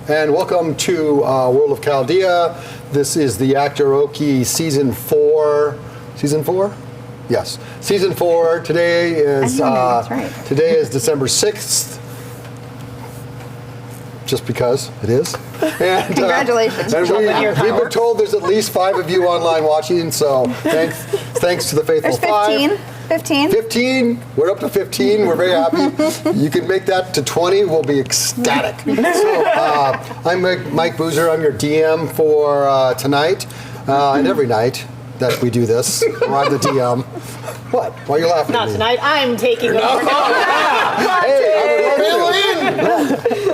and welcome to World of Chaldea. This is the Actoroke Season 4. Season 4? Yes. Season 4. Today is today is December 6th. Just because it is. And, Congratulations. And we've been told there's at least 5 of you online watching, so thanks to the faithful There's 15. 5. 15. We're up to 15. We're very happy. You can make that to 20. We'll be ecstatic. So I'm Mike Boozer. I'm your DM for tonight and every night that we do this. I'm the DM. What? Why are you laughing? Not tonight. I'm taking over.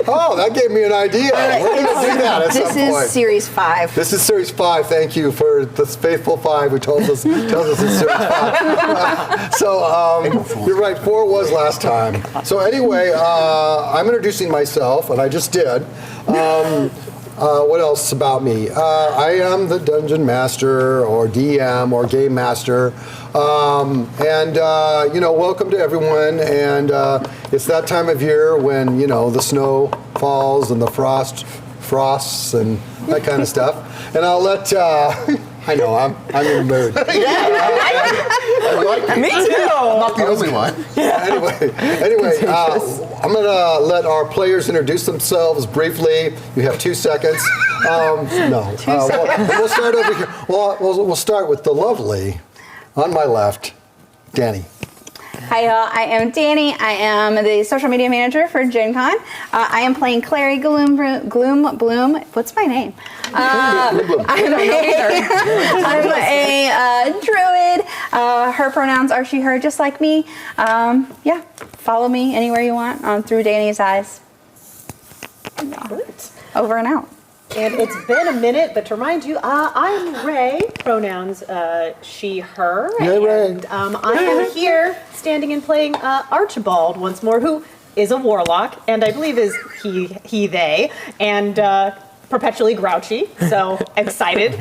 Oh, that gave me an idea. We're going to do that at some point. This is Series 5. This is Series 5. Thank you for the faithful 5 who tells us it's Series 5. So you're right. 4 was last time. So anyway, I'm introducing myself, and I just did. What else about me? I am the Dungeon Master or DM or Game Master. Welcome to everyone. And it's that time of year when, the snow falls and the frosts and that kind of stuff. And I'll let, I know, I'm in the mood. Me too. I'm not the only one. Anyway, I'm going to let our players introduce themselves briefly. You have 2 seconds. We'll start over here. We'll start with the lovely, on my left, Danny. Hi, y'all. I am Danny. I am the social media manager for Gen Con. I am playing Clary Gloom Bloom. What's my name? I'm a druid. Her pronouns are she, her, just like me. Follow me anywhere you want through Danny's eyes. Over and out. And it's been a minute, but to remind you, I'm Ray, pronouns she, her. Hey, Ray. And I am here standing and playing Archibald once more, who is a warlock, and I believe is he, they, and perpetually grouchy, so excited.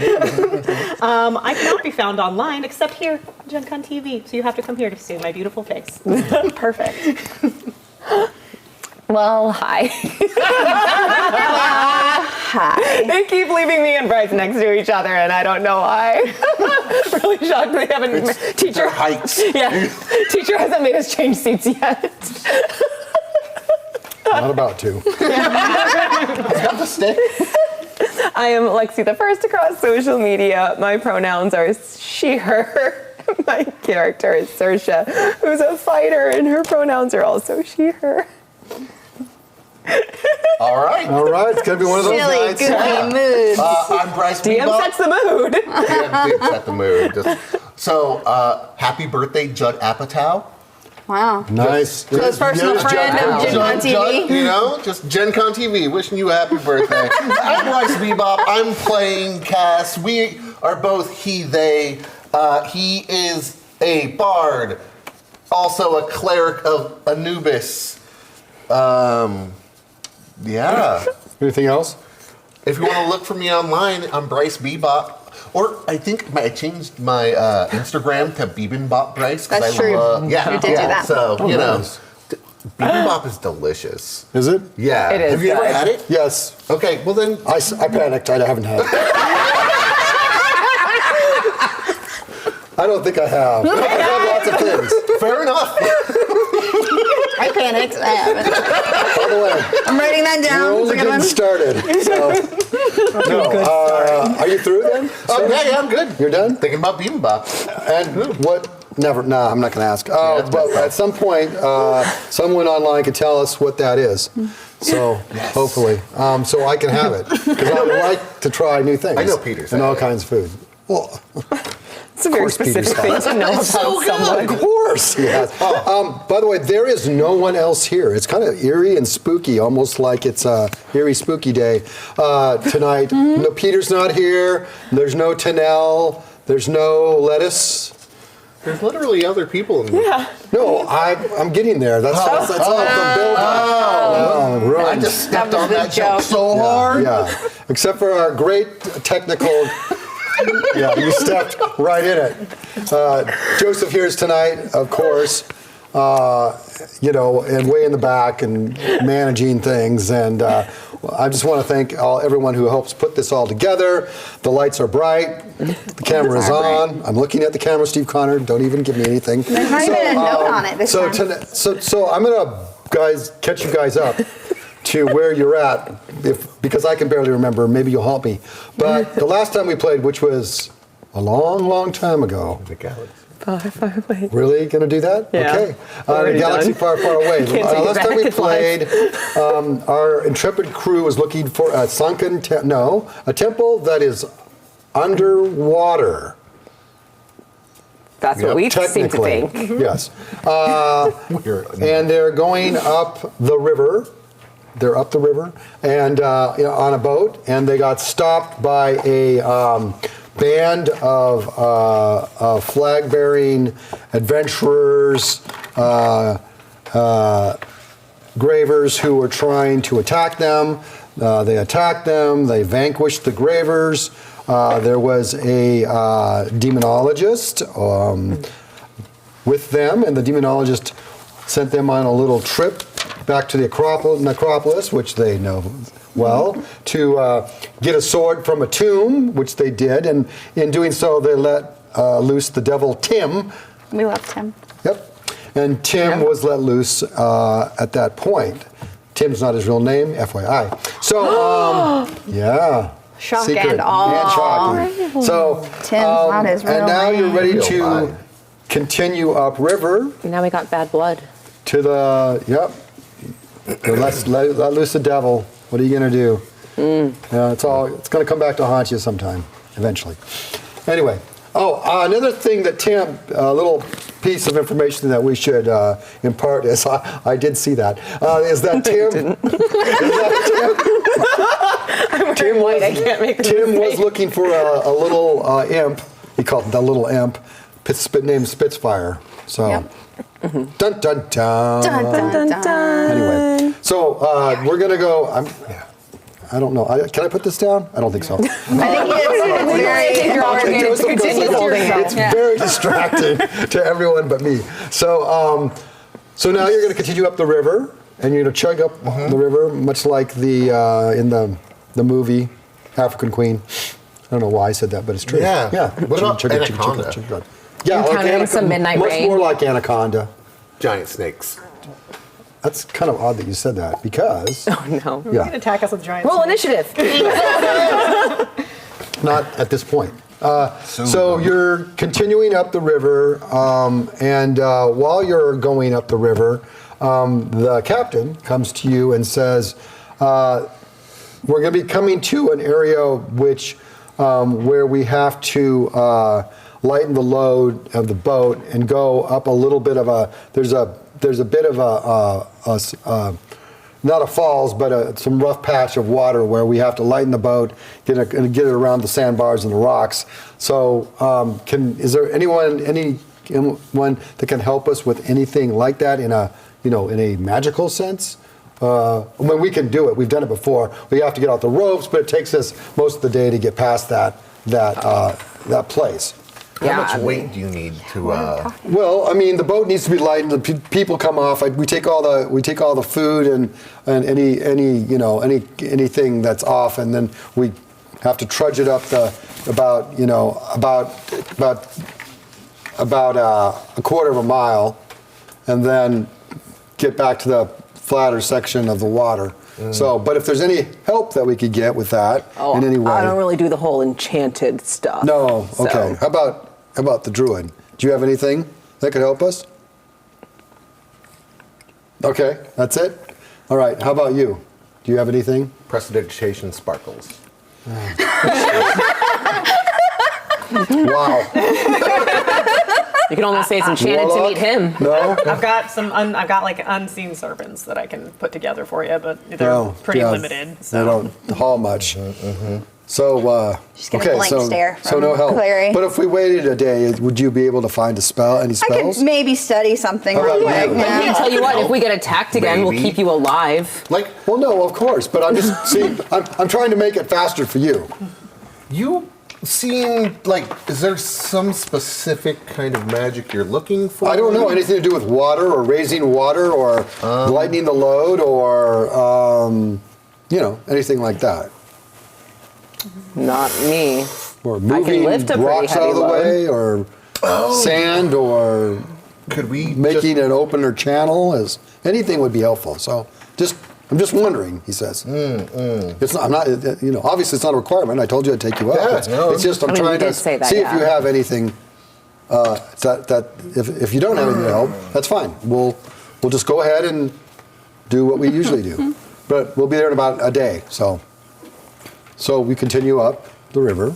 I cannot be found online except here on Gen Con TV, so you have to come here to see my beautiful face. Perfect. Well, hi. Hi. They keep leaving me and Bryce next to each other, and I don't know why. Really shocked they haven't. Teacher heights. Yeah, teacher hasn't made us change seats yet. Not about to. Got the stick. I am Lexi the First across social media. My pronouns are she, her. My character is Saoirse, who's a fighter, and her pronouns are also she, her. All right. It's going to be one of those nights. Goofy moods. I'm Bryce DM Bebop. sets the mood. DM did set the mood. Happy birthday, Judd Apatow. Wow. Nice. Close personal friend of Gen Con TV. Judd, just Gen Con TV, wishing you a happy birthday. I'm Bryce Bebop. I'm playing Cass. We are both he, they. He is a bard, also a cleric of Anubis. Anything else? If you want to look for me online, I'm Bryce Bebop. Or I think I changed my Instagram to Bebop Bryce. That's true. You did do that. So, Nice. Bebop is delicious. Is it? Yeah. It is Have you ever good. had it? Yes. Okay, well then. I panicked. I haven't had it. I don't think I have. I've had lots of things. Fair enough. I panicked. I haven't. By the way, I'm writing that down. we're only getting started. So, are you through then? Yeah, I'm good. You're done? Thinking about Bebop. And what? Never. Nah, I'm not going to ask. But at some point, someone online can tell us what that is. So hopefully, so I can have it because I would like to try new things. I know Peter's and had all it. kinds of food. Well, It's a very specific thing to know about someone. of course. Yes. By the way, there is no one else here. It's kind of eerie and spooky, almost like it's a eerie spooky day tonight. No, Peter's not here. There's no Tanel. There's no Lettuce. There's literally other people in there. Yeah. No, I'm getting there. That's all the build up. I just stepped on that joke. joke so hard. Yeah. Except for our great technical. Yeah, you stepped right in it. Joseph here's tonight, of course. and way in the back and managing things. And I just want to thank everyone who helps put this all together. The lights are bright. The camera is on. I'm looking at the camera, Steve Connor. Don't even give me anything. There's not even a note on it this time. So I'm going to catch you guys up to where you're at, because I can barely remember. Maybe you'll help me. But the last time we played, which was a long, long time ago. Far, far away. Really gonna do that? Yeah. Okay. Already A galaxy done. far, far away. Can't take it Last time back, we it's live. played, our intrepid crew was looking for a sunken, a temple that is underwater. That's what we seem to Technically, think. yes. And they're going up the river. They're up the river and on a boat, and they got stopped by a band of flag-bearing adventurers, Gravers, who were trying to attack them. They attacked them. They vanquished the Gravers. There was a demonologist with them, and the demonologist sent them on a little trip back to the necropolis, which they know well, to get a sword from a tomb, which they did, and in doing so, they let loose the devil Tim. We left him. Yep. And Tim was let loose at that point. Tim's not his real name, FYI. So, yeah. Shock Secret and awe. shocking. So, Tim's not his real and now name. you're ready Real to bad. continue upriver Now we got bad blood. to the, let's let loose the devil. What are you going to do? It's going to come back to haunt you sometime, eventually. Anyway, another thing that Tim, a little piece of information that we should impart is, I did see that, is that Tim, Tim was, I can't make the Tim was mistake. looking for a little imp. He called it the little imp, named Spitfire. So, Yep. dun dun dun. Dun, dun, dun, dun. Anyway, so we're gonna go. I don't know. Can I put this down? I don't think so. I think it's You're Okay, obligated to Joseph, continue go holding ahead. it. It's very distracting to everyone but me. So, so now you're going to continue up the river, and you're going to chug up the river, much like the in the movie African Queen. I don't know why I said that, but it's true. Yeah. Yeah. What about Chug it, Anaconda? chug it. Yeah, Encountering some midnight much rain. more like Anaconda. Giant snakes. That's kind of odd that you said that because Oh no. yeah, Attack us with giant Roll snakes. initiative. not at this point. So you're continuing up the river, and while you're going up the river, the captain comes to you and says, "We're going to be coming to an area where we have to lighten the load of the boat and go up a little bit of a. There's a bit of a not a falls, but some rough patch of water where we have to lighten the boat, get it around the sandbars and the rocks. So, is there anyone that can help us with anything like that in a magical sense? We can do it. We've done it before. We have to get out the ropes, but it takes us most of the day to get past that place. How much weight do you need to? Well, I mean, the boat needs to be lightened. The people come off. We take all the food and anything that's off, and then we have to trudge it up about a quarter of a mile, and then get back to the flatter section of the water. So, but if there's any help that we could get with that in any way, I don't really do the whole enchanted stuff. No. so. Okay. How about the druid? Do you have anything that could help us? Okay, that's it? All right, how about you? Do you have anything? Prestidigitation sparkles. Wow. You can only say it's enchanted Warlock? to meet him. No? I've got like unseen serpents that I can put together for you, but they're No. pretty Yeah, limited. They So don't haul much. So, Just get a blank stare so from no help. Clary. But if we waited a day, would you be able to find any I spells? could maybe study something How real about quick. you? Yeah. Hey, tell you what, if we get attacked again, we'll Maybe. keep you alive. Like Well, no, of course, but I'm just I'm trying to make it faster for you. you seeing, like, is there some specific kind of magic you're looking for? I don't know, anything to do with water or raising water or lightening the load or, anything like that. Not me. Or can moving lift a pretty rocks out heavy of the load. way or sand or Could we making an opener channel. Anything would be helpful. So I'm just wondering, he says. It's not, I'm not, obviously it's not a requirement. I told you I'd take you up. Yeah, It's just I'm I mean, we trying to did say that, see if yeah. you have anything if you don't have anything to help, that's fine. We'll just go ahead and do what we usually do. But we'll be there in about a day. So we continue up the river.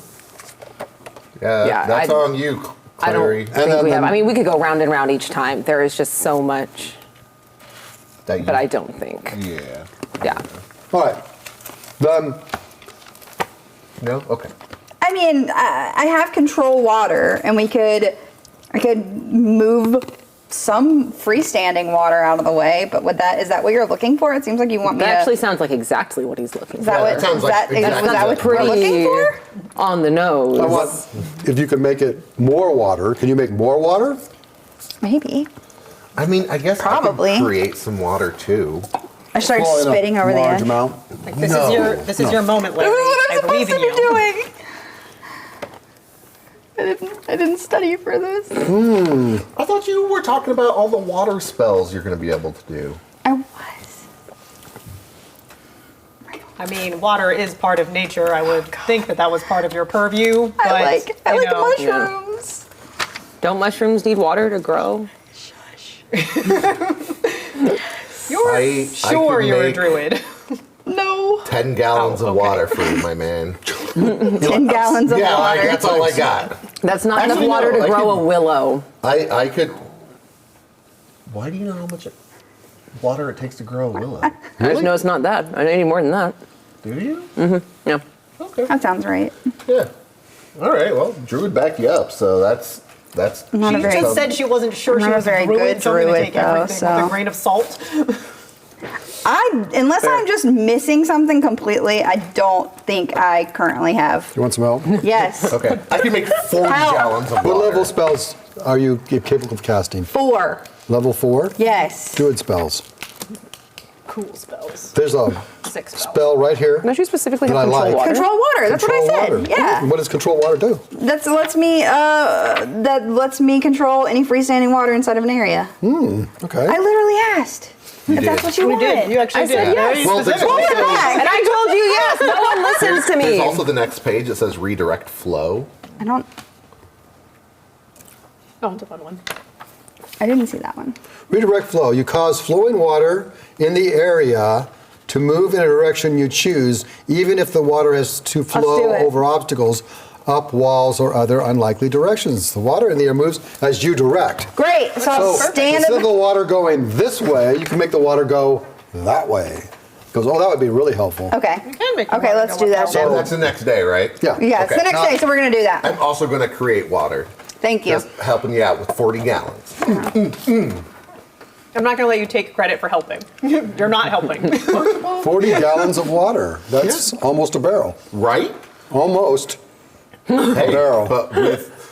Yeah, that's on you, I don't Clary. think we have. I mean, we could go round and round each time. There is just so much, but I don't think. Yeah. Yeah. All right. Then No? Okay. I mean, I have control water, and I could move some freestanding water out of the way. But is that what you're looking for? It seems like you want me That to. actually sounds like exactly what he's looking Is for. that Yeah, what? that sounds like exactly was that what what you're looking for? On the nose. I want, if you could make it more water, can you make more water? Maybe. I mean, I guess Probably. I could create some water too. I started Well, in a spitting over the large edge. amount. Like, this is your moment, Larry. This is what I'm I believe supposed in to be you. doing. I didn't study for this. I thought you were talking about all the water spells you're going to be able to do. I was. I mean, water is part of nature. I would think that was part of your purview. But, I like you know, mushrooms. Don't mushrooms need water to grow? You're sure could you're a make druid. No. 10 gallons of okay. water for you, my man. 10 gallons of Yeah, water. that's all I got. That's not Actually, enough water no, to I grow could- a willow. I could. Why do you know how much water it takes to grow a willow? I just know it's not that. I know you need more than that. Do you? Yeah. Okay. That sounds right. Yeah. All right. Well, Druid backed you up, so that's. Not a She very- just said she wasn't sure I'm she not a was very a druid, good so I'm going to druid, take though, everything with so. a grain of salt. Unless I'm just missing something completely, I don't think I currently have. You want some help? Yes. Okay. I can make 40 Help. gallons of water. What level spells are you capable of casting? 4. Level 4? Yes. Druid spells. Cool spells. There's a 6 spells. spell right here. Don't you specifically That have I control like. water? Control water. That's Control what I said. water. Yeah. What does control water do? That lets me control any freestanding water inside of an area. Okay. I literally asked if did. that's what you We wanted. did. You actually I said did. yes. Very Well, there's specific. also, And I told you yes. No one listens to there's me. also the next page that says redirect flow. I don't. Oh, it's a fun one. I didn't see that one. Redirect flow. You cause flowing water in the area to move in a direction you choose, even if the water has to Let's do flow it. over obstacles, up walls, or other unlikely directions. The water in the air moves as you direct. Great. So I'll So stand instead at of the water going this way, you can make the water go that way. Goes, oh, that would be really helpful. Okay. can make the Okay, water let's go do that up So then. that's the next day, right? Yeah. Yeah, it's Okay. the next Now- day, so we're going to do that. I'm also going to create water. Thank you. Just helping you out with 40 gallons. I'm not going to let you take credit for helping. You're not helping. 40 gallons of water. That's almost a barrel. Right? Almost. Hey, barrel. but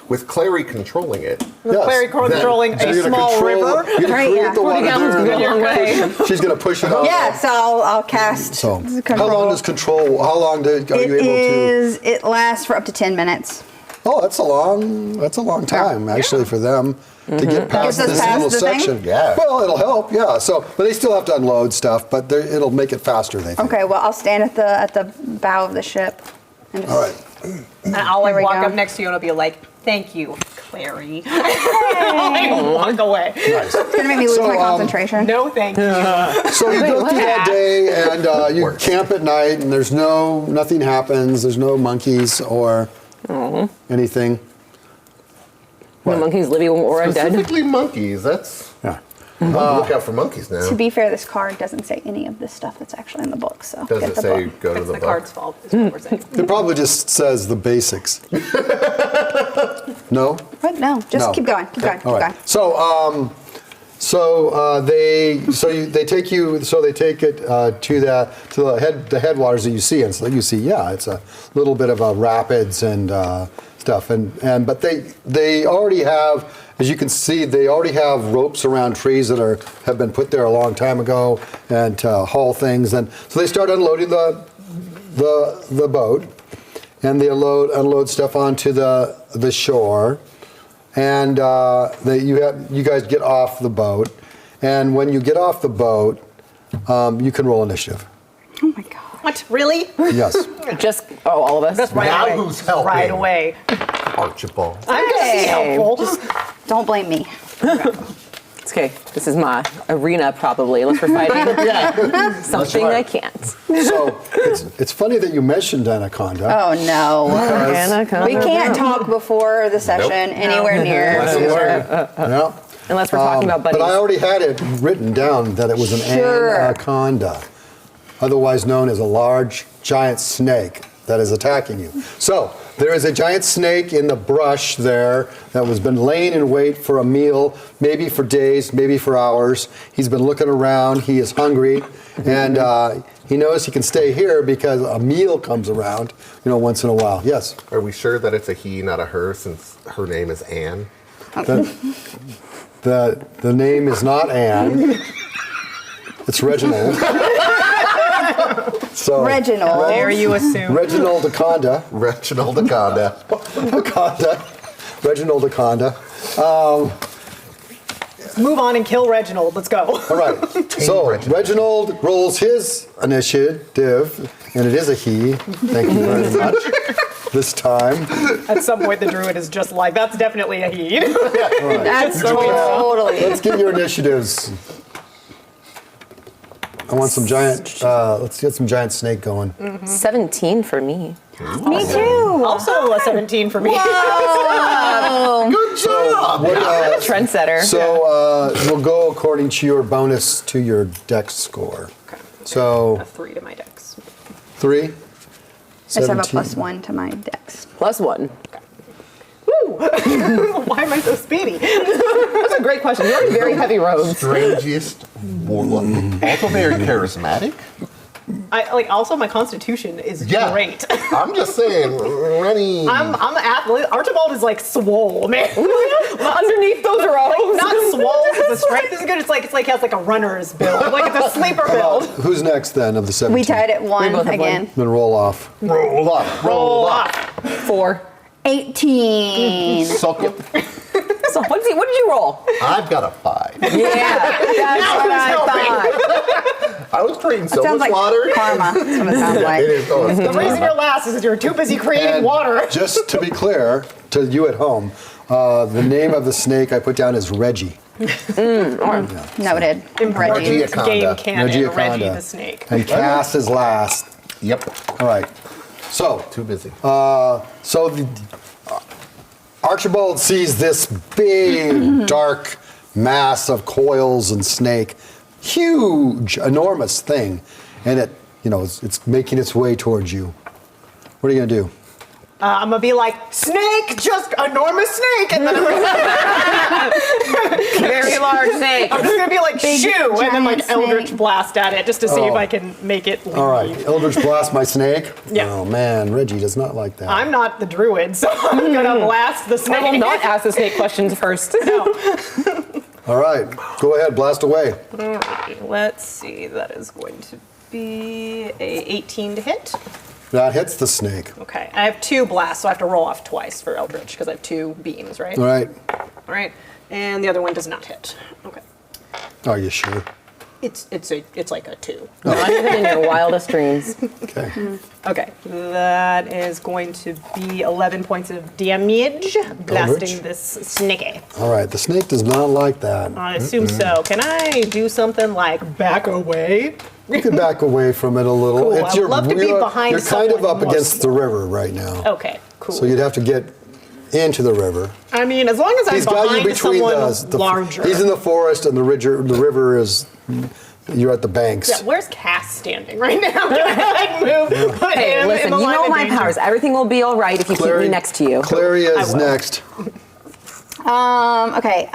with Clary controlling it. Yes. Clary controlling So a you're gonna small control- river. You're going Right, to create yeah. the 40 water gallons there can and go a long then way. she's going to push it out. Yeah, so I'll cast. So control. how long does control, how long are you able to? It lasts for up to 10 minutes. Oh, that's a long time actually for them to get past Gets us this past little the thing? section. Yeah. Well, it'll help, yeah. So, but they still have to unload stuff, but it'll make it faster, they think. Okay, well, I'll stand at the bow of the ship. And just, All right. And I'll like There we walk go. up next to you and I'll be like, "Thank you, Clary." I'll walk away. Nice. It's going to make me lose So, my concentration. No, thank you. So you go through that day and you Works. camp at night and there's nothing happens. There's no monkeys or anything. The monkeys living or undead. Specifically monkeys. That's. Yeah. Look out for monkeys now. To be fair, this card doesn't say any of this stuff that's actually in the book. So Does get it the say book. go to It's the the book? card's fault, is what we're saying. It probably just says the basics. No? What? No, just No. keep going. Keep going. Keep All right. going. They take it to the headwaters that you see, and so you see, it's a little bit of a rapids and stuff, but they already have, as you can see, they already have ropes around trees that have been put there a long time ago, and haul things, and so they start unloading the boat, and they unload stuff onto the shore. And you guys get off the boat, and when you get off the boat, you can roll initiative. Oh my god. What? Really? Yes. Just all of us. That's right Now away. who's helping? Right away. Archibald. I'm gonna be helpful. Don't blame me. It's okay. This is my arena, probably, unless we're fighting something I can't. So it's funny that you mentioned Anaconda. Oh no. Anaconda. We can't talk before the session anywhere near. Yeah. Unless we're talking about bunnies. But I already had it written down that it was an Sure. anaconda, otherwise known as a large, giant snake that is attacking you. So there is a giant snake in the brush there that has been laying in wait for a meal, maybe for days, maybe for hours. He's been looking around. He is hungry, and he knows he can stay here because a meal comes around, once in a while. Yes. Are we sure that it's a he, not a her, since her name is Anne? The name is not Anne. It's Reginald. So Reginald. Dare you assume? Reginald Aconda. Reginald Aconda. Reginald Aconda. Move on and kill Reginald. Let's go. All right. So Reginald rolls his initiative, and it is a he. Thank you very much. This time. At some point, the druid is just like, that's definitely a he. That's totally. Let's get your initiatives. I want some giant. Let's get some giant snake going. 17 for me. Me too. Also a 17 for me. Good job! Trendsetter. So we'll go according to your bonus to your dex score. Okay. So A 3 to my dex. 3. I just have a 17. +1 to my dex. +1. Woo! Why am I so speedy? That's a great question. You're on very heavy roads. Strangest warlock. Also very charismatic. Also my constitution is Yeah. great. I'm just saying, Rennie. I'm an athlete. Archibald is like swole, man. Underneath those robes. Not swole because the strength is good. It's like he has like a runner's build, like it's a sleeper build. Who's next then of the 17? We tied at We 1 both have again. Then roll off. Roll up. Roll up. 4. 18. Suck it. So what did you roll? I've got a 5. Yeah, that's what I thought. I was creating so Sounds much like water. karma. That's what it sounds like. It is. Oh, it's The reason you're last is you're too busy creating And water. just to be clear to you at home, the name of the snake I put down is Reggie. Noted. Reggie Reggie. Aconda. Game canon. Reggie Reggie Aconda. the snake. And Cass is last. Yep. All right. So, Too busy. Archibald sees this big, dark mass of coils and snake, huge, enormous thing, and it's making its way towards you. What are you gonna do? I'm gonna be like, snake, just enormous snake, and then Very large snake. I'm just gonna be like, Big, shoo, and then like giant Eldritch snake. blast at it just to see if I can make it leave. All right, Eldritch Blast my snake. Yeah. Oh man, Reggie does not like that. I'm not the druid, so I'm gonna blast the snake. I will not ask the snake questions first. No. All right, go ahead, blast away. Alrighty, let's see. That is going to be a 18 to hit. That hits the snake. Okay, I have 2 blasts, so I have to roll off twice for Eldritch because I have 2 beams, right? All right. All right, and the other one does not hit. Okay, Are you sure? it's like a 2. Not even in your wildest dreams. Okay. Okay, that is going to be 11 points of damage, blasting this snake. All right. The snake does not like that. I assume so. Can I do something like back away? You can back away from it a little. Cool, I would love to be behind You're kind of someone up more against the river right now. Okay, cool. So you'd have to get into the river. I mean, as long as I'm He's got you behind between someone the larger. He's in the forest, and the river is. You're at the banks. Yeah, where's Cass standing right now? Can I like move? Put Hey, him listen, in the you line know of my danger? powers. Everything will be all right if you keep me next to you. Clary I is will. next. Okay.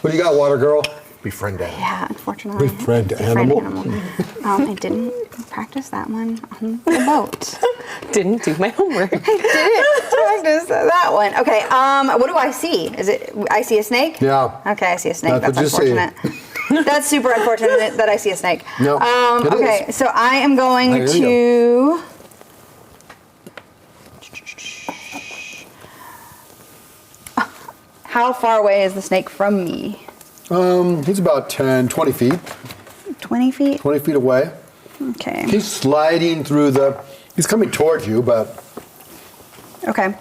What do you got, water girl? Befriend animal. Yeah, unfortunately. Befriend animal. I didn't practice that one on the boat. Didn't do my homework. Didn't practice that one. Okay. What do I see? Is it? I see a snake. Yeah. Okay, I see a snake. That's That's what you see. unfortunate. That's super unfortunate that I see a snake. No, it okay, is. so I am going There you to. How far away is the snake from me? He's about 10, 20 feet. 20 feet? 20 feet away. Okay. He's sliding through the. He's coming towards you, but Okay.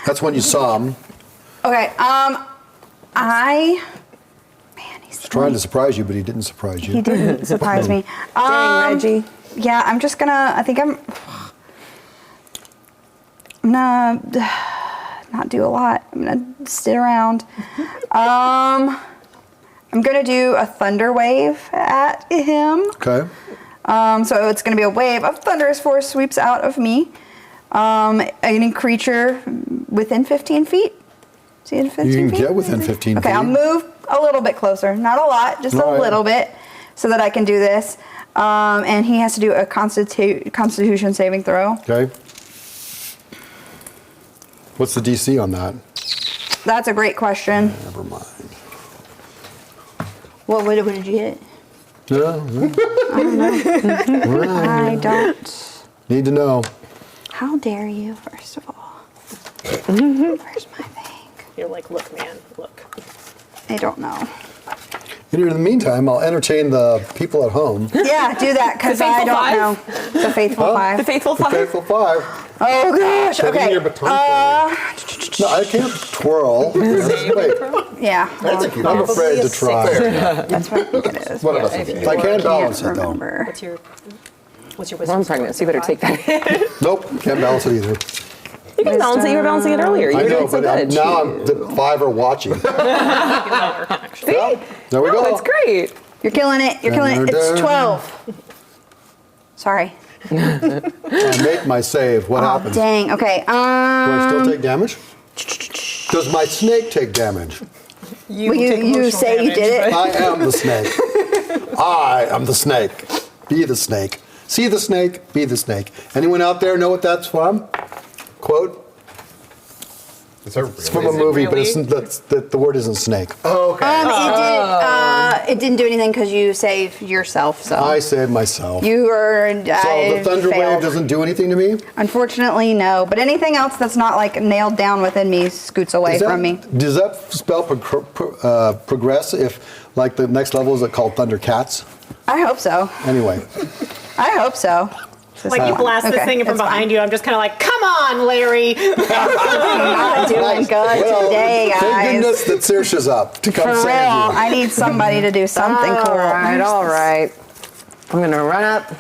that's when you saw him. Okay. Man, he's Trying to surprise you, but he didn't surprise you. He didn't surprise me. Dang, Reggie. Yeah, I'm just gonna. I think I'm gonna not do a lot. I'm gonna sit around. I'm gonna do a thunder wave at him. Okay. So it's gonna be a wave of thunderous force sweeps out of me. Any creature within 15 feet. See it 15 You can feet? get within 15 Okay, feet. I'll move a little bit closer. Not a lot, just a All right. little bit, so that I can do this. And he has to do a Constitution saving throw. Okay. What's the DC on that? That's a great question. Never mind. What did you hit? Yeah, I don't. need to know. How dare you, first of all? Where's my thing? You're like, look, man, look. I don't know. In the meantime, I'll entertain the people at home. Yeah, do that, because The I faithful don't know. The faithful The five. faithful The five. faithful five. Oh gosh. Put in Okay. your baton No, I can't twirl. Wait, Yeah. That's a cute I'm one. afraid to try. That's what I think it is. One of us will I can't balance Can't it though. remember. What's your Well, wisdom I'm score? pregnant, so you better take that. Nope, can't balance it either. You can balance it. You were balancing it earlier. You I were know, doing so but good. the five are watching. See? Well, there we No, go. that's great. You're killing it. You're killing it. It's 12. Sorry. I make my save. What Oh, happens? Do dang. Okay. I still take damage? Does my snake take damage? You, Well, you say you did it. I am the snake. I am the snake. Be the snake. See the snake, be the snake. Anyone out there know what that's from? Quote? It's It's from a movie, but it's, the word isn't snake. Oh, okay. It didn't do anything because you saved yourself. So I saved myself. you were. So the thunder wave doesn't do anything to me? Unfortunately, no. But anything else that's not like nailed down within me scoots away from me. Does that spell progress if, like, the next level is it called Thunder Cats? I hope so. Anyway, I hope so. Like you blast this Okay, thing from that's behind fine. you. I'm just kind of like, come on, Larry. Not doing good today, thank guys. goodness that Saoirse's up to come For real, save you. I need somebody to do something cool. All right. I'm gonna run up,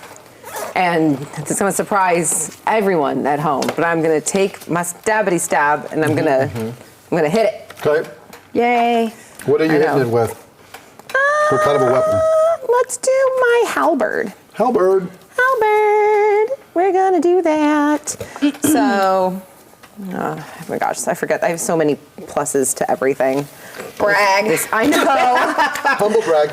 and it's gonna surprise everyone at home. But I'm gonna take my stabbity stab, and I'm gonna hit it. Okay, Yay. what are you I hitting know. it with? What kind of a weapon? Let's do my halberd. Halberd. Halberd. We're gonna do that. So, oh my gosh, I forget. I have so many pluses to everything. Brag. I know. Humble brag.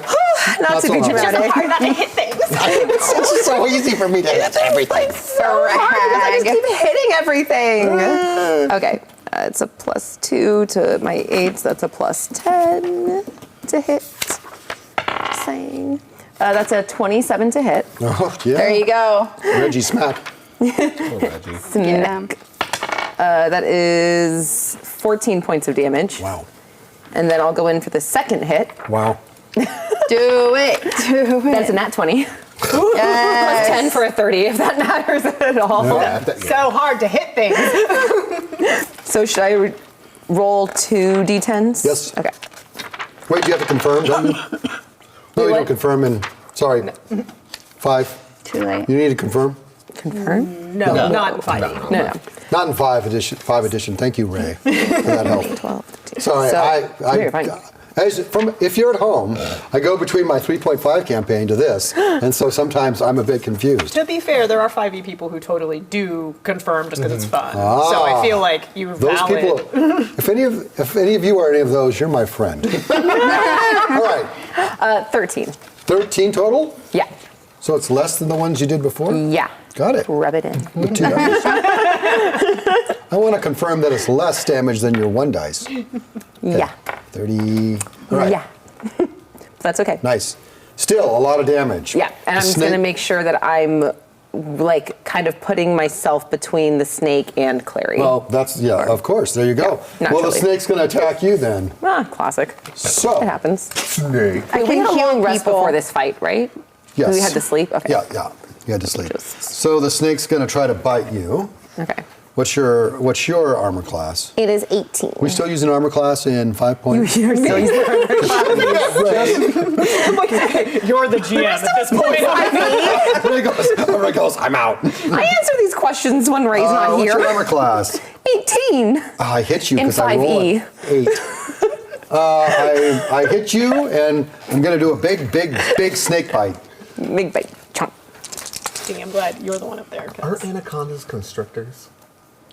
Not to be so much. dramatic. Hard not to hit things. It's just so easy for me to hit everything. So hard because I just keep hitting everything. Okay, it's a +2 to my 8, so that's a +10 to hit. Just saying. That's a 27 to hit. Oh, yeah. There you go. Reggie smack. Yeah. That is 14 points of damage. Wow. And then I'll go in for the second hit. Wow. Do it. Do it. That's a nat 20. Yes. +10 for a 30, if that matters at all. Yeah, So hard to hit things. So should I roll 2 d10s? Yes. Okay. Wait, do you have to confirm, don't you? No, you what? don't confirm in, sorry, 5. Too late. You need to confirm? Confirm? No, not in fighting. No. Not in 5 edition. Thank you, Ray, for that help. 12. Sorry, So, I you're fine. if you're at home, I go between my 3.5 campaign to this, and so sometimes I'm a bit confused. To be fair, there are 5e people who totally do confirm just because it's fun. So I feel like you're Those valid. people, if any of you are any of those, you're my friend. All right, 13. 13 total? Yeah. So it's less than the ones you did before? Yeah. Got it. Rub it in. With 2 dice. I want to confirm that it's less damage than your 1 dice. Okay. Yeah. 30. All right. Yeah. That's okay. Nice. Still a lot of damage. Yeah, and I'm just going to make sure that I'm like kind of putting myself between the snake and Clary. Well, that's, of course. There you go. Yeah, well, the naturally. snake's going to attack you then. Classic. So, It happens. Snake. We had a can long heal rest people. before this fight, right? yes. We had to sleep? Okay. Yeah. You had to sleep. So the snake's going to try to bite you. Okay. What's your armor class? It is 18. We still using armor class in 5.0? You're the GM at this point. Everybody goes, I'm out. I answer these questions when Ray's not What's here. your armor class? 18. I hit you In because I rolled 5e. an 8. I hit you, and I'm going to do a big snake bite. Big bite. Chomp. See, I'm glad you're the one up there. 'cause- Are anacondas constrictors?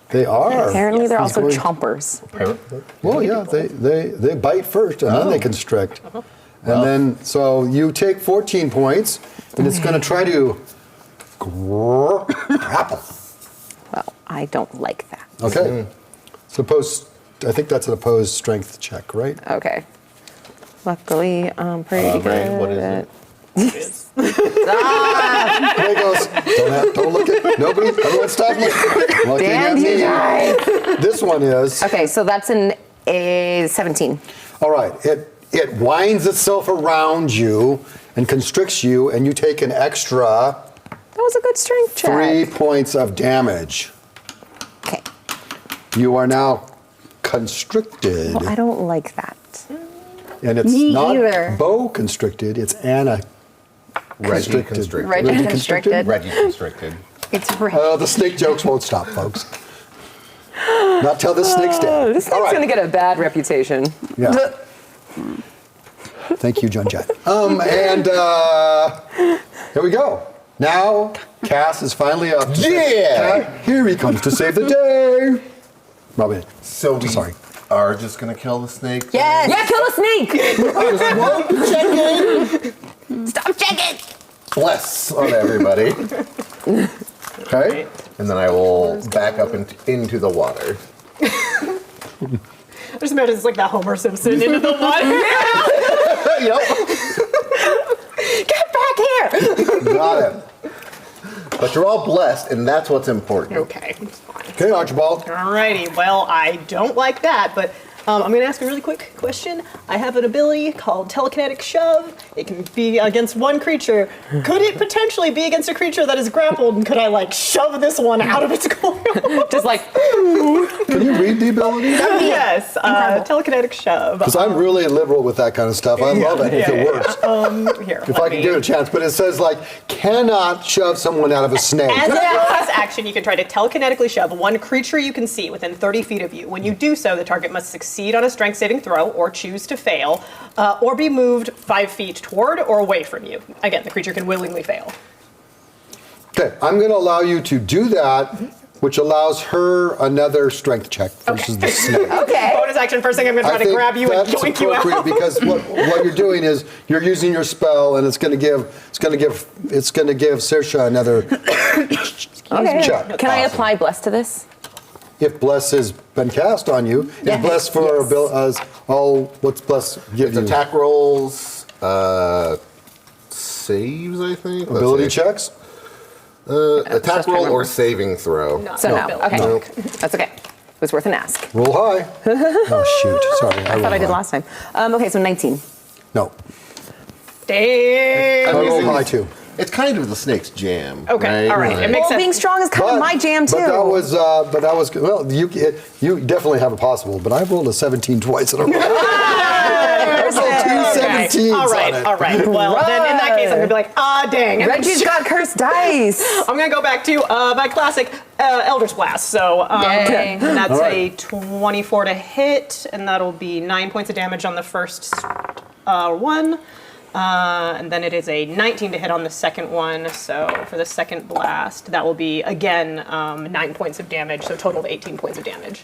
They are. Apparently, they're also going- chompers. Apparently. Well, yeah, they bite first, and then they constrict. And then, so you take 14 points, and it's going to try to grapple. Well, I don't like that. Okay. Suppose, I think that's an opposed strength check, right? Okay. Luckily, I'm pretty good. Ray, what is it? There he goes. Don't look at nobody. Everyone stop looking at Damn you me. guys. This one is. Okay, so that's a 17. All right. It winds itself around you and constricts you, and you take an extra That was a good strength check. 3 points of damage. Okay. You are now constricted. Well, I don't like that. And it's Me not either. bow constricted, it's Anna Reggie constricted. Reggie constricted. Reggie constricted. It's right. The snake jokes won't stop, folks. Not till this snake's dead. This All thing's right. going to get a bad reputation. Yeah. Thank you, John Jett. And here we go. Now, Cass is finally up. Here he comes to save the day. Robin. So we Sorry. are just going to kill the snake? Yes. Yeah, kill the snake! Stop checking! Bless on everybody. Okay. And then I will back up into the water. I just imagine it's like that Homer Simpson into the water. Get back here! Got it. But you're all blessed, and that's what's important. Okay, it's fine. Okay, Archibald. Alrighty, well, I don't like that, but I'm going to ask a really quick question. I have an ability called Telekinetic Shove. It can be against one creature. Could it potentially be against a creature that is grappled, and could I, like, shove this one out of its coil? Just like, Can you read the ability? Yes, Telekinetic Shove. Because I'm really liberal with that kind of stuff. I love it if it works. Here, If I can give it a chance. But it says, like, cannot shove someone out of a snake. As a bonus action, you can try to telekinetically shove one creature you can see within 30 feet of you. When you do so, the target must succeed on a strength saving throw or choose to fail, or be moved 5 feet toward or away from you. Again, the creature can willingly fail. Okay, I'm going to allow you to do that, which allows her another strength check versus the snake. okay. Bonus action, first thing I'm going to try to grab you and that's yoink you appropriate out. because what you're doing is you're using your spell, and it's going to give Saoirse another Okay. check. Can I apply Bless to this? If bless has been cast on you, Yeah. is bless for what's bless give It's you? attack rolls, saves, I think. Let's Ability see. checks. Attack Just roll remember. or saving throw. So no. Okay. Nope. That's okay. It was worth an ask. Roll high. Oh shoot! Sorry, I thought I did last time. Okay, so 19. No, Damn. I rolled mean, high too. It's kind of the snake's jam. Okay, right? all right. It makes Well, sense. being strong is kind of my jam too. But that was well. You definitely have a possible. But I've rolled a 17 twice in a row. There's two it. sevens 17s All right. on it. All right. Well, then in that case, I'm gonna be like, dang. And Reggie's got cursed dice. I'm gonna go back to my classic Eldritch Blast. So Yay. that's All a right. 24 to hit, and that'll be 9 points of damage on the first one. And then it is a 19 to hit on the second one. So for the second blast, that will be, again, 9 points of damage. So a total of 18 points of damage.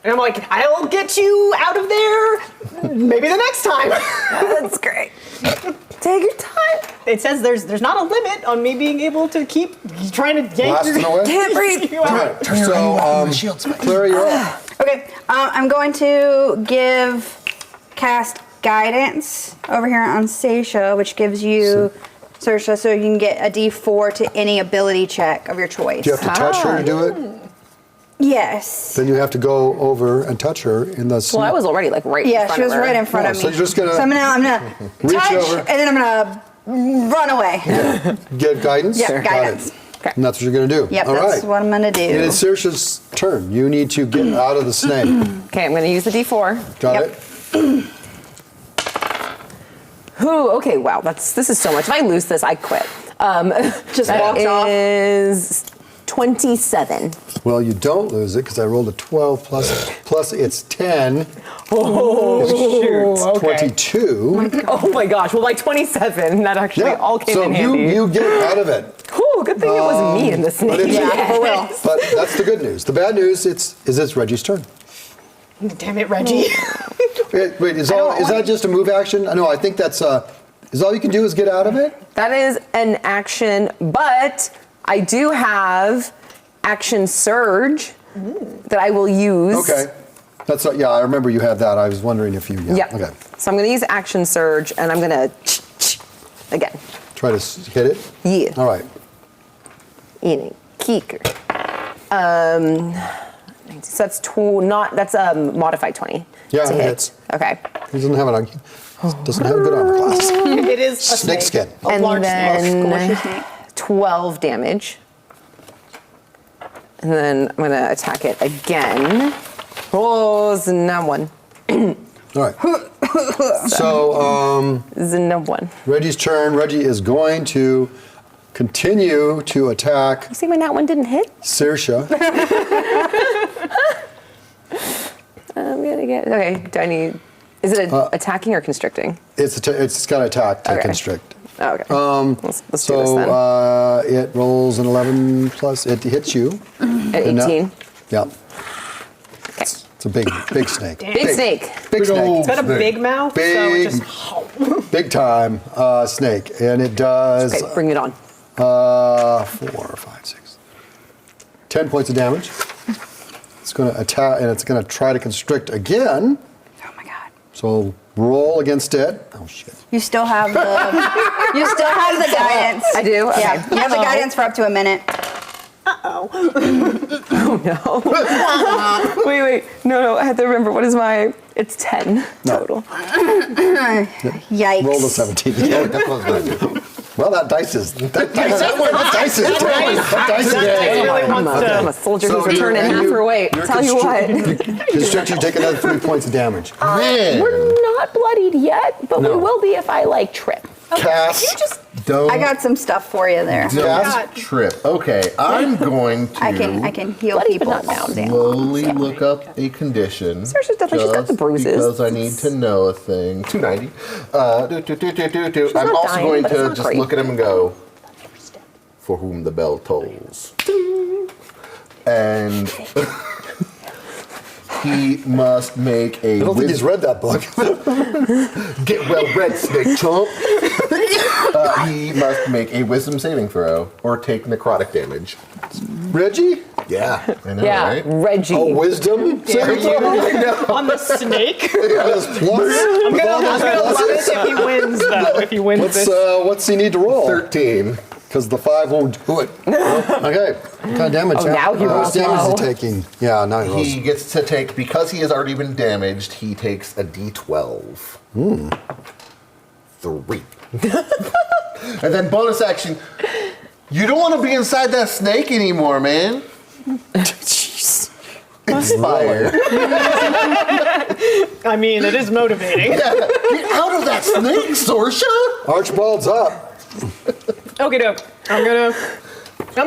And I'm like, I'll get you out of there maybe the next time. That's great. Take your time. It says there's not a limit on me being able to keep trying to yank Blasting your away. Can't breathe. you out. All right. So, Clara, you're up. Okay, I'm going to cast guidance over here on Seisha, which gives you, Saoirse, so you can get a D4 to any ability check of your choice. Do you have to touch her to do it? Yes. Then you have to go over and touch her in the. Well, I was already like right in Yeah, front she of was her. right in front Yeah, of me. so you're just gonna So I'm gonna reach touch, over. and then I'm gonna run away. Get guidance? Yeah, Got guidance. it. Okay. And that's what you're going to do. Yep, All that's right. what I'm gonna do. It is Saoirse's turn. You need to get out of the snake. Okay, I'm going to use the D4. Got Yep. it? Ooh, okay, wow, this is so much. If I lose this, I quit. Just That walks off. is 27. Well, you don't lose it because I rolled a 12 plus it's 10. Shoot. It's 22. Oh my gosh, well, like 27, that actually all came so in handy. you get out of it. Ooh, good thing it was me in the snake. But it's- Yeah, for real. But that's the good news. The bad news is it's Reggie's turn. Damn it, Reggie. Wait, is that just a move action? No, I think that's is all you can do is get out of it? That is an action, but I do have action surge that I will use. Okay. That's yeah, I remember you had that. I was wondering if you Yep. Okay. So I'm going to use action surge, and I'm going to again. Try to hit it? Yeah. All right. In a kicker. So that's that's a modified 20. Yeah, to it hit. hits. Okay. He doesn't have doesn't have a good armor class. It is a Snake skin. A And large then snake. 12 damage. And then I'm going to attack it again. Oh, it's a numb one. All right. So, It's a numb one. Reggie's turn. Reggie is going to continue to attack You see my nat one didn't hit? Saoirse. I'm going to get. Okay, do I need. Is it attacking or constricting? It's got to attack to Okay. constrict. Oh, okay. Let's do this So then. it rolls an 11 plus. It hits you. At 18. Yeah. Okay. It's a big snake. Big snake. Big snake. It's got a big mouth, so Big, it just. big time snake, and it does Okay, bring it on. 4, 5, 6, 10 points of damage. It's going to attack, and it's going to try to constrict again. Oh my god. So roll against it. Oh shit. You still have the guidance. I do? Okay. Yeah, you have the guidance for up to a minute. Wait. No, I have to remember. What is my. It's 10 total. Yikes. Roll the 17. That's what I was going to do. Well, that dice is terrible. That dice is really terrible. wants to. I'm a soldier So who's returning you're- half her weight. you're Tell you what. Constrict, you take another 3 points of damage. Man. We're not bloodied yet, but No. we will be if I like trip. Cast. Don't I got some stuff for you there. Cast. trip. Okay, I'm going to I can heal Bloody people. but not down. slowly look up a condition. Saoirse definitely- she's got the just bruises. Because I need to know a thing. 290. I'm not also dying, going but it's to not just great. look at him and go, for whom the bell tolls. And he must make a I don't think he's read that book. Get well read, snake chomp. He must make a wisdom saving throw or take necrotic damage. Reggie? Yeah, I know, Yeah, right? Reggie. Oh, wisdom? Saving throw? On the snake. Yes, plus. I'm gonna love it if he wins, though. If he wins this. What's he need to roll? 13. Because the 5 won't do it. Okay. What kind of damage? now he How rolls much damage is low. he taking? Yeah, now he rolls. He gets to take, because he has already been damaged, he takes a d12. 3. And then bonus action, you don't want to be inside that snake anymore, man. Jeez. Inspire. I mean, it is motivating. Yeah, get out of that snake, Sorsha! Archibald's up. Okay, doke. I'm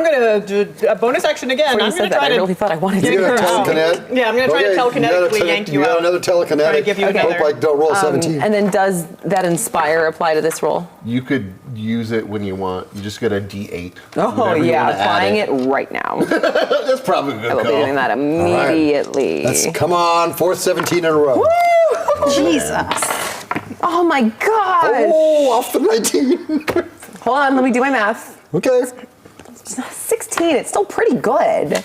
gonna do a bonus action again. When I'm you gonna said that, try I to really thought I wanted dig You're her gonna out. telekinet? Yeah, I'm gonna try to telekinetically yank you got out. another telekinetic. Try to give you another. Hope I don't roll 17. And then does that inspire apply to this roll? You could use it when you want. You just get a D8. Oh whenever you yeah, wanna add applying it right now. That's probably a good I will be call. doing that immediately. Come on, fourth 17 in a row. Jesus. Oh my gosh! Oh, off the 19. Hold on, let me do my math. Okay. 16. It's still pretty good.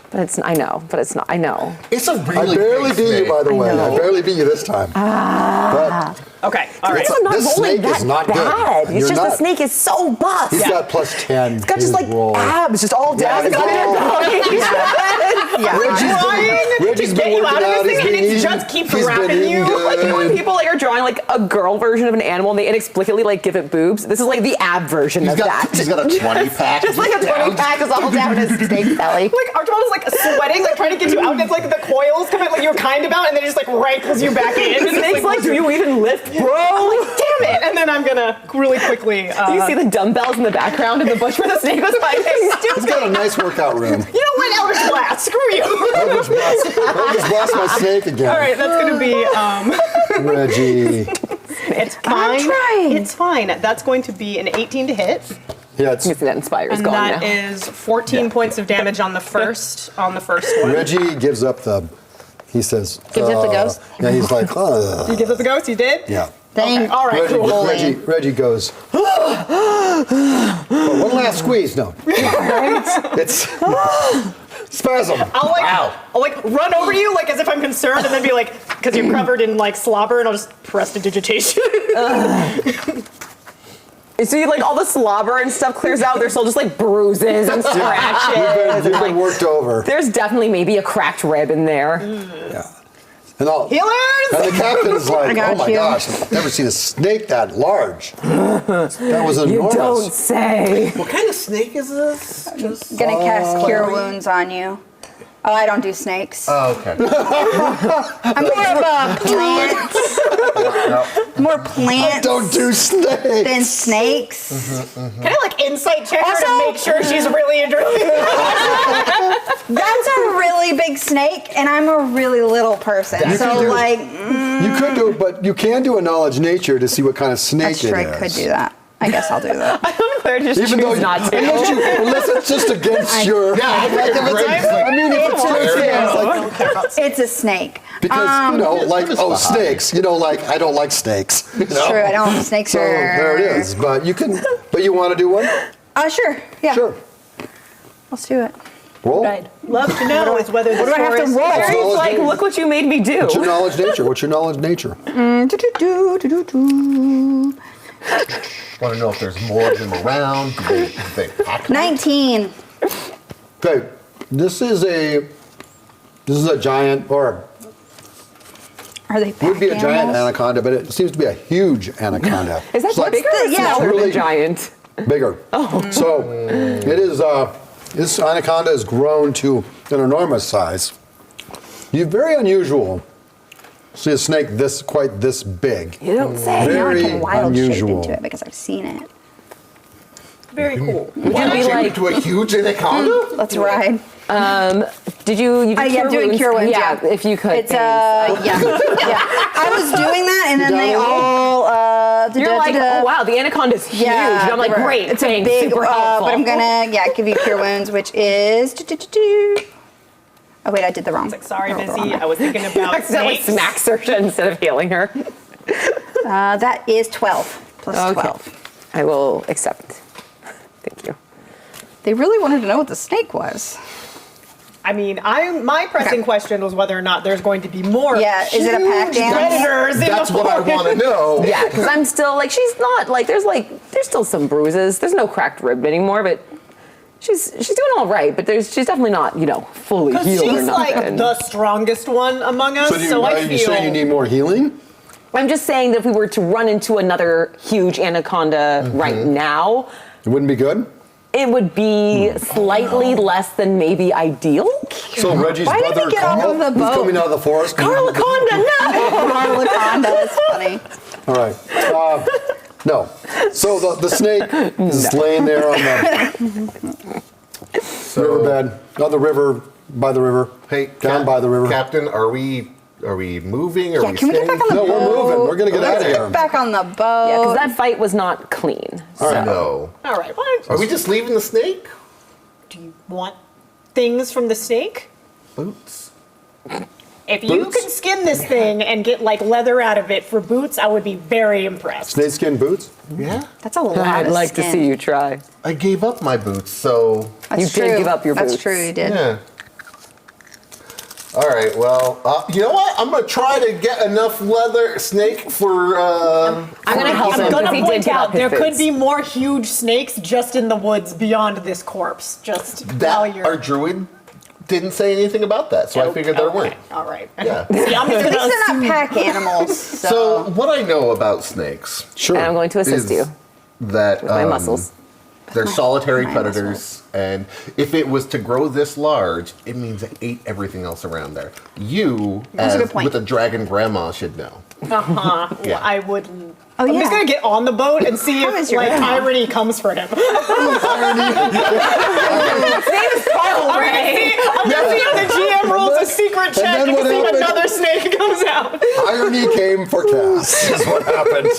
But it's I know. But it's not. I know. It's a I really barely big beat you, snake. by the way. know. I barely beat you this time. But Okay, all right. I'm not This rolling snake is that not good. bad. It's You're just the not- snake is so buff. he's got plus 10. It's got just like abs, just all Yeah, down. he's It's got all- Trying Reggie's to been get you working out of out. this He's thing, been and it eating- just keeps he's been wrapping eating you. good. Like, you know when people like are drawing like a girl version of an animal and they inexplicably like give it boobs? This is like the ab version of that. He's got a 20 pack. Just like a 20 pack is all down his snake belly. Like Archibald is like sweating, like trying to get you out, and it's like the coils come out like you were kind about, and then it just like rifles you back in. The snake's like, do you even lift, bro? I'm like, damn it! And then I'm gonna really quickly. You see the dumbbells in the background in the bush where the snake was fighting? He's got a nice workout room. you know what, Eldritch Blast? Screw you! I just lost my snake again. All right, that's gonna be. Reggie. It's fine. trying. It's fine. That's going to be an 18 to hit, Yeah, it's You see that inspires and gone that now. is 14 points of damage on the first one. Reggie gives up the. He says. Gives up the ghost? Yeah, he's like. You give it the ghost. You did. Yeah. Thank All right. Cool. Reggie goes. Oh, one last squeeze. No. It's spasm. I'll like run over you like as if I'm concerned, and then be like, because you're covered in like slobber, and I'll just prestidigitation. So you like all the slobber and stuff clears out. There's still just like bruises and scratches. You've and, been worked over. there's definitely maybe a cracked rib in there. Yeah. And all. Healers. And the captain's like, got oh my you. gosh, I've never seen a snake that large. That was You enormous. don't say. What kind of snake is this? Just... Gonna cast Cure Wounds on you. Oh, I don't do snakes. Oh, okay. I'm more of a plant. More I plants don't do snakes. than snakes. Can I like insight check her to Also- make sure she's really enjoying? That's a really big snake, and I'm a really little person. You So can do- like, You could do it, but you can do a knowledge nature to see what kind of snake that's true. I it could is. do that. I guess I'll do that. Claire just Even though choose not to. unless it's just against your. Yeah, like if it's I mean, if it's like, It's a snake. because you know, like snakes. You know, like I don't like snakes. You know? True. I don't. Snakes So are. there it is. But you can. But you want to do one? Sure. Yeah. Sure. Let's do it. Roll. I'd love to know is whether this do I have to forest- roll? It's It's knowledge like, nature. look what you made me do. What's your knowledge nature? What's your knowledge nature? Want to know if there's more of them around? Do they pack them? 19. Okay. This is a giant, or Are they? would be a pack giant animals? anaconda, but it seems to be a huge anaconda. Is that It's like bigger or yeah, smaller really- than giant? bigger. Oh. So it is. This anaconda has grown to an enormous size. You're very unusual. See a snake quite this big. You don't say. Now I Very can wild unusual. shape into it because I've seen it. Very cool. Would you be Shape like, into a huge anaconda? Let's ride. did you Yeah, cure doing wounds? cure wounds. Yeah, if you could. It's thanks. yeah. I was doing that, and then they all. You're like, oh wow, the anaconda's huge. Yeah, and I'm like, they were- great, It's thanks, a big, super helpful. but I'm gonna give you cure wounds, which is. Oh wait, I did the wrong. Like, sorry, I rolled the Missy. wrong I was thinking about accidentally snakes. smack Saoirse instead of healing her. That is 12 plus 12. I will accept. Thank you. They really wanted to know what the snake was. I mean, my pressing question was whether or not there's going to be more. Yeah, is it a pack huge animal? predators in That's the what I forest. want to know. Yeah, because I'm still like, she's not like, there's still some bruises. There's no cracked rib anymore, but she's doing all right. But she's definitely not, fully Because healed or she's like nothing. the strongest one among us, so are I you feel. saying you need more healing? I'm just saying that if we were to run into another huge anaconda right now, It wouldn't be good. it would be slightly less than maybe ideal. So Reggie's Why did brother we get off Carl, of the who's boat? coming out of the forest. Carlaconda, no! Laconda is funny. All right. No. So the snake is laying there on the riverbed, on the river, by the river. Hey, down by the river. Captain, are we moving? Are Yeah, we can we get staying? back on the No, boat? we're moving. We're gonna get out of Let's here. get back on the boat. Yeah, because that fight was not clean. All right. No. All right, what? Are we just leaving the snake? Do you want things from the snake? Boots. If you Boots? can skin this thing and get like leather out of it for boots, I would be very impressed. Snakeskin boots. Yeah. That's a lot I'd of like to skin. see you try. I gave up my boots, so That's You did true. give up your That's boots. true, you did. yeah. All right. Well, you know what? I'm gonna try to get enough leather snake for. I'm gonna help him I'm because gonna he did point give up out his there could boots. be more huge snakes just in the woods beyond this corpse. Just while That you're. our druid didn't say anything about that, so I figured there Okay, weren't. All right. Yeah. See, I'm just At least gonna they're not pack animals. So what I know about snakes Sure. And I'm going to assist is you that with my muscles. they're solitary my predators, and if it was to grow this large, it means it ate everything else around there. You, That's a as good point. with a dragon grandma, should know. Well, Yeah. I wouldn't. Oh, I'm yeah. just gonna get on the boat and see How if is your like grandma? irony comes for him. Carl I'm gonna see if the GM rolls a secret check then and what see if happened? another snake comes out. Irony came for Cass. Is what happened.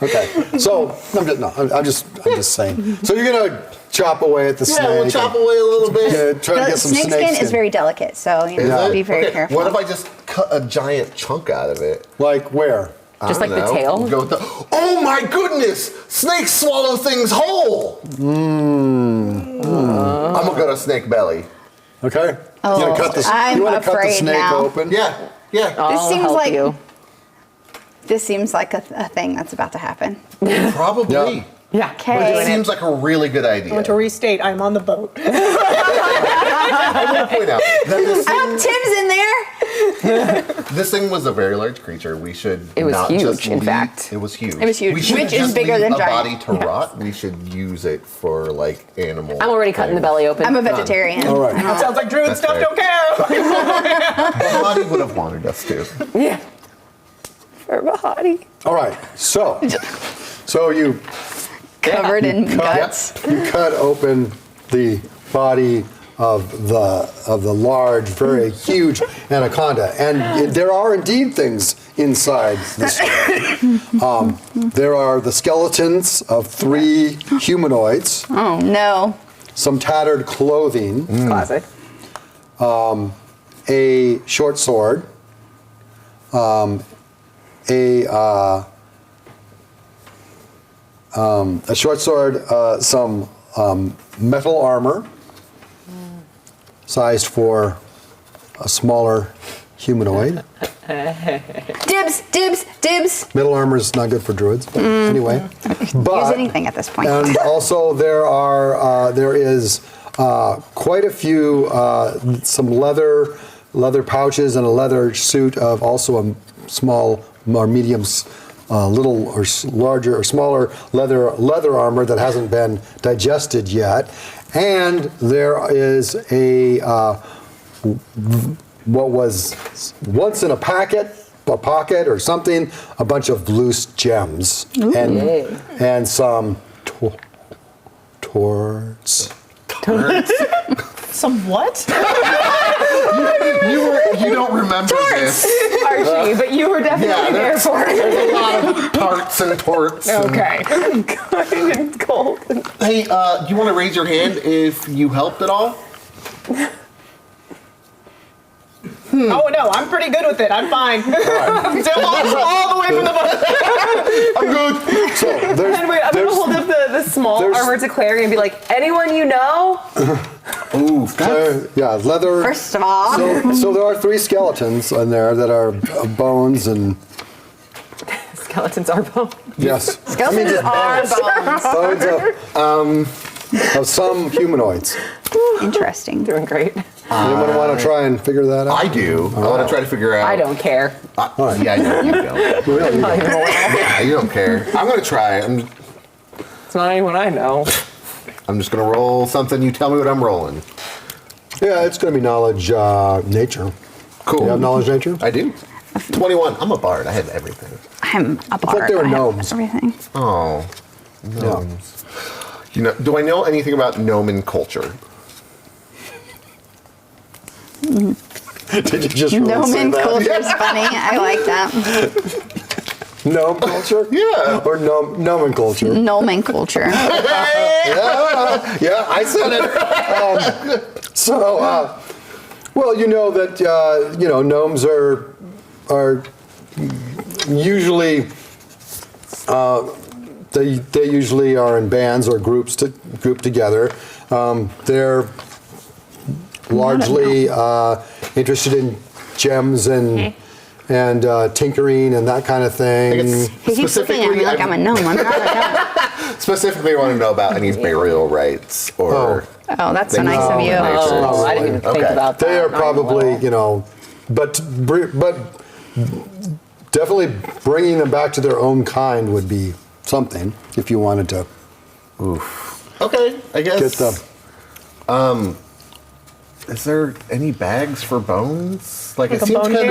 Okay. So I'm just saying. So you're gonna chop away at the snake. Yeah, we'll chop away a little bit. Yeah, try to the get some snake skin snakeskin. is very delicate, so you Is know, it? be very Okay, careful. What if I just cut a giant chunk out of it? Like where? Just I like don't the know. tail? Go with the, oh my goodness! Snakes swallow things whole! I'm gonna go to snake belly. Okay. Oh, you wanna cut the, I'm you wanna cut the afraid snake now. open? Yeah, yeah. I'll seems help like- you. This seems like a thing that's about to happen. Probably. Yeah. Yeah. But Okay. it seems like a really good idea. I want to restate, I'm on the boat. I want to point out that this I hope thing, Tim's in there. this thing was a very large creature. We should It was not huge, just in leave- fact. It was huge. It was huge, We shouldn't which is just bigger leave than a giant. body to rot. We should use it for like animal. I'm already cutting the belly open. I'm a vegetarian. All right. Sounds like druid That's stuff, fair. don't care. Bahati would have wanted us to. Yeah. For Bahati. All right. So you Covered in guts. you cut open the body of the large, very huge anaconda, and there are indeed things inside this. There are the skeletons of 3 humanoids, Oh no. some tattered clothing, Classic. a short sword, a short sword, some metal armor, sized for a smaller humanoid. Dibs, dibs, dibs. Metal armor is not good for druids, but anyway. Use But anything at this point. and also there is quite a few some leather pouches and a leather suit of also a small or medium little or larger or smaller leather armor that hasn't been digested yet, and there is a what was once in a pocket or something, a bunch of loose gems and some torts. Some what? You don't remember this. Archie, but you were definitely there there's, for it. there's a lot of tarts and torts. and- Okay. It's cold. Hey, do you want to raise your hand if you helped at all? Oh no, I'm pretty good with it. I'm fine. I'm still all the way from the boat. I'm good. So And wait, I'm gonna there's hold up the small there's- armor to Clary and be like, anyone you know? Ooh, leather. First of all, So there are 3 skeletons in there that are bones and Skeletons are bone. yes, skeletons are bones. bones of some humanoids. Interesting. Doing great. Anyone want to try and figure that out? I do. I want to try to figure out. I don't care. Yeah, I know you don't. Really? Yeah, you don't care. I'm gonna try. It's not anyone I know. I'm just gonna roll something. You tell me what I'm rolling. Yeah, it's going to be knowledge nature. Cool. You have knowledge nature? I do. 21. I'm a bard. I have everything. I'm a bard. they were I have gnomes. Everything. Oh, gnomes. You know, do I know anything about gnomon culture? Did you just really say Nomenclature that? is funny. I like that. Gnome culture? Yeah. Or nomenclature? Nomenclature. Yeah, I said it. Well, you know that gnomes are usually they usually are in bands or groups grouped together. They're largely interested in gems and tinkering and that kind of thing. He keeps looking at me like I'm a gnome. I'm not a gnome. Specifically, want to know about any burial rites or. Oh, that's so things nice of of you. that nature. Oh, I didn't even think Okay. about that. They are not even a probably, little. but definitely bringing them back to their own kind would be something if you wanted to Okay, I guess. get the. Is there any bags for bones? Like Like it a seems bone kind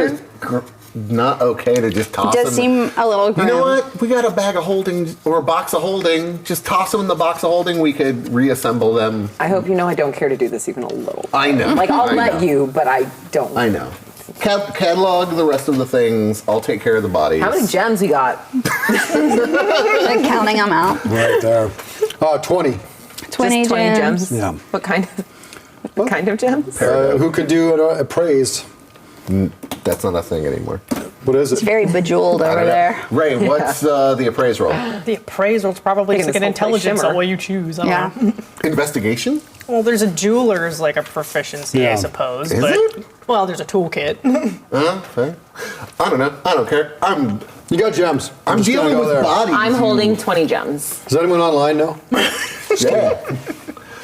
of not okay to just toss It them. does seem a little You grim. know what? We got a bag of holding or a box of holding. Just toss them in the box of holding. We could reassemble them. I hope you know I don't care to do this even a little. I know. Like, I'll I let know. you, but I don't. I know. Catalog the rest of the things. I'll take care of the bodies. How many gems you got? Like counting them out. Right there. 20. 20 Just 20 gems. gems? Yeah. What kind of gems? Who could do appraised? That's not a thing anymore. What is It's it? very bejeweled I over don't know. there. Ray, what's the appraise roll? The appraisal's probably Making just like an this whole place intelligence shimmer. on what you choose. I Yeah. don't know. Investigation? Well, there's a jeweler's like a proficiency, Yeah. I suppose. Is but it? well, there's a toolkit. Okay. I don't know. I don't care. I'm You got gems. I'm just gonna dealing go with there. bodies. I'm holding 20 gems. Does anyone online know? Yeah.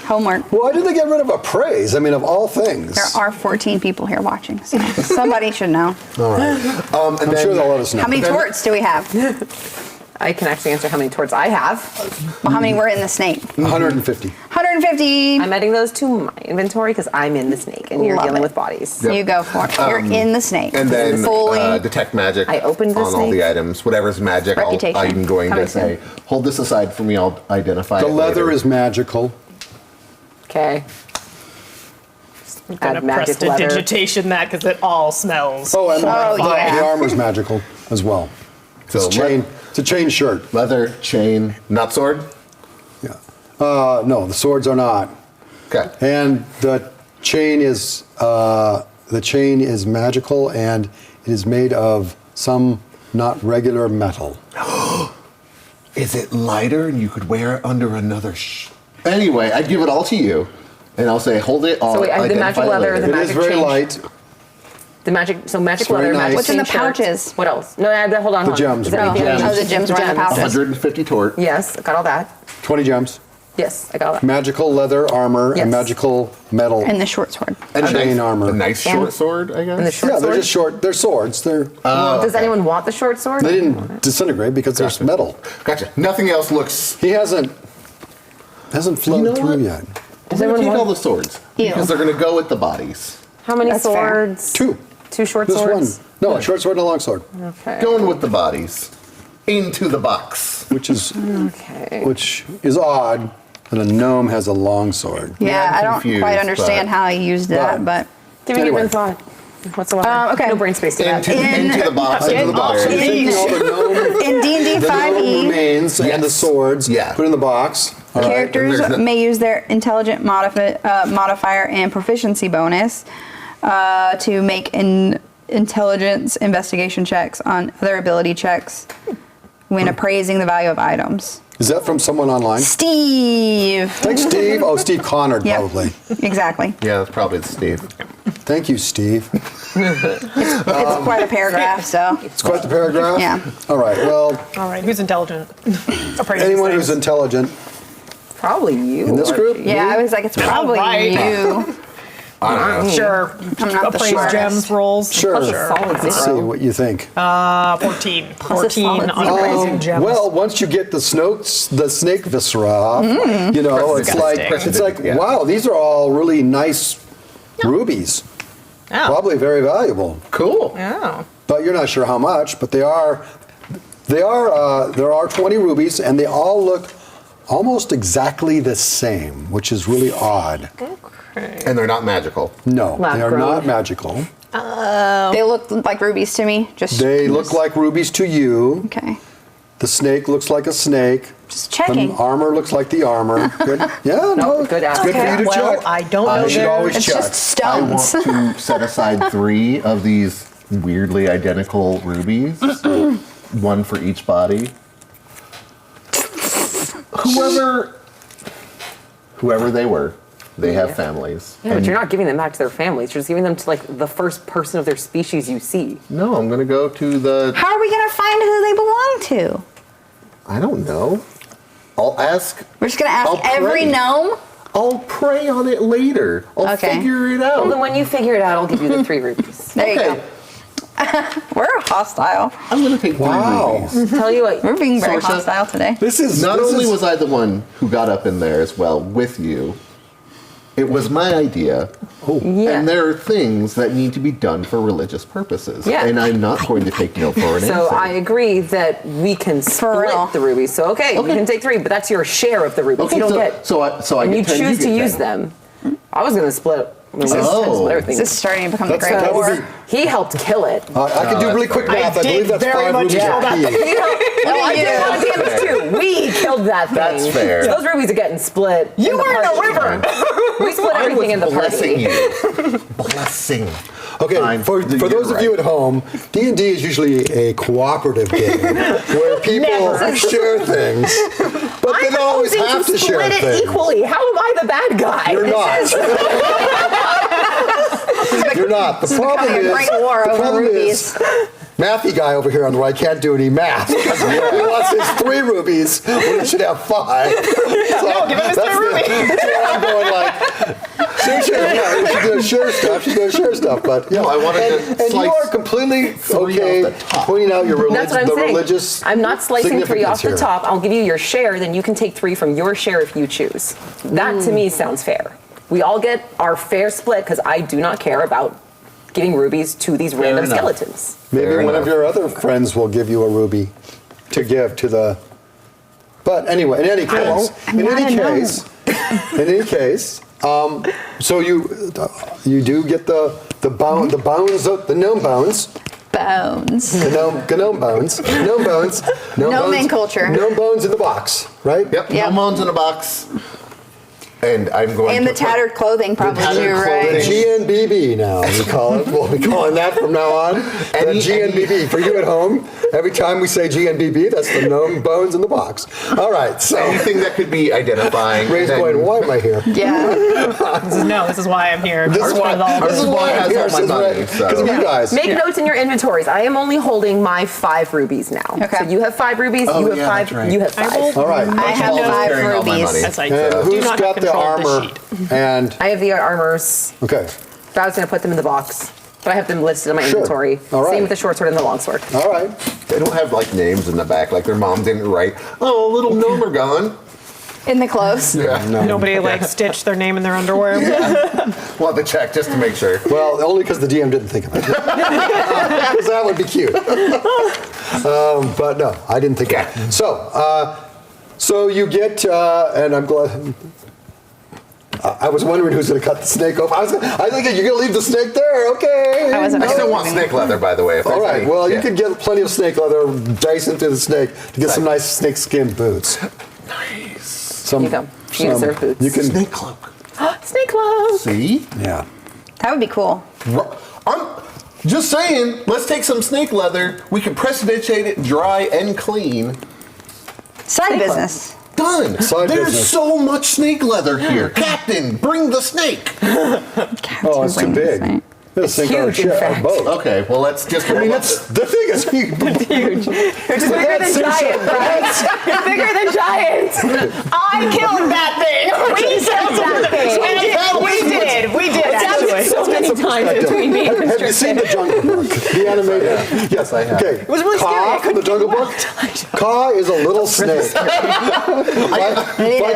Homework. Why did they get rid of appraise? I mean, of all things. There are 14 people here watching, so somebody should know. All right. And I'm then, sure they'll let us know. How many Then- torts do we have? I can actually answer how many torts I have. Well, how many were in the snake? 150. 150. I'm adding those to my inventory because I'm in the snake and you're Love dealing it. with bodies. You go for it. You're in the snake. And then fully. detect magic I opened the on all snake. the items. Whatever's magic, Reputation. I'm going to Coming say, hold this aside for me. I'll identify The it leather later. is magical. Okay. Gonna Add magic leather. prestidigitation that because it all smells. Oh, and yeah. the armor's magical as well. So It's chain. It's a chain shirt. leather, chain, not sword. Yeah. No, the swords are not. Okay. And the chain is magical, and it is made of some not regular metal. Is it lighter and you could wear it under another Anyway, I'd give it all to you. And I'll say, hold it. I'll So wait, I have the identify magic leather, later. the It is magic very change. light. The magic, so magic It's very leather, nice. magic What's in the chain shirt. pouches? What else? No, hold on. The hold on. gems, Is there right? anything else? Oh, the gems were in the pouches. 150 tort. Yes, I got all that. 20 gems. Yes, I got all that. Magical leather armor Yes. and magical metal. And the short sword. And Chain armor. A nice And- short sword, I guess. And the short Yeah, they're sword. just short. They're swords. They're Does anyone want the short sword? they didn't disintegrate because there's metal. Gotcha. Nothing else looks. He hasn't flowed know through what? yet. Does I'm gonna anyone take all want the swords Ew. because they're gonna go with the bodies. how many That's fair. swords? Two. Two short This swords. one. No, a short sword and a long sword, Okay. Going with the bodies into the box. which is Okay. odd that a gnome has a long sword. Yeah, I'm I don't confused, quite understand but- how he used that, but Give me Anyway. even thought whatsoever. Okay. No brain space to that. Into the box. In- Into the box. So you're taking all the gnome, in D&D the gnome 5e, remains and the Yes. swords. Yeah. Put in the box. All right. characters and there's no- may use their intelligent modifier and proficiency bonus to make intelligence investigation checks on other ability checks when appraising the value of items. Is that from someone online? Steve. Thanks, Steve. Oh, Steve Connard, Yep. probably. Exactly. Yeah, that's probably Steve. Thank you, Steve. It's quite a paragraph, so. It's quite the paragraph. Yeah. All right. Well, All right, who's intelligent? Appraise anyone these who's things. intelligent Probably you. in this group? Yeah, I was like, it's probably right. you. I don't know. Sure. I'm not the Appraise smartest. gems rolls. Sure. Solid Let's see zero. what you think. 14. 14 solid on zero. appraising gems. Well, once you get the snake viscera off, you know, it's Disgusting. like Yeah. wow, these are all really nice rubies. Oh. Probably very valuable. Cool. Oh. But you're not sure how much, but there are 20 rubies, and they all look almost exactly the same, which is really odd. Okay. And they're not magical. No, Lab they are grown. not magical. They look like rubies to me. They look like rubies to you. Okay. The snake looks like a snake. Just checking. The armor looks like the armor. Good. Yeah, no, good it's ask. good for Okay. you to Well, check. I don't know You should their- always It's check. just I want stones. to set aside 3 of these weirdly identical rubies, one for each body. Whoever they were, they have families. Yeah, but And you're not giving them back to their families. You're just giving them to like the first person of their species you see. No, I'm gonna go to the. How are we gonna find who they belong to? I don't know. I'll ask. We're just gonna ask I'll every pray. gnome. I'll pray on it later. I'll Okay. figure it Well, then out. when you figure it out, I'll give you the 3 rubies. There you Okay. go. We're hostile. I'm gonna take 3 Wow. rubies. Tell you what, We're being very Sorsha? hostile today. This is Not this only is- was I the one who got up in there as well with you, it was my idea. yeah. And there are things that need to be done for religious purposes. Yeah. And I'm not going to take no for an So answer. I agree that we can split real. the rubies. So we can take 3, but that's your share of the rubies. Okay, you don't so, get. so I and you get 10, choose to get use 10. them. I was gonna split. I mean, we Oh. split everything. This is starting to become the That's- Great that would War. be- He helped kill it. I can do really quick math. I did believe that's very 5 much rubies kill a that piece. No, I did a lot of damage too. We killed that thing. That's fair. So those rubies are getting split. You in were in the party. river. We split I everything in the was blessing party. you. Blessing. Okay, Fine. for You're those of right. you at home, D&D is usually a cooperative game where people Never. share things, but they don't always proposing have to share split it things. equally. How am I the bad guy? You're not. You're not. The problem becoming a is, great war the over problem rubies. is, mathy guy over here on the right can't do any math. He wants his 3 rubies when he should have 5. So give him his 3 rubies. That's why I'm going like, she's going to share stuff. She's going to share stuff, but yeah. No, I wanted to and you slice are completely 3 okay off the top. pointing out your That's what I'm the saying. religious. I'm not slicing 3 off the significance top. I'll give you your share, then you can take 3 from your share if you choose. That to me sounds fair. We all get our fair split because I do not care about giving rubies to these random enough. skeletons. Maybe Fair one enough. of your other friends will give you a ruby to give to the. But anyway, in any case, so you do get the bones, the gnome bones. Bones. The gnome bones. Gnome bones. Nomenclature. Gnome bones in the box, right? Yep, Yep. no moans in a box. And I'm going And to the tattered clothing probably tattered too, clothing. right? GNBB now, we call it. We'll be calling that from now on. The Any- GNBB. For you at home, every time we say GNBB, that's the gnome bones in the box. All right, so anything that could be identifying. Ray's then- going, why am I here? Yeah. This is why I'm here. This is why All this is why I'm has here, all my says money, Ray. so- Because of you guys. Make notes in your inventories. I am only holding my 5 rubies now. Okay. So you have 5 rubies, Oh, you have yeah, 5, that's right. you have 5. All right. I have Ball is 5 carrying all my rubies. money. As I And do who's not got have the control of the armor? sheet. And, I have the armors. okay. But I was going to put them in the box. But I have them listed in my Sure. inventory. All right. Same with the short sword and the long sword. All right. They don't have like names in the back, like their mom didn't write. Oh, little gnome are gone. In the clothes. Yeah. Nobody like stitched their name in their underwear. We'll have to check just to make sure. Well, only because the DM didn't think of it. Because that would be cute. But no, I didn't think of it. So you get, and I'm glad. I was wondering who's going to cut the snake off. I think you're going to leave the snake there. Okay. I wasn't I still want snake leather, by the way. If All there's right. any- Well, yeah. you could get plenty of snake leather, dice into the snake to get some nice snake skin boots. Nice. Some, You go. You deserve boots. You can. Snake cloak. Snake clothes. See? Yeah. That would be cool. I'm just saying, let's take some snake leather. We can prestidigitate it dry and clean. Side business. Done. Side There's business. so much snake leather here. Captain, bring the snake. Oh, it's too big. This thing on a huge, in ship, fact. a boat. Okay, well, let's just. I mean, that's the thing is, Huge. It's bigger than That's giant, right? It's bigger than giant. I killed that thing. We killed that thing. We did It's happened actually. so many times between me and Have you seen the Constricted. Jungle Book? The animated? Yes, I have. Okay. It was really scary. I Cough, couldn't the Jungle Book? Ka is a little snake. By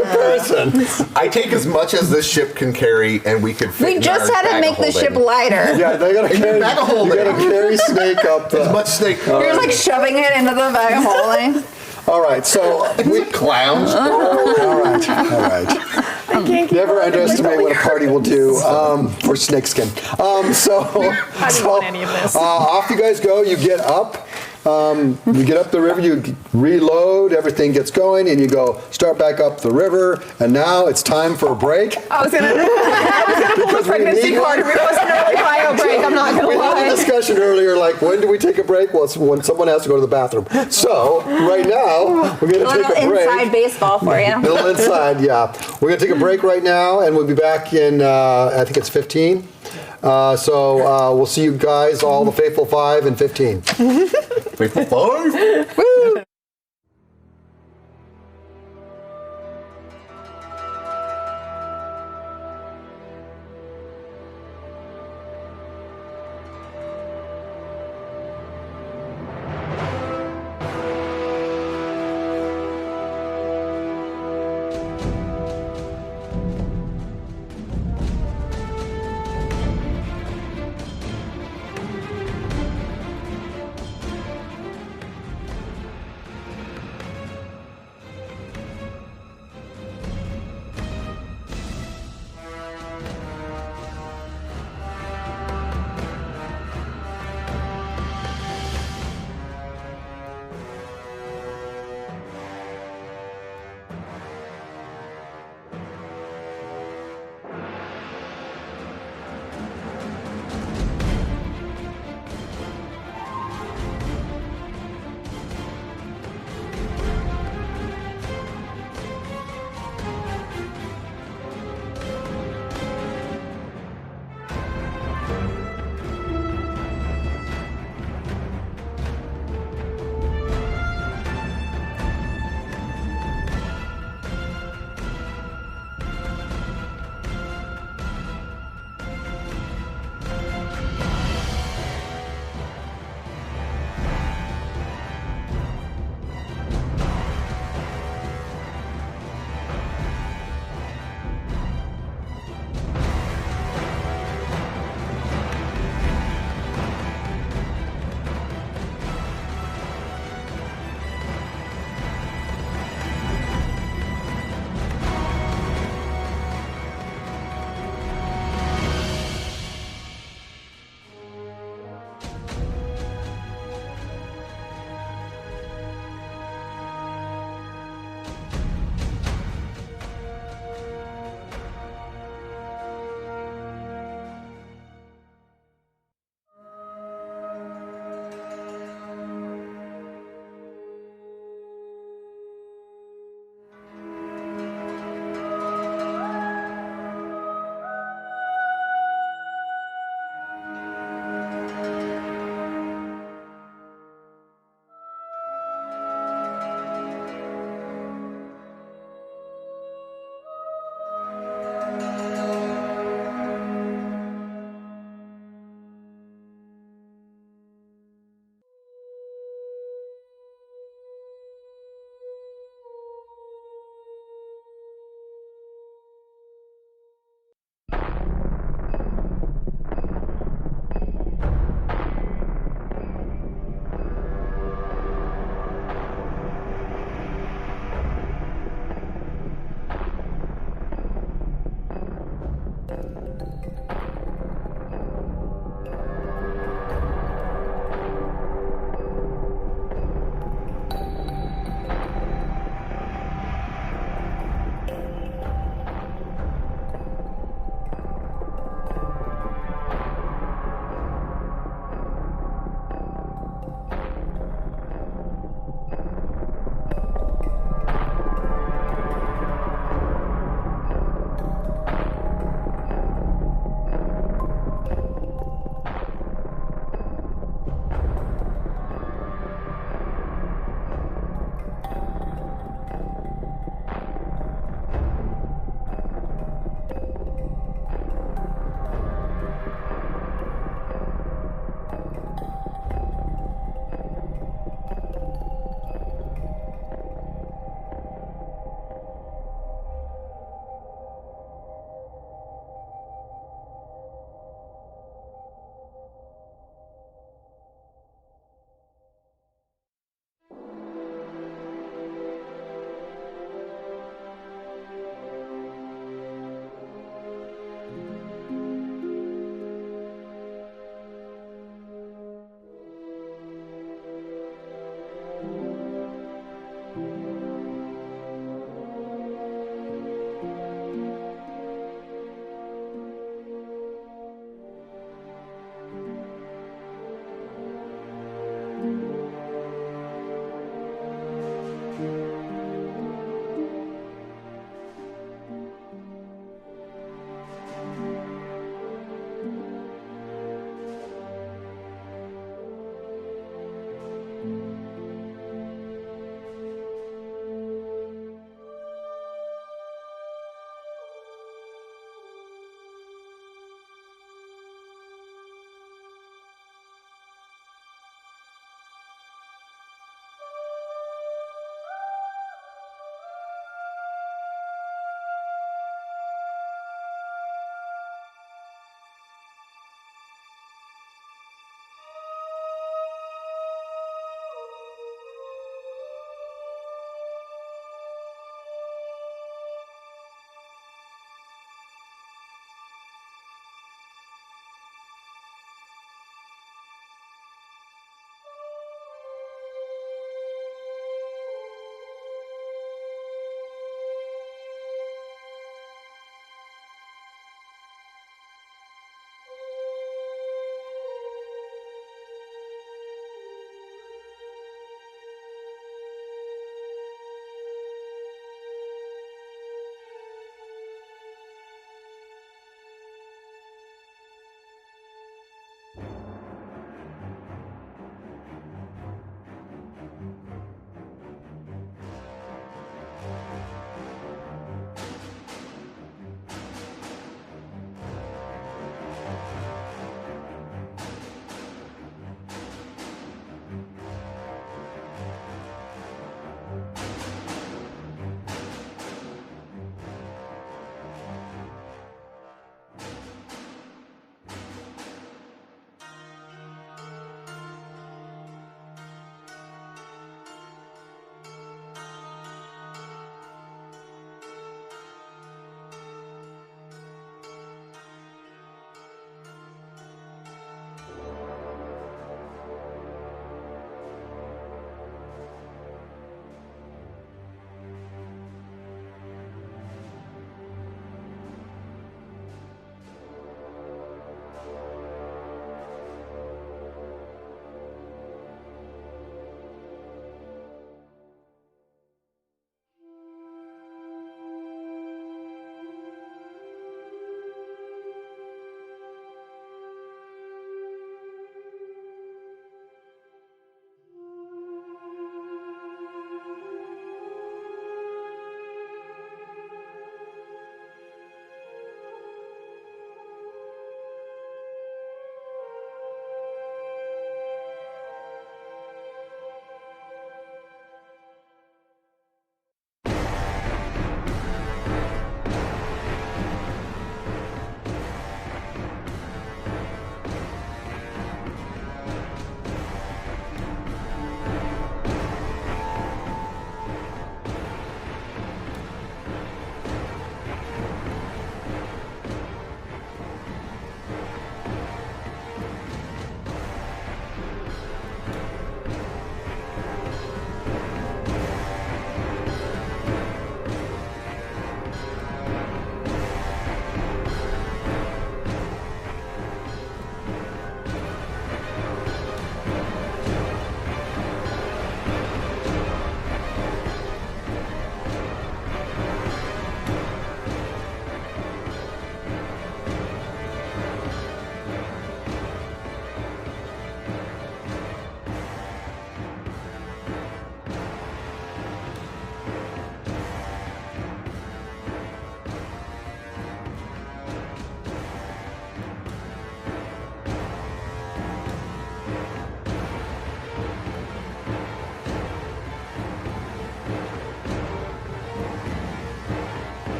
comparison. I take as much as this ship can carry, and we could fit We in just our had to bag make of the ship holding. lighter. Yeah, they gotta carry. bag of holding. You gotta carry Snake up. As much snake. You're like shoving it into the bag of holding. All right, so we clowns. all right. Never underestimate what a party will do for snakeskin. So I didn't want any of this. off you guys go. You get up. You get up the river, you reload, everything gets going, and you go start back up the river. And now it's time for a break. I was gonna pull the Because we pregnancy need card. one. It was an early bio break. I'm not gonna We had a lie. discussion earlier, like when do we take a break? Well, it's when someone has to go to the bathroom. So right now we're A going to little take a break. inside baseball for you. Little inside, yeah. We're going to take a break right now, and we'll be back in, I think it's 15. So we'll see you guys, all the faithful 5 and 15. Faithful 5? Woo!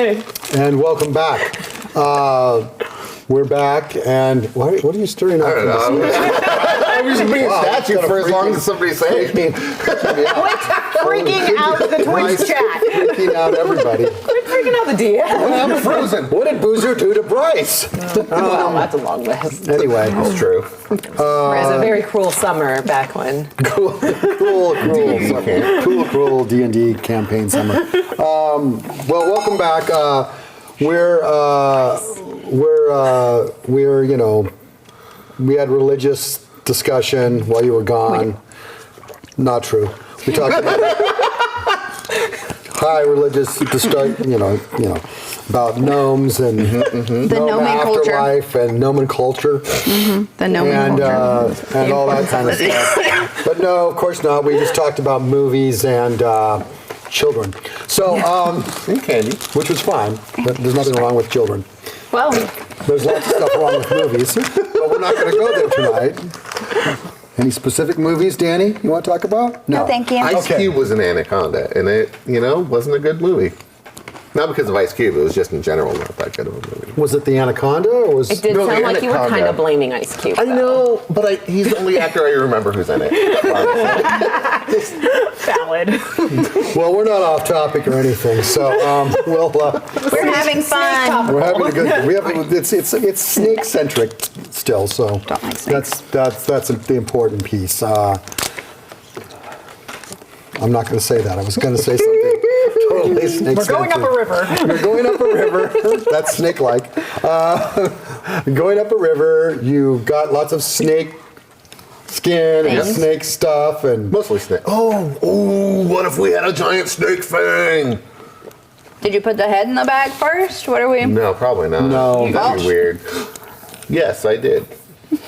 Hey. And welcome back. We're back, and what are you stirring up? I don't know. I was being a Wow, statue it's for as long freaking- as somebody saying me. Freaking out the Twitch chat. Freaking out everybody. Freaking out the DM. I'm frozen. What did Boozer do to Bryce? Well, that's a long list. Anyway, That's true. It was a very cruel summer back when. cruel D&D campaign summer. Well, welcome back. We're we had religious discussion while you were gone. Not true. We talked about high religious about gnomes and The gnome nomenclature. afterlife and nomenclature. The And, nomenclature. and all that kind of stuff. But no, of course not. We just talked about movies and children. So, And candy. which was fine. There's nothing wrong with children. Well, There's lots of stuff wrong with movies, but we're not going to go there tonight. Any specific movies, Danny, you want to talk about? No, thank you. Ice Okay. Cube was an anaconda, and it, wasn't a good movie. Not because of Ice Cube, it was just in general not that good of a movie. Was it the Anaconda or was it did No, the sound like you were Anaconda. kind of blaming Ice Cube. I though. know, but he's the only actor I remember who's in it. Valid. Well, we're not off topic or anything, so We're having fun. we're having a good. It's snake centric still, so Don't like snakes. that's the important piece. I'm not going to say that. I was going to say something totally snake We're going up a river. You're going up a river. That's snake-like. Going up a river, you've got lots of snake skin and Things. snake stuff, and Mostly snake. Oh, what if we had a giant snake fang? Did you put the head in the bag first? What are we? No, probably not. No. That'd be weird. Yes, I did. Just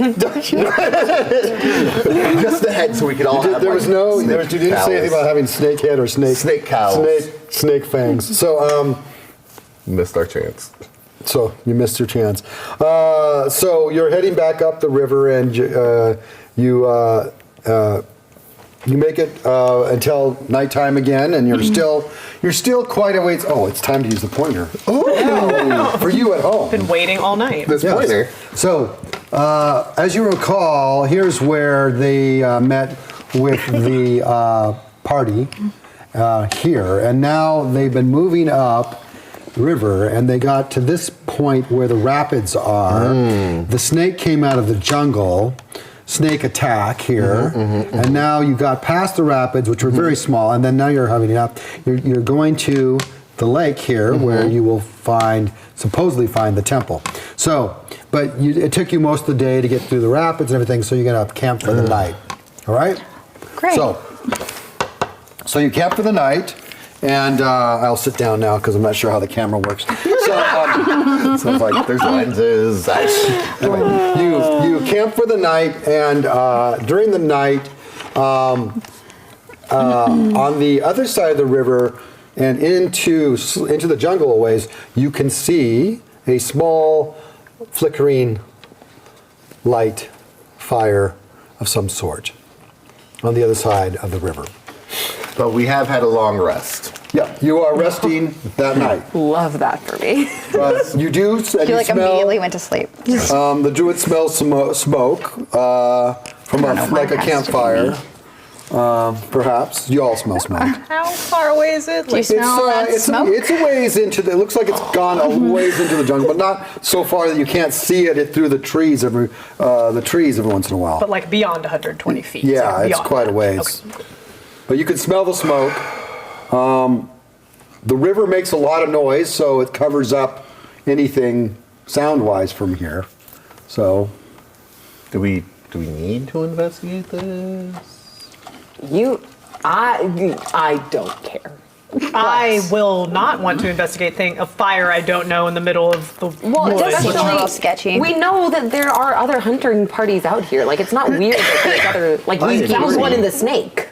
the head so we could all have there was no. snake You didn't say anything cowls. about having snake head or snake cowls. snake fangs. So Missed our chance. so you missed your chance. So you're heading back up the river, and you make it until nighttime again, and you're still quite a ways. Oh, it's time to use the pointer. Oh, for you at home. Been waiting all night. This Yes. pointer. So, as you recall, here's where they met with the party here, and now they've been moving up the river, and they got to this point where the rapids are. The snake came out of the jungle. Snake attack here, and now you got past the rapids, which were very small, and then now you're having up. You're going to the lake here, where you will supposedly find the temple. So, but it took you most of the day to get through the rapids and everything, so you're going to camp for the night. All right? Great. So you camp for the night, and I'll sit down now because I'm not sure how the camera works. So, Sounds like there's lenses. you camp for the night, and during the night, on the other side of the river and into the jungle a ways, you can see a small flickering light fire of some sort on the other side of the river. But we have had a long rest. Yeah, you are resting that night. Love that for me. You do, and You you like smell. immediately went to sleep. The druid smells smoke from I don't know, like a mine has to be campfire. Perhaps you all smell smoke. How far away is it? Do you smell that smoke? It's a ways into the. It looks like it's gone a ways into the jungle, but not so far that you can't see it through the trees every once in a while. But like beyond 120 feet. Yeah, so it's beyond quite a that. ways. Okay. But you can smell the smoke. The river makes a lot of noise, so it covers up anything sound-wise from here. So, Do we need to investigate this? I don't care. I will not want to investigate a fire I don't know in the middle of the Well, woods. Seems a little especially sketchy. we know that there are other hunting parties out here. Like it's not weird that there's other. Like we found agree. one in the snake,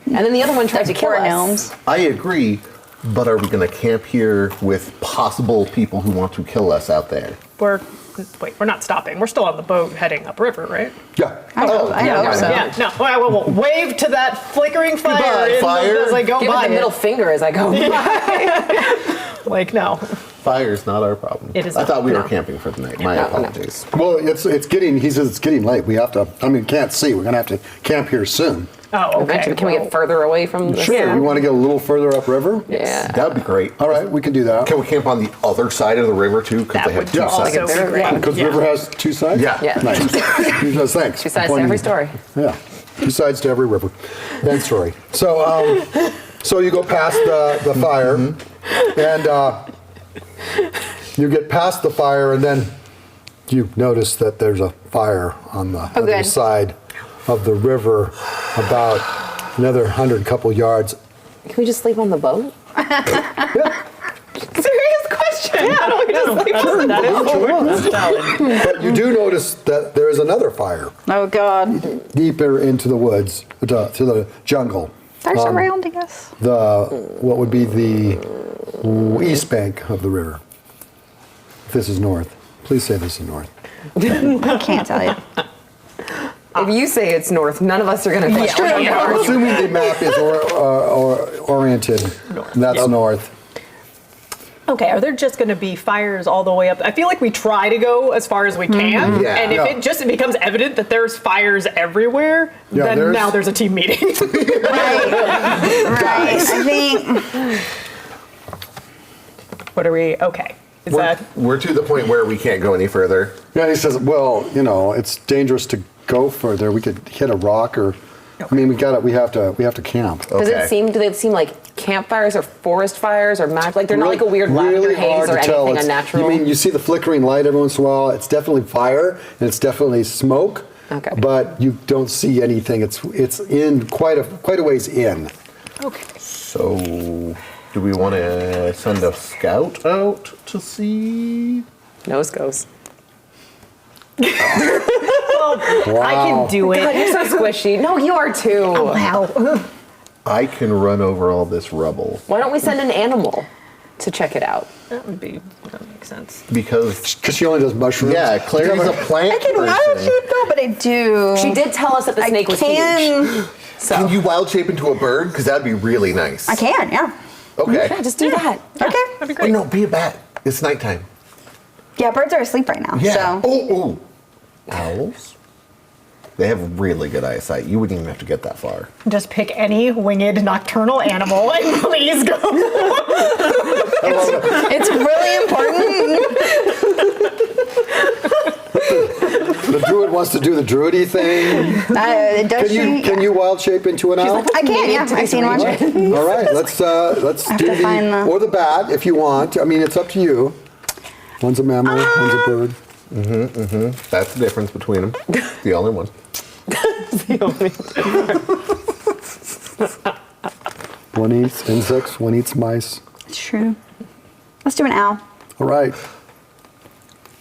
and then the other one tried to kill Poor us. gnomes. I agree, but are we going to camp here with possible people who want to kill us out there? We're not stopping. We're still on the boat heading upriver, right? yeah. I hope so. Yeah, no. I will wave to that flickering fire, Goodbye, fire. as I go Give by it the middle it. finger as I go by. Like, no. Fire's not our problem. It is I not, thought we were no. camping for the night. My apologies. Well, it's getting. He says it's getting late. We have to. I mean, can't see. We're gonna have to camp here soon. Oh, okay. Eventually, can we get further away from the Sure. sun? You want to get a little further upriver? Yeah. That would be great. All right, we can do that. Can we camp on the other side of the river too? Because That they have would two also sides. be great. Because Yeah. river has two sides. Yeah. Yeah. Nice. He says thanks. Two sides to Pointing- every story. Yeah. Two sides to every river. End story. So, so you go past the fire, and you get past the fire, and then you notice that there's a fire on the other good. side of the river, about another couple yards. Can we just sleep on the boat? Serious question. How do we just sleep on the boat? That's valid. But you do notice that there is another fire Oh God. deeper into the woods, to the jungle. They're surrounding us. What would be the east bank of the river. This is north. Please say this is north. I can't tell you. If you say it's north, none of us are going to think I'm assuming the map is oriented. That's north. Okay, are there just going to be fires all the way up? I feel like we try to go as far as we can, Yeah. and if Yeah. it just becomes evident that there's fires everywhere, Yeah, then there's- now there's a team meeting. Right. I think. What are we? Okay, is that? We're to the point where we can't go any further. Yeah, he says, well, it's dangerous to go further. We could hit a rock or, I mean, we have to camp. do they seem like campfires or forest fires or magic? Like they're not like a weird lavender really haze hard or to tell. anything It's- unnatural? You mean you see the flickering light every once in a while? It's definitely fire and it's definitely smoke. Okay. But you don't see anything. It's in quite a ways in. Okay. So, do we want to send a scout out to see? Nose goes. I can do it. God, you're so squishy. No, you are too. Wow. I can run over all this rubble Why don't we send an animal to check it out? That would make sense. because Because she only does mushrooms. yeah, Clary's a plant I can wild person. shape though, but I do. She did tell us that the I snake was huge. can. So Can you wild shape into a bird? Because that'd be really nice. I can. Yeah. Okay. yeah, just do that. Okay. That'd be Oh, great. no, be a bat. It's nighttime. Yeah, birds are asleep right now. Yeah. So. Oh. Owls. They have really good eyesight. You wouldn't even have to get that far. Just pick any winged nocturnal animal and please go. It's really important. The druid wants to do the druidy thing. Does Can you wild shape into an owl? I can. Yeah. I've seen one. All right, let's have do to find the- or the bat if you want. I mean, it's up to you. One's a mammal, one's a bird. That's the difference between them. The only one. One eats insects, one eats mice. It's true. Let's do an owl. All right.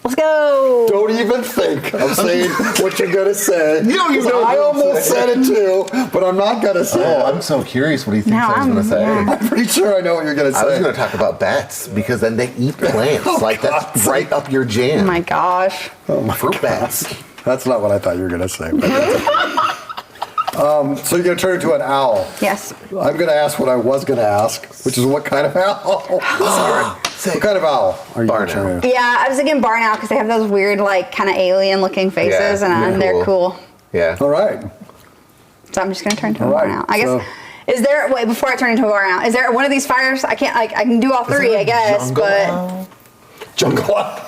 Let's go. Don't even think of saying what you're gonna say. You don't even know what I you're gonna almost say. said it too, but I'm not gonna say Oh, it. I'm so curious what he thinks Now I was going to say. yeah. I'm pretty sure I know what you're gonna say. I was going to talk about bats because then they eat plants. Like that's right up your Oh jam. my gosh. Fruit bats. That's not what I thought you were gonna say. But so you're gonna turn into an owl. Yes. I'm gonna ask what I was gonna ask, which is what kind of owl? What kind of owl are you Barn gonna turn owl. into? Yeah, I was thinking barn owl because they have those weird, like, kind of alien-looking faces, Yeah, and they're cool. Yeah. All right. So I'm just gonna turn into a All barn right, owl. I guess. so- Is there? Wait, before I turn into a barn owl, is there one of these fires? I can't. Like, I can do all three, I guess, Jungle but owl? Jungle owl.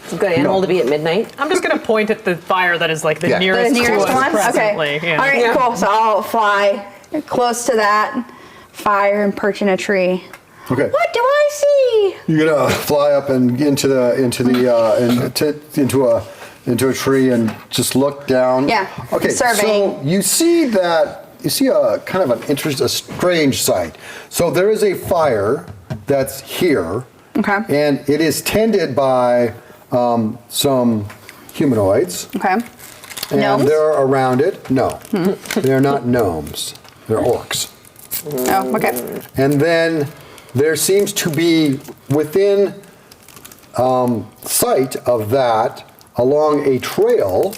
It's a good animal to be at midnight. I'm just going to point at the fire that is like the Yeah. the nearest, nearest to us one. Okay. presently. Yeah. All right, Yeah. cool. So I'll fly close to that fire and perch in a tree. Okay. What do I see? You're gonna fly up and into a tree and just look down. Yeah, Okay. surveying. So you see a kind of a strange sight. So there is a fire that's here. Okay. And it is tended by some humanoids. Okay. And Gnomes? they're around it. No, they're not gnomes. They're orcs. Oh, okay. And then there seems to be within sight of that, along a trail,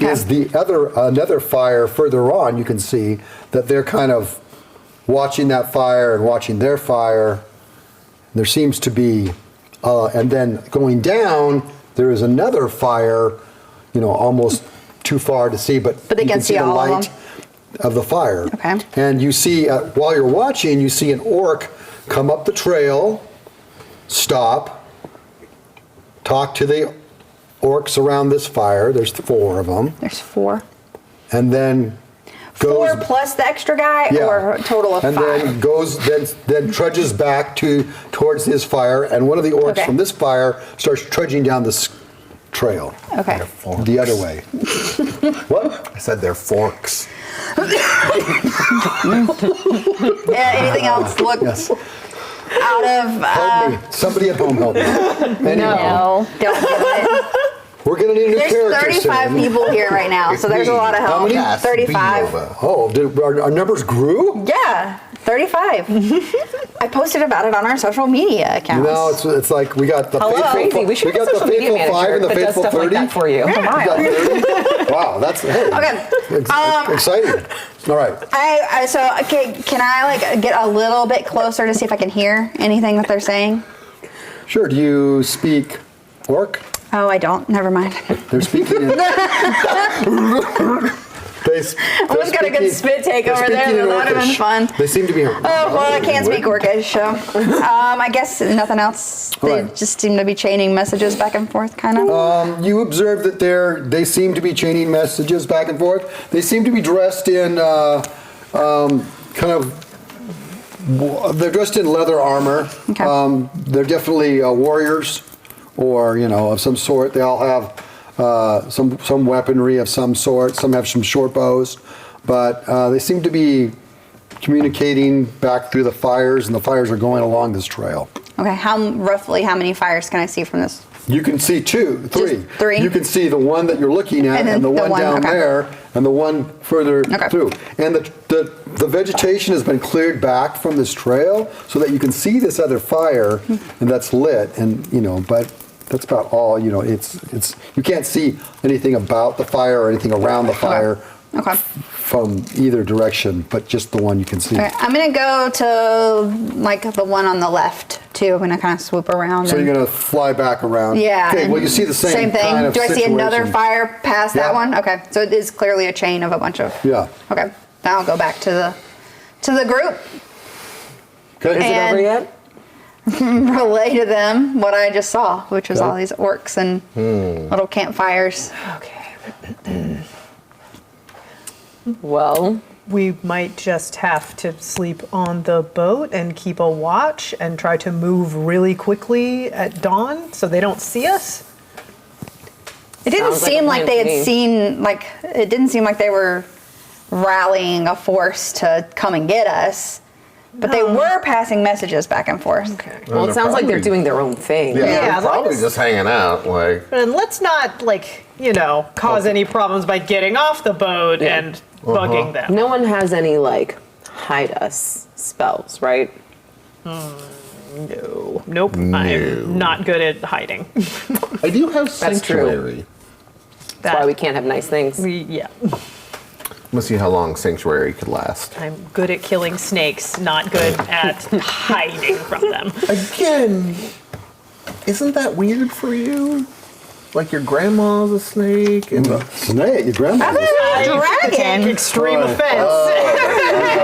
is another fire further on. You can see that they're kind of watching that fire and watching their fire. There seems to be, and then going down, there is another fire, almost too far to see, but they you can see the all of light them? of the fire. Okay. And you see, while you're watching, you see an orc come up the trail, stop, talk to the orcs around this fire. There's 4 of them. There's 4. And then goes 4 plus the extra guy, or a total of 5? and then then trudges back towards his fire, and one of the orcs Okay. from this fire starts trudging down this trail Okay. the other way. What? I said they're forks. Yeah, anything else look Yes. out of... Help me. Somebody at home help me. Anyway, No, don't do it. we're gonna need a new There's character 35 soon. people here right now, so there's a lot of help. How many? Cast 35. Beanova. Oh, our numbers grew? Yeah, 35. I posted about it on our social media accounts. It's like we got the faithful. Crazy. We should we have got a the social media faithful 5 manager and the that does faithful stuff 30. like that for you. We got 30? Wow, that's Okay. exciting. All right. Okay, can I get a little bit closer to see if I can hear anything that they're saying? Sure. Do you speak orc? Oh, I don't. Never mind. They're speaking in. I almost got a good spit take over there. That would have been fun. They seem to be. Oh, well, I can't speak Orcish, so I guess nothing else. They Right. just seem to be chaining messages back and forth, kind of. You observe that they seem to be chaining messages back and forth. They seem to be dressed in they're dressed in leather armor. Okay. They're definitely warriors, or of some sort. They all have some weaponry of some sort. Some have some short bows, but they seem to be communicating back through the fires, and the fires are going along this trail. Okay, roughly how many fires can I see from this? You can see 3. Just 3? You can see the one that you're looking at, And then and the the one one- down okay. there, and the one further Okay. through. And the vegetation has been cleared back from this trail so that you can see this other fire, and that's lit. And but that's about all. It's you can't see anything about the fire or anything around the fire. Okay. From either direction, but just the one you can see. Okay, I'm gonna go to the one on the left too. I'm gonna kind of swoop around. So and- you're gonna fly back around. Yeah. Okay. and Well, you see the same thing. kind of Do I see another situation. fire past that Yeah. one? Okay, so it is clearly a chain of a bunch of. Yeah. Okay, now I'll go back to the group. Okay. Is it And- over yet? Relay to them what I just saw, which was all these orcs and little campfires. Okay. Well, We might just have to sleep on the boat and keep a watch and try to move really quickly at dawn so they don't see us. It didn't Sounds like seem a like plan they to me. had seen it didn't seem like they were rallying a force to come and get us. But they were passing messages back and forth. okay. Well, it sounds like they're doing their own thing. Yeah, Yeah, they're as long probably as- just hanging out. Like, And let's not, cause any problems by getting off the boat Yeah. and bugging them. No one has any hide us spells, right? No. Nope. I'm not good at hiding. I do have That's true. sanctuary. That's why we can't have nice things. Yeah. Let's see how long sanctuary could last. I'm good at killing snakes, not good at hiding from them. Again, isn't that weird for you? Like your grandma's a snake, and Snake, your grandma. Take Dragon. extreme Right. offense.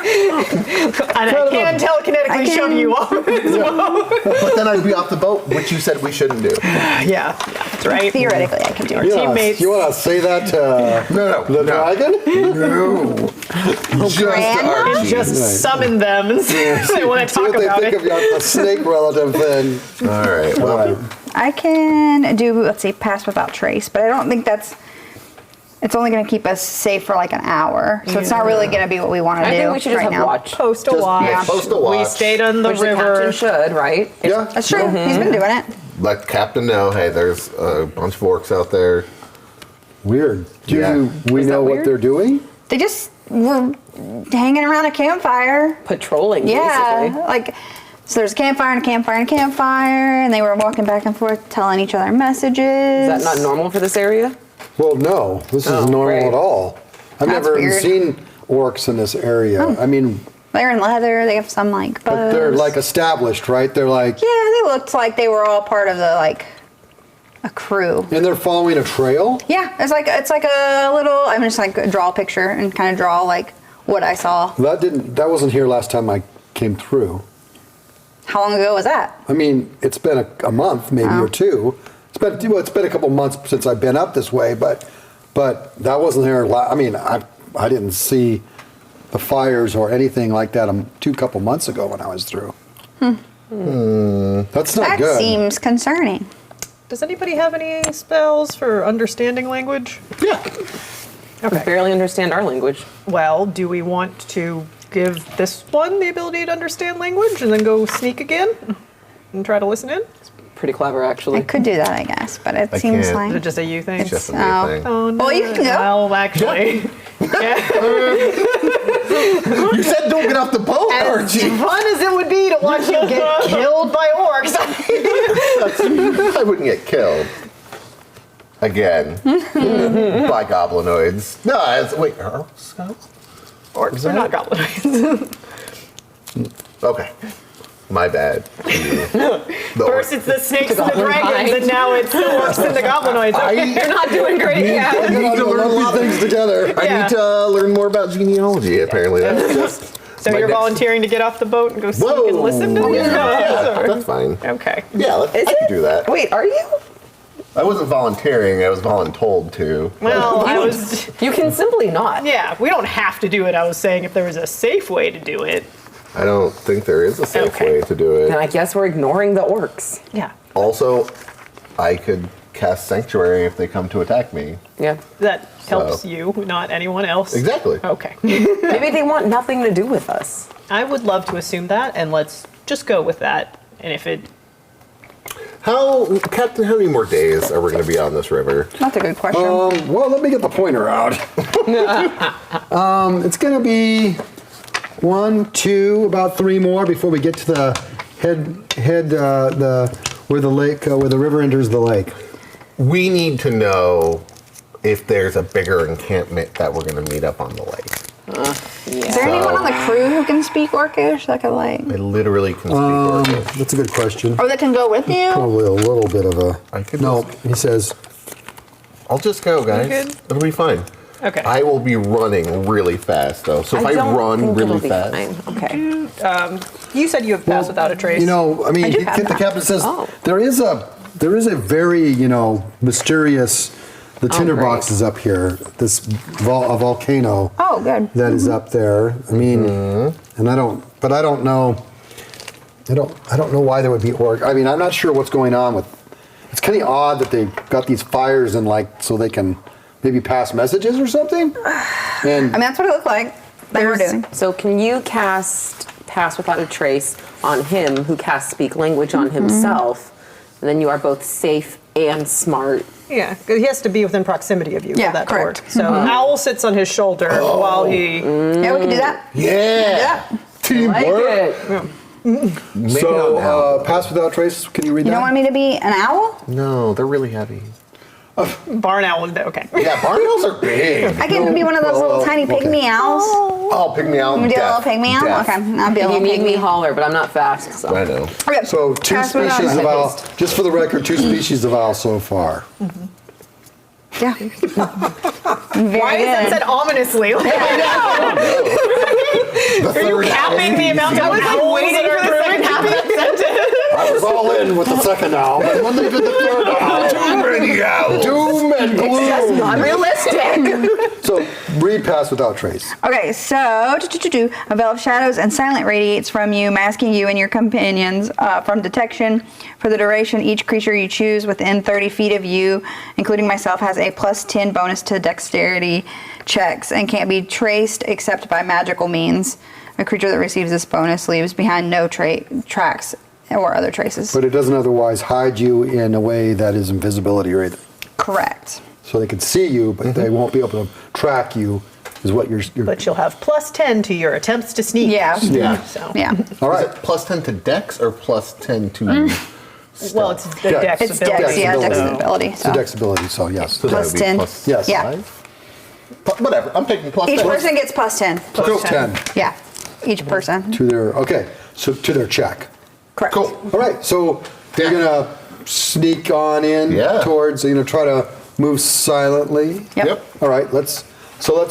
And I can telekinetically shove you off. but then I'd be off the boat, which you said we shouldn't do. Yeah, that's right. Theoretically, I can do it. Teammates. You want to say that to No, the dragon? No. Just Grandma? Archie. Just Right. summon them and see if they want to See talk what they about think it. of your snake relative thing. All right. All Well, right. I can do, let's see, pass without trace, but I don't think it's only going to keep us safe for an hour. So it's not really going to be what we want to I do think we should just right have now. watch. Post a Just- watch. yeah, post a We watch. stayed on the Which the river. captain should, right? Yeah. That's true. He's been doing it. let Captain know. Hey, there's a bunch of orcs out there. Weird. Yeah. Do we Is that know what weird? they're doing? They just were hanging around a campfire. Patrolling, Yeah, basically. so there's a campfire and a campfire and a campfire, and they were walking back and forth, telling each other messages. Is that not normal for this area? Well, no. This Oh, isn't normal great. at all. I've That's never weird. seen orcs in this area. I mean, They're in leather. They have some like bows. But they're like established, right? They're like, Yeah, they looked like they were all part of the like a crew. and they're following a trail. Yeah, it's like a little. I'm just like draw a picture and kind of draw like what I saw. That wasn't here last time I came through. How long ago was that? I mean, it's been a month, maybe or two. It's been a couple months since I've been up this way, but that wasn't there. I mean, I didn't see the fires or anything like that a couple months ago when I was through. That's not That good. seems concerning. Does anybody have any spells for understanding language? Yeah. Okay. Barely understand our language. Well, do we want to give this one the ability to understand language and then go sneak again and try to listen in? Pretty clever, actually. I could do that, I guess, but it I seems can't. Is it like just a you thing? Just a Oh. new thing. Oh, no. Well, you can go. Well, actually. You said don't get off the boat, As Archie. fun as it would be to watch you get killed by orcs. I wouldn't get killed. Again. By goblinoids. No, wait, are scouts? Orcs are not goblinoids. Okay. My bad. First it's the snakes and the goblin dragons, kind. and now it's the orcs and the goblinoids. You're not doing great yet. I need to learn a lot of things together. I Yeah. need to learn more about genealogy, apparently. That's just So my you're next- volunteering to get off the boat and go sneak Whoa. and listen to these? Yeah, that's fine. Okay. Yeah, I can do that. Wait, are you? I wasn't volunteering, I was voluntold to. Well, I was. You can simply not. Yeah, we don't have to do it. I was saying if there was a safe way to do it. I don't think there is a safe Okay. way to do And it. I guess we're ignoring the orcs. Yeah. Also, I could cast Sanctuary if they come to attack me. Yeah. That helps So. you, not anyone else. Exactly. Okay. Maybe they want nothing to do with us. I would love to assume that, and let's just go with that. And if it. Captain, how many more days are we going to be on this river? that's a good question. Well, let me get the pointer out. It's going to be 1, 2, about 3 more before we get to the where the river enters the lake. We need to know if there's a bigger encampment that we're going to meet up on the lake. Is there anyone on the crew who can speak Orcish that could like, I literally can speak Orcish. That's a good question. or that can go with you? Probably a little bit of a. I could No, just- he says. I'll just go, guys. good? It'll be fine. Okay. I will be running really fast, though. So if I don't run think really it'll be fast, fine. Okay. You said you have passed without a trace. You know, I mean, I do have the that. captain says Oh. there is a very mysterious. The tinderbox great. is up here. This a volcano. Oh, good. That is up there. I mean, and I don't know. I don't know why there would be orc. I mean, I'm not sure what's going on with. It's kind of odd that they got these fires and so they can maybe pass messages or something. And I mean, that's what it looked like. They were doing. So can you cast Pass Without a Trace on him who casts Speak Language on himself, and then you are both safe and smart. Yeah, 'cause he has to be within proximity of you Yeah, for that to correct. work. So Owl sits on his shoulder while he. Yeah, we can do that. yeah, Like teamwork. it. so, pass without trace. Can you read You that? don't want me to be an owl? No, they're really heavy. Barn Owl. Okay. Yeah, barn owls are big. I can be one of those little tiny pygmy owls. Oh, pygmy owl. You do a little deaf, pygmy owl? deaf. Okay, I'll be a If you little need me, pygmy. holler, but I'm not fast. So. I know. Okay. So two Pass without species of trace. owl. Just for the record, 2 species of owl so far. Yeah. Very Why is that good. said ominously? Like, are you capping the amount of owls waiting for the second half of that sentence? I was all in with the second owl, but when they did the third owl, Too many owls. doom and That's gloom. not realistic. So read pass without trace. Okay, so a veil of shadows and silent radiates from you, masking you and your companions from detection. For the duration, each creature you choose within 30 feet of you, including myself, has a +10 bonus to dexterity checks and can't be traced except by magical means. A creature that receives this bonus leaves behind no tracks or other traces. But it doesn't otherwise hide you in a way that is invisibility or anything. Correct. So they can see you, but they won't be able to track you, is what you're But you'll have +10 to your attempts to sneak. Yeah. Yeah. So. Yeah. all Is right. it +10 to dex or +10 to? Well, it's the Yeah. dex It's ability. dex, yeah, dex Ability. ability. It's a So. dex ability, so yes. So that would be +10. plus Yes. Yeah. 5? Whatever. I'm taking +10. Each person gets +10. Plus 10. Yeah. each person. To their check. Correct. Cool. All right, so you're gonna sneak on in towards, try to move silently. Yep. All right, let's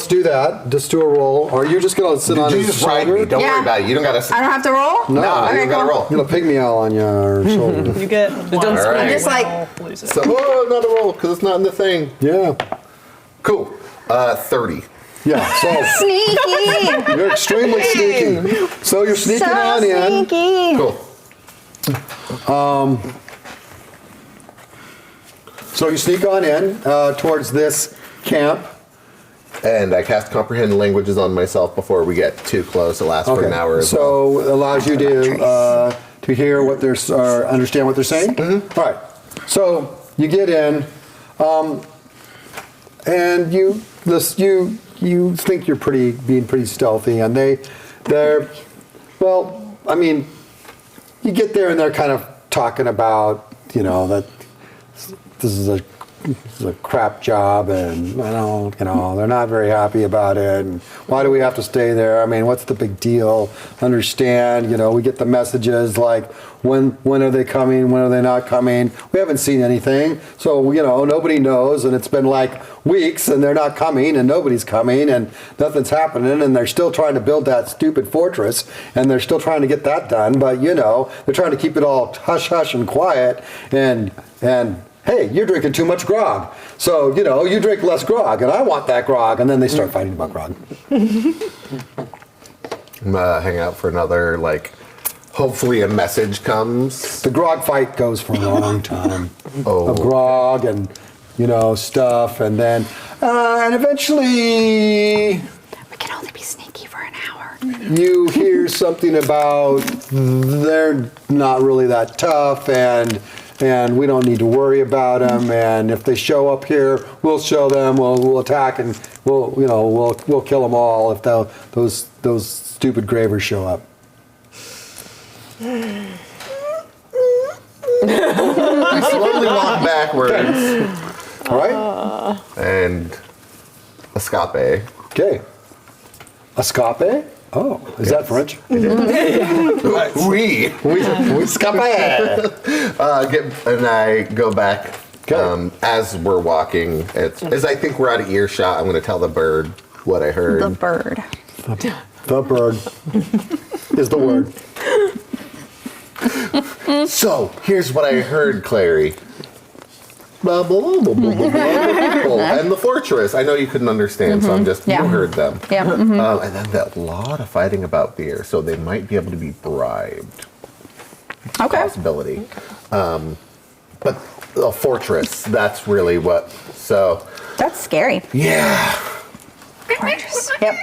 do that. Just do a roll. Or are you just gonna sit on You his just ride shoulder? me. Don't Yeah. worry about it. You don't gotta. I don't have to roll? No, you don't gotta roll. I'm gonna pig me out on your shoulder. You get one. All right. Just like, Lose it. So, another roll because it's not in the thing. Yeah. Cool. 30. Yeah. So sneaky. you're extremely sneaky. So you're sneaking So on in. sneaky. Cool. So you sneak on in towards this camp. And I cast comprehend languages on myself before we get too close. It lasts for an hour as well. So it allows you to hear what they're or understand what they're saying. Mm-hmm. All right. So you get in, and you think you're being pretty stealthy, and they're well. I mean, you get there and they're kind of talking about that this is a crap job, and they're not very happy about it, and why do we have to stay there? I mean, what's the big deal? Understand, we get the messages like, when are they coming? When are they not coming? We haven't seen anything, so nobody knows, and it's been like weeks, and they're not coming, and nobody's coming, and nothing's happening, and they're still trying to build that stupid fortress, and they're still trying to get that done, but they're trying to keep it all hush hush and quiet, and hey, you're drinking too much grog. So, you drink less grog, and I want that grog. And then they start fighting about grog. I'm hang out for another, hopefully a message comes. The grog fight goes for a long time. Of grog and, stuff. And then, and eventually, We can only be sneaky for an hour. you hear something about they're not really that tough, and we don't need to worry about them. And if they show up here, we'll show them. We'll attack, and we'll kill them all if those stupid gravers show up. I slowly walk backwards All right. and escape. Okay. Escape? Oh, is that French? We escape. and I go back. Okay. As we're walking, as I think we're out of earshot, I'm going to tell the bird what I heard. The bird. The bird is the word. So here's what I heard, Clary. Blah, blah, blah, blah, blah, blah, blah. And the fortress. I know you couldn't understand, so I'm just, Yeah. you heard them. Yeah. And then that lot of fighting about beer, so they might be able to be bribed. Okay. Possibility. But a fortress, that's really what, so, That's scary. yeah. Fortress. Yep.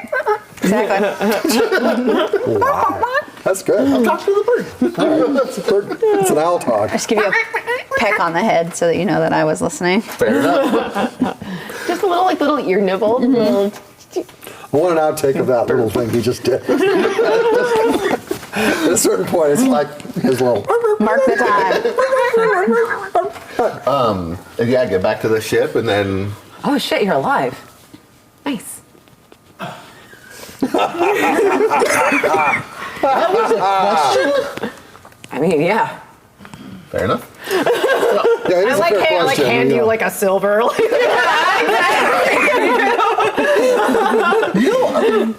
Exactly. Wow. That's good. Talk to the bird. That's a bird. It's an owl talk. Just give you a peck on the head so that you know that I was listening. Fair enough. Just a little ear nibble. I want an outtake of that little thing he just did. At a certain point, it's like his little. Mark the time. And yeah, get back to the ship and then Oh shit, you're alive. Nice. I mean, yeah. fair enough. Yeah, it is a fair question. hand you like a silver.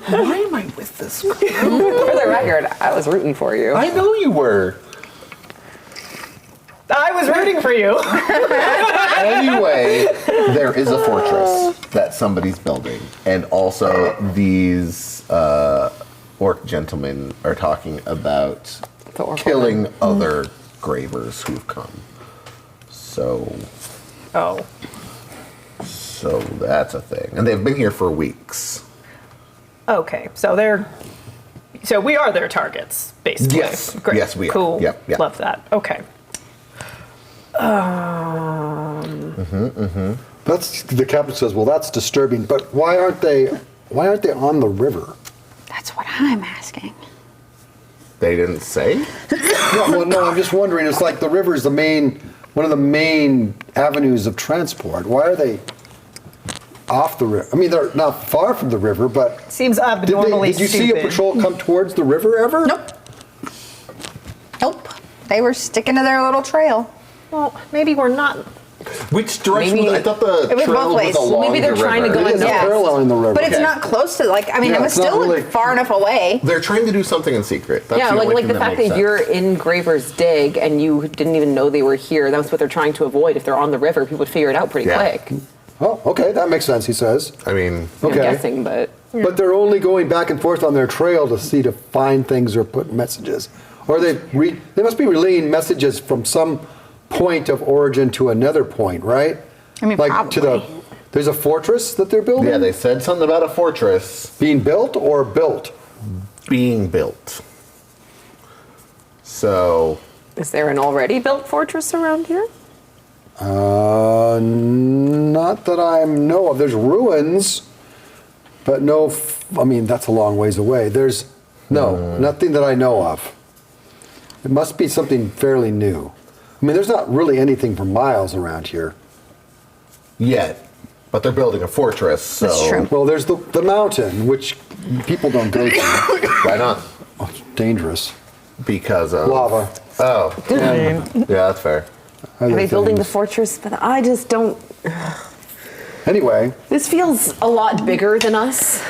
Why am I with this? For the record, I was rooting for you. I know you were. I was rooting for you. Anyway, there is a fortress that somebody's building, and also these orc gentlemen are talking about The orc killing other gravers who've come. So Oh. that's a thing, and they've been here for weeks. Okay. So we are their targets, basically. Yes. Great. Yes, we are. Cool. Yep, yep. Love that. Okay. That's the captain says. Well, that's disturbing. But why aren't they on the river? That's what I'm asking. They didn't say. No, I'm just wondering. It's like the river is one of the main avenues of transport. Why are they off the river. I mean, they're not far from the river, but Seems abnormally did you see a stupid. patrol come towards the river ever? Nope. Nope. They were sticking to their little trail. Well, maybe we're not. Which direction? Maybe- I thought the It was trail both ways. was along Maybe they're the trying to river. go It is Yeah. paralleling the river. But it's Okay. not close to, like, I mean, Yeah, it was it's not still really- far enough away. They're trying to do something in secret. That's Yeah, the only like thing the fact makes that sense. you're in Graver's Dig and you didn't even know they were here. That's what they're trying to avoid. If they're on the river, people would figure it out pretty Yeah. quick. Oh, okay, that makes sense, he says. I mean, I'm Okay. guessing, but But they're only going back and forth on their trail to find things or put messages. Or they must be relaying messages from some point of origin to another point, right? I mean, like probably. there's a fortress that they're building? yeah, they said something about a fortress Being built or built? being built. So, is there an already built fortress around here? Not that I know of. There's ruins, but no, I mean, that's a long ways away. There's, nothing that I know of. It must be something fairly new. I mean, there's not really anything for miles around here. yet. But they're building a fortress, so. That's true. Well, there's the mountain, which people don't go to. Why not? Oh, it's dangerous. Because of. Lava. Oh. Yeah, that's fair. Other Are they building the things. fortress? But I just don't. Anyway, This feels a lot bigger than us.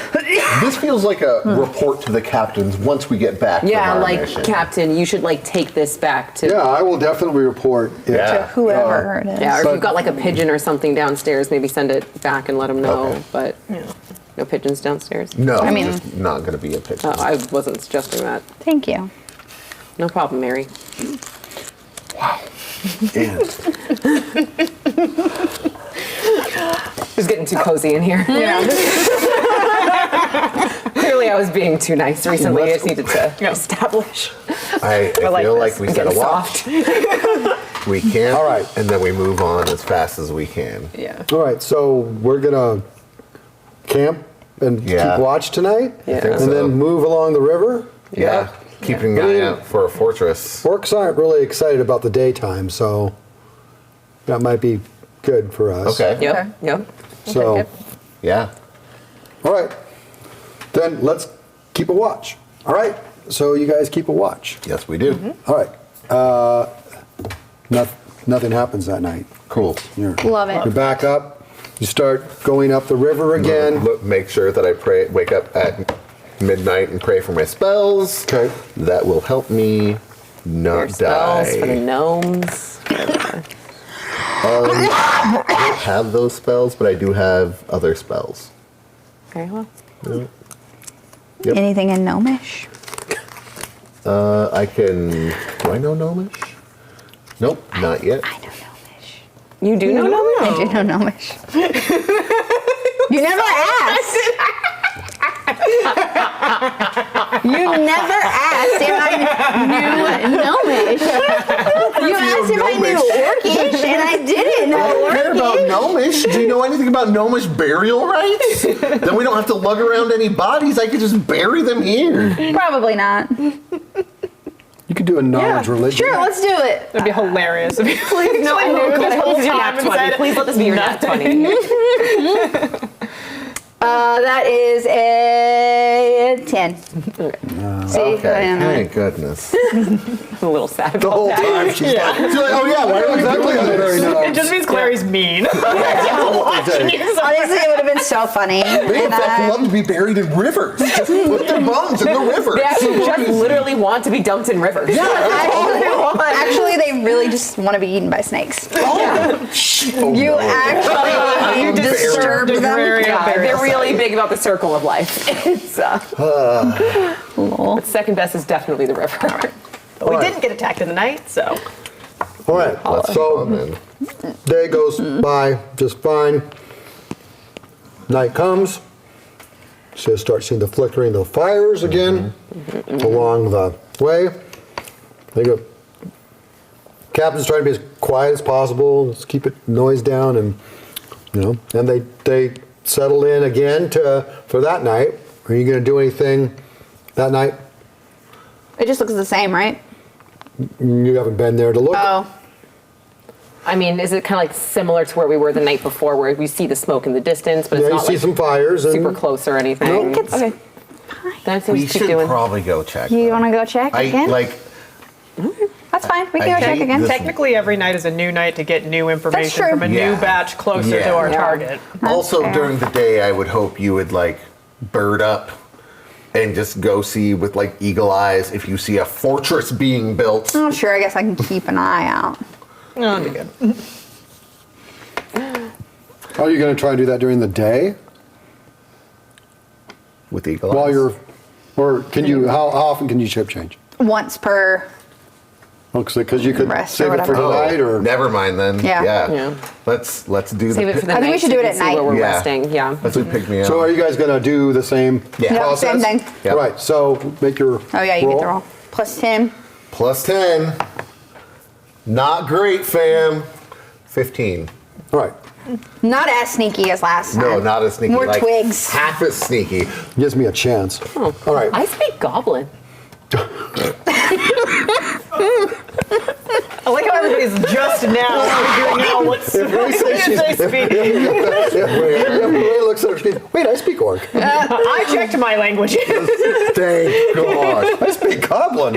This feels like a report to the captains once we get back Yeah, from our like mission. Captain, you should like take this back to. yeah, I will definitely report it. Yeah. Whoever it is. Yeah, or if But- you've got like a pigeon or something downstairs, maybe send it back and let them know. Okay. But no pigeons downstairs. No, I mean- just not going to be a pigeon. I wasn't suggesting that. Thank you. No problem, Mary. And It's getting too cozy in here. Yeah. Clearly, I was being too nice recently. I just needed to establish. I like feel this. like we I'm set a getting watch. soft. We can. All right. And then we move on as fast as we can. Yeah. all right, so we're gonna camp and Yeah. keep watch tonight, Yeah. think and so. then move along the river. Yeah. Keeping an eye out for a fortress. Orcs aren't really excited about the daytime, so that might be good for us. Okay. Yep. Yep. So, Yep. Yeah. all right, then let's keep a watch. All right, so you guys keep a watch. Yes, we do. All right. Nothing happens that night. Cool. Love it. You back up. You start going up the river again. Make sure that I wake up at midnight and pray for my spells. Okay. That will help me not Your spells for the die. gnomes. I don't have those spells, but I do have other spells. Very well. Yep. Anything in Gnomish? I can. Do I know Gnomish? Nope, not yet. I know Gnomish. You do know gnomes? I do know Gnomish. You never asked. You never asked if I knew Gnomish. You asked if I knew Orcish, and I didn't I know don't care about Orcish. Gnomish. Do you know anything about Gnomish burial rites? Then we don't have to lug around any bodies. I could just bury them here. Probably not. You could do a knowledge religion. Sure, let's do it. That'd be hilarious. If you Please, no, I knew this whole this time and said Please let this be your nat 20. That is a 10. See, Okay, I don't know. thank goodness. I'm a little sad The about whole that. time she's like, She's like, oh yeah, why are we exactly doing on the this? very It nose. just means Clary's mean. Honestly, it would have been so funny. They in fact love to be buried in rivers. Just put their bones in the river. They actually just literally want to be dumped in rivers. Actually, they really just want to be eaten by snakes. Oh, You no. actually You disturbed them. Yeah, they're really big about the circle of life. It's second best is definitely the river. But we Alright. didn't get attacked in the night, so. All right, Let's keep so on then. day goes by just fine. Night comes. So you start seeing the flickering of the fires again along the way. They go. Captain's trying to be as quiet as possible. Let's keep it noise down, and and they settle in again for that night. Are you going to do anything that night? It just looks the same, right? You haven't been there to look. Oh. I mean, is it kind of like similar to where we were the night before, where we see the smoke in the distance, but Yeah, it's you not see like some fires. And super close or anything? I think it's okay. Then We keep should doing. probably go check. You though. want to go check again? That's fine. We I can go check hate again. this- Technically, every night is a new night to get new information true. from a Yeah. new batch closer Yeah. to our Yeah. target. Also, fair. during the day, I would hope you would like bird up and just go see with like eagle eyes if you see a fortress being built. Oh, sure. I guess I can keep an eye out. Oh, that'd be good. Are you going to try and do that during the day? With eagle While eyes. you're, or can you? How often can you ship change? Once per. Because you could Rest or save it for whatever. tonight, or Never mind then. Yeah. Yeah. Let's do Save the it for the I night. think we should so do we it can at see night. Where we're Yeah. resting. Yeah. That's what picked me up. So are you guys going to do the same Yeah. No, process? same thing. Yep. Right. So make your. Oh, yeah, you get the roll. Plus 10. Plus 10. Not great, fam. 15. All right. Not as sneaky as last time. No, not as sneaky. More like, twigs. Half as sneaky. Gives me a chance. All right. I speak goblin. I like how everybody's just now figuring out what's what they speak. Ray looks at her screen. Wait, I speak orc. I checked my languages. Thank God. I speak goblin.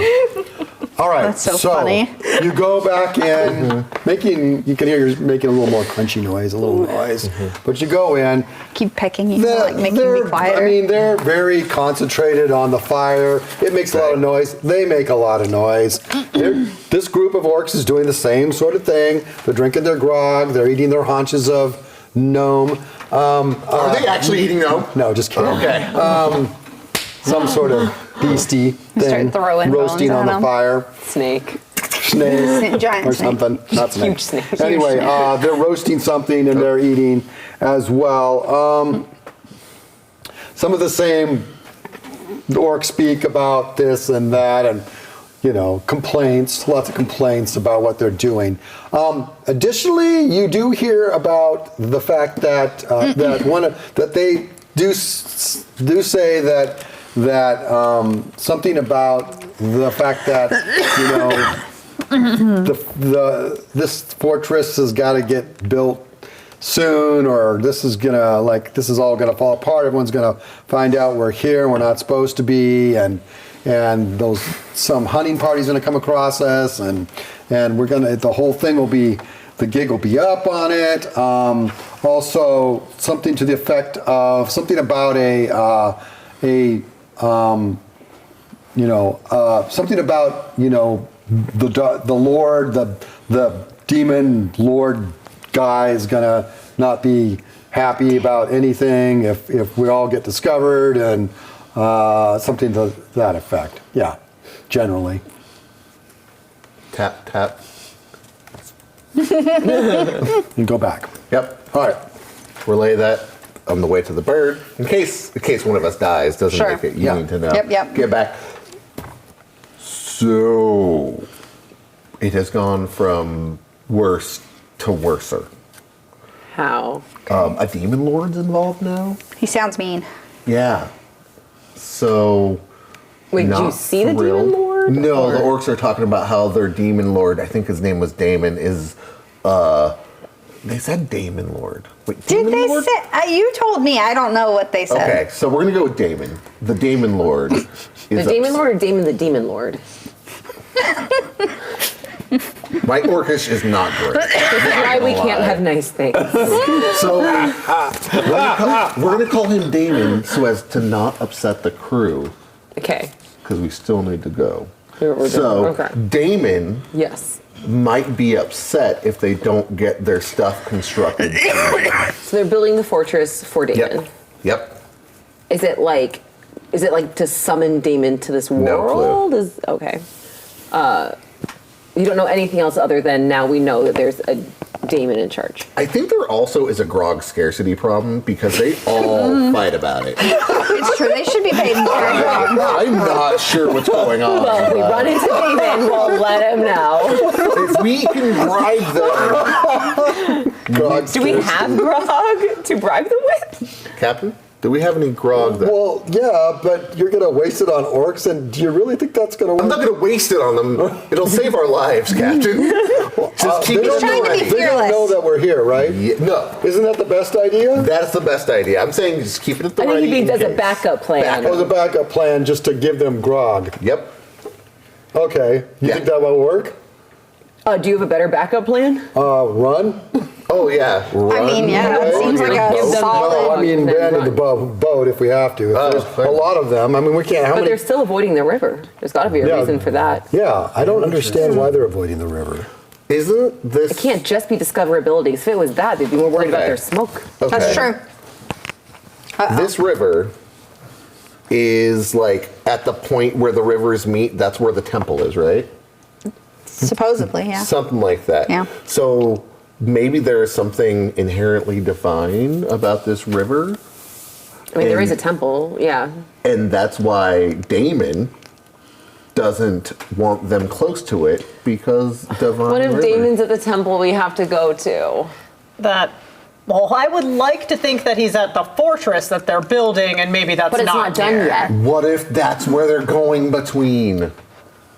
All right. That's so funny. You go back in, making. You can hear you're making a little more crunchy noise, a little noise. But you go in. Keep pecking you, like making me They're- quieter. I mean, they're very concentrated on the fire. It makes a lot of noise. They make a lot of noise. This group of orcs is doing the same sort of thing. They're drinking their grog. They're eating their haunches of gnome. Are they actually eating no? No, just kidding. Okay. Some sort of beastie thing. Start throwing roasting bones on at the 'em. fire. Snake. Snake Giant or snake. something. Not snake. Huge snake. Anyway, they're roasting something and they're eating as well. Some of the same orcs speak about this and that, and complaints. Lots of complaints about what they're doing. Additionally, you do hear about the fact that that they do say that something about the fact that this fortress has got to get built soon, or this is all gonna fall apart. Everyone's gonna find out we're here and we're not supposed to be, and some hunting party's gonna come across us, and the whole thing will be, the gig will be up on it. Also, something to the effect of something about something about the Lord, the demon Lord guy is gonna not be happy about anything if we all get discovered, and something to that effect. Yeah, generally. Tap, tap. And go back. Yep. All right. Relay that on the way to the bird. In case one of us dies, doesn't Sure. make it. You Yeah. need to know. Yep. Get back. So it has gone from worse to worser. How? A demon lord's involved now? He sounds mean. Yeah. So. Wait, did not you see the thrilled. demon lord? No, or- the orcs are talking about how their demon lord, I think his name was Damon, is. They said Damon Lord. Wait, Did Demon they Lord? say? You told me. I don't know what they said. Okay, so we're gonna go with Damon. The Damon Lord. The Demon Lord or Damon the Demon Lord? My orcish is not great. Why we can't have nice things. So we're gonna call him Damon so as to not upset the crew, Okay. because we still need to go. We're So done. Okay. Damon Yes. might be upset if they don't get their stuff constructed. So they're building the fortress for Damon. Yep. Yep. Is it like to summon Damon to this No clue. world? Okay. You don't know anything else other than now we know that there's a Damon in charge. I think there also is a grog scarcity problem because they all fight about it. It's true. They should be paid more. I'm not sure what's going on. Well, if we run into Damon, we'll let him know. If we can bribe them. Do we have grog to bribe them with? Captain, do we have any grog that... Well, yeah, but you're gonna waste it on orcs, and do you really think that's gonna work? I'm not going to waste it on them. It'll save our lives, Captain. Just keep They it don't in the trying to be ready. They don't fearless. know that we're here, right? No, Isn't that the best idea? that's the best idea. I'm saying just keep it at the I ready. think he means in as a case. backup plan. Or the backup plan just to give them grog. Yep. Okay. You Yeah. think that will work? Do you have a better backup plan? Run? Oh yeah. Run. mean, yeah, that seems like a Give them solid- No, I mean, then abandon the run. boat if we have to. If Oh, there's fair. a lot of them. I mean, we can't. How But many? they're still avoiding the river. There's got to be a Yeah. reason for that. Yeah, I don't understand why they're avoiding the river. Isn't this? It can't just be discoverability. If it was that, they'd be more worried about Okay. their smoke. Okay. That's true. This river is like at the point where the rivers meet. That's where the temple is, right? Supposedly, yeah. Something like that. Yeah. So maybe there is something inherently divine about this river, I mean, there is a temple, yeah. and that's why Damon doesn't want them close to it because divine. What if river. Damon's at the temple we have to go to? Well, I would like to think that he's at the fortress that they're building, and maybe that's But it's not done there. yet. What if that's where they're going between?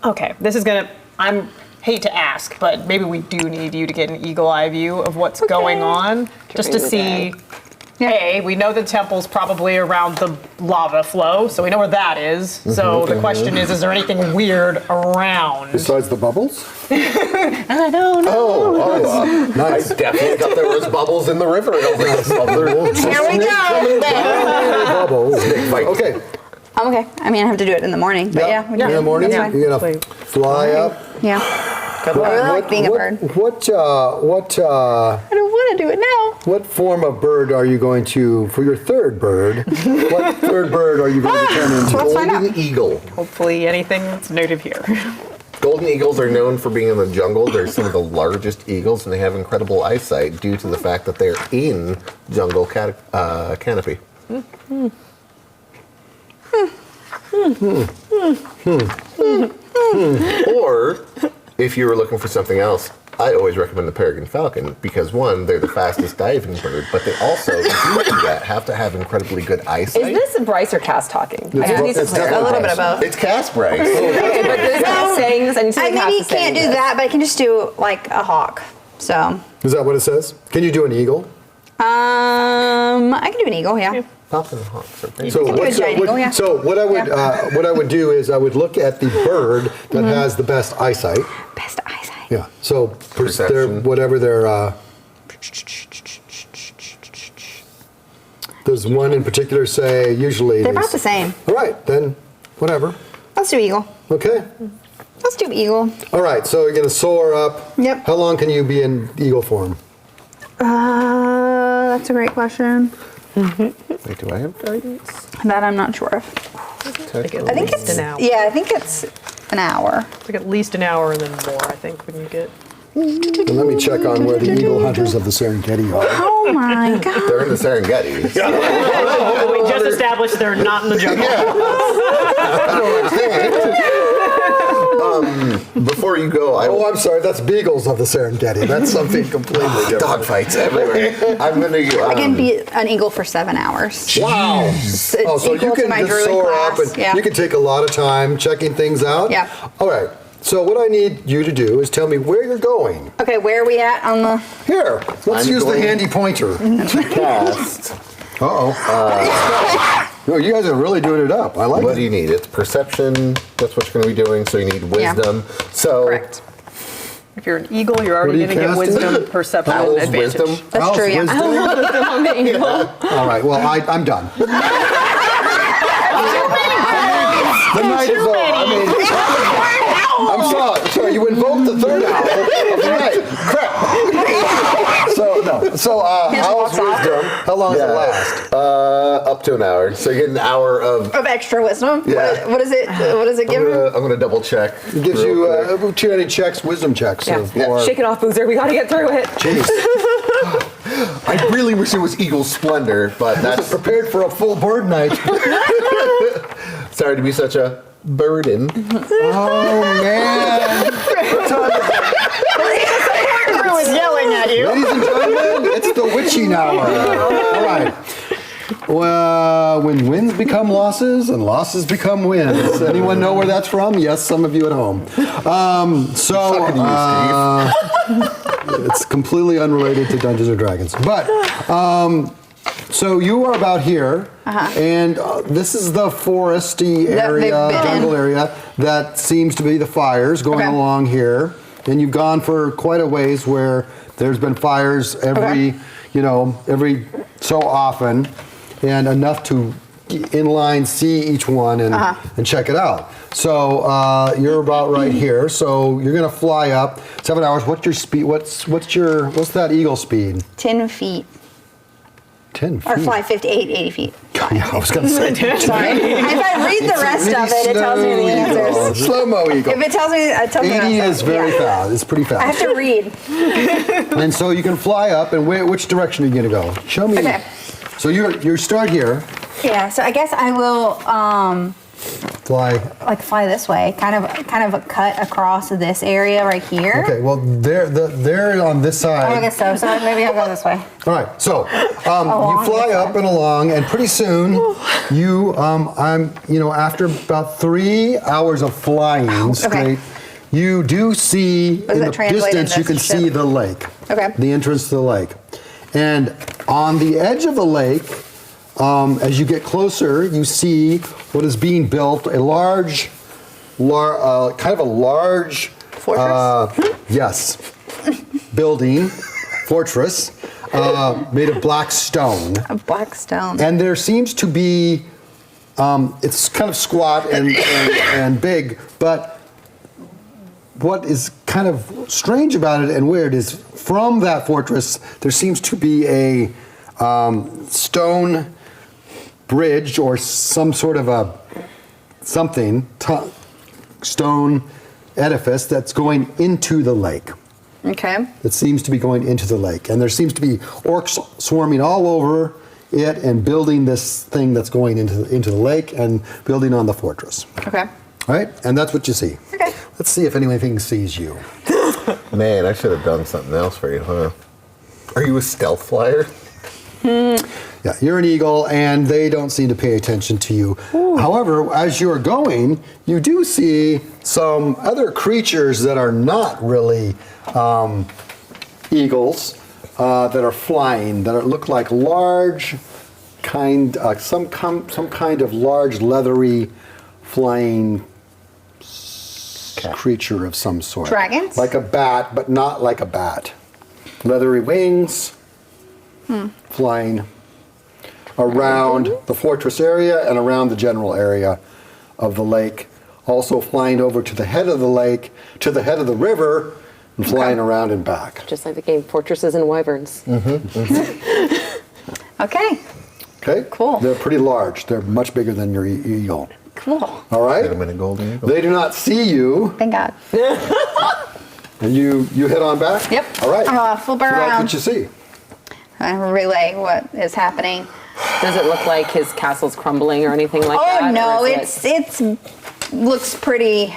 Okay, this is gonna. Hate to ask, but maybe we do need you to get an eagle eye view of what's going on, just to During the see. day. Hey, we know the temple's probably around the lava flow, so we know where that is. So the question is there anything weird around? Besides the bubbles? I don't know. Oh, Nice. I definitely thought there was bubbles in the river. And I was like, Here we go. Bubbles. Fight. Okay. I'm okay. I mean, I have to do it in the morning, but yeah. we In the can- morning, that's fine. you're gonna fly up. Yeah. I really like being a bird. What I don't want to do it now. what form of bird are you going to for your third bird? What third bird are you going to turn into? Let's find out. Golden eagle. Hopefully anything that's native here. Golden eagles are known for being in the jungle. They're some of the largest eagles, and they have incredible eyesight due to the fact that they're in jungle canopy. Or, if you were looking for something else, I always recommend the peregrine falcon because one, they're the fastest diving bird, but they also, to do that, have to have incredibly good eyesight. Is this Bryce or Cass talking? I just need to it's clear. A little bit of both. It's Cass Bryce. Okay, but this Cass saying this, I need to I make Cass maybe saying can't do this. that, but I can just do like a hawk. So, Is that what it says? Can you do an eagle? I can do an eagle, yeah. Falcon and hawks are big. So can do a giant eagle, yeah. So what I would do is I would look at the bird that has the best eyesight. Best eyesight. Yeah. So Perception. whatever their there's one in particular. Say usually They're about the same. All right, then whatever. Let's do eagle. Okay. Let's do eagle. All right. So you're gonna soar up. Yep. How long can you be in eagle form? That's a great question. Wait, do I have guidance? That I'm not sure of. I think it's an hour. Yeah, I think it's an hour. It's like at least an hour and then more, I think, when you get. And let me check on where the eagle hunters of the Serengeti are. Oh my god. They're in the Serengeti. We just established they're not in the jungle. Before you go, Oh, I'm sorry. That's beagles of the Serengeti. That's something completely different. dogfights everywhere. I'm gonna. I can be an eagle for 7 hours. Wow. It's Oh, so equal you to can my just druid soar class. up and Yeah. you can take a lot of time checking things out. Yeah. All right. So what I need you to do is tell me where you're going. Okay, where are we at on the? Here, let's I'm use the going- handy pointer. Cast. Uh-oh. No, you guys are really doing it up. I like What it. do you need? It's perception. That's what you're going to be doing. So you need Yeah. wisdom. So Correct. If you're an eagle, you're What are already you going to get casting? wisdom, perception, Owl's advantage. wisdom. That's Owl's true, yeah. wisdom? All right, well, I'm done. The night is over. I mean, I'm sorry, you invoked the third owl of the night. Crap. So, no. So, Owl's walks off. wisdom, how long does it last? Up to an hour. So you get an hour of. Of extra wisdom. Yeah. What is it? What does it give me? I'm gonna double check. It gives you too many checks, wisdom checks. Yeah. Of more. Shake it off, Boozer. We got to get through it. Jeez. I really wish it was Eagle Splendor, but that's Prepared for a full bird night. sorry to be such a burden. Oh, man. Who is yelling at you? Ladies and gentlemen, it's the witching hour. All right. Well, when wins become losses and losses become wins. Anyone know where that's from? Yes, some of you at home. It's completely unrelated to Dungeons and Dragons. But so you are about here, and this is the foresty area, jungle area that seems to be the fires going along here. And you've gone for quite a ways where there's been fires every so often, and enough to inline see each one and check it out. So you're about right here. So you're gonna fly up 7 hours. What's your speed? What's that eagle speed? 10 feet. 10 feet. Or fly 80 feet. Yeah, I was gonna say. Sorry. If I read the rest of it, it tells me the answers. Slow-mo eagle. If it tells me, it tells me 80 is very fast. It's pretty fast. I have to read. And so you can fly up, and which direction are you gonna go? Show me. Okay. So you start here. Yeah, so I guess I will Fly. fly this way, kind of a cut across this area right here. Okay. Well, they're on this side. Oh, I guess so. So maybe I'll go this way. All right. So you fly up and along, and pretty soon after about 3 hours of flying straight, you do see in the distance you can see the lake. Okay. The entrance to the lake, and on the edge of the lake. As you get closer, you see what is being built, a large Fortress? Yes, building, fortress, made of black stone. A black stone. And there seems to be, it's kind of squat and big, but what is kind of strange about it and weird is from that fortress, there seems to be a stone bridge or some sort of stone edifice that's going into the lake. Okay. It seems to be going into the lake, and there seems to be orcs swarming all over it and building this thing that's going into the lake and building on the fortress. Okay. All right, and that's what you see. Okay. Let's see if anything sees you. Man, I should have done something else for you, huh? Are you a stealth flyer? Yeah, you're an eagle, and they don't seem to pay attention to you. Ooh. However, as you're going, you do see some other creatures that are not really eagles that are flying, that look like large some kind of large leathery flying creature of some sort. Dragons? Like a bat, but not like a bat. Leathery wings, flying around the fortress area and around the general area of the lake. Also flying over to the head of the lake, to the head of the river, and flying around and back. Just like the game Fortresses and Wyverns. Okay. Okay? Cool. They're pretty large. They're much bigger than your eagle. Cool. All right? Get them in a golden eagle. They do not see you, Thank God. and you head on back? Yep. All right. Flip So that's around. what you see. I relay what is happening. Does it look like his castle's crumbling or anything like Oh that? no, or is it's looks pretty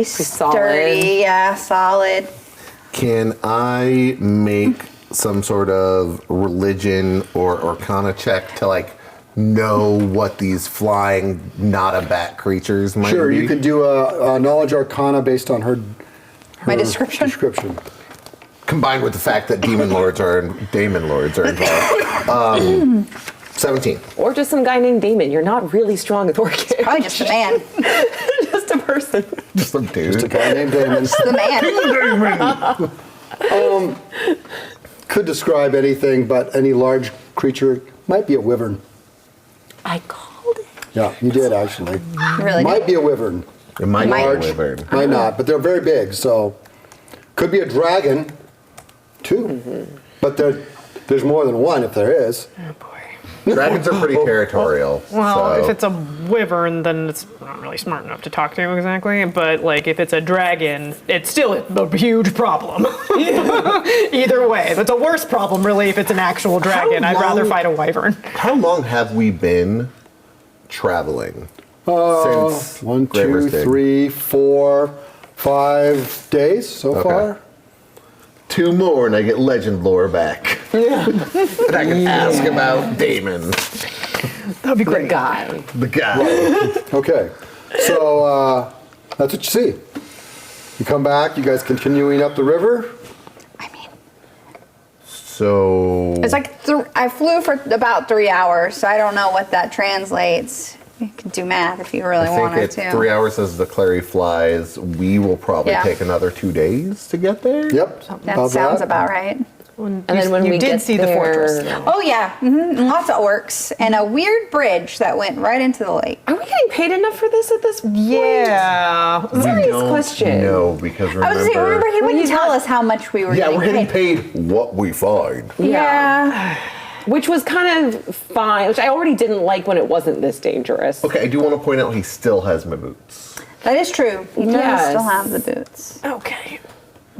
solid. sturdy. Yeah, solid. Can I make some sort of religion or arcana check to know what these flying, not a bat creatures might Sure, be? you can do a knowledge arcana based on her My description? Combined with the fact that demon lords are involved. 17. Or just some guy named Damon. You're not really strong with orcish. Probably just a man. Just a person. Just some dude. Just a guy named Damon. The man. Could describe anything, but any large creature might be a wyvern. I called it. Yeah, you did actually. Really? Might be a wyvern. It might be a Large. wyvern. Might not, but they're very big, so could be a dragon too. But there's more than one if there is. Oh boy. Dragons are pretty territorial. Well, so. if it's a wyvern, then it's not really smart enough to talk to exactly. But if it's a dragon, it's still a huge problem. Either way, that's a worse problem, really. If it's an actual dragon, I'd rather fight a wyvern. How long have we been traveling? Since 1, 2, Graver's Dig? 3, 4, 5 days so far. 2 more and I get legend lore back. And I can ask about Damon, That'd be The great. guy. the guy. Okay. So that's what you see. You come back. You guys continuing up the river. I mean, So it's like I flew for about 3 hours, so I don't know what that translates. You can do math if you really I think wanted it's to. 3 hours as the Clary flies. We will probably Yeah. take another 2 days to get there. Yep. That sounds about right. And then when you we did get see the there- fortress. Oh yeah, lots of orcs and a weird bridge that went right into the lake. Are we getting paid enough for this at this point? Yeah. We Serious don't question. know because I was saying, remember he wouldn't he's tell not- us how much we were yeah, getting we're getting paid. paid what we find. Yeah. Which was kind of fine, which I already didn't like when it wasn't this dangerous. Okay, I do want to point out he still has my boots. That is true. He does Yes. still have the boots. Okay.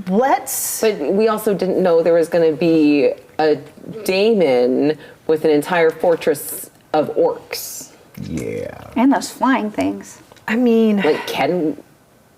Let's. But we also didn't know there was going to be a daemon with an entire fortress of orcs. Yeah. And those flying things. I mean, Like, can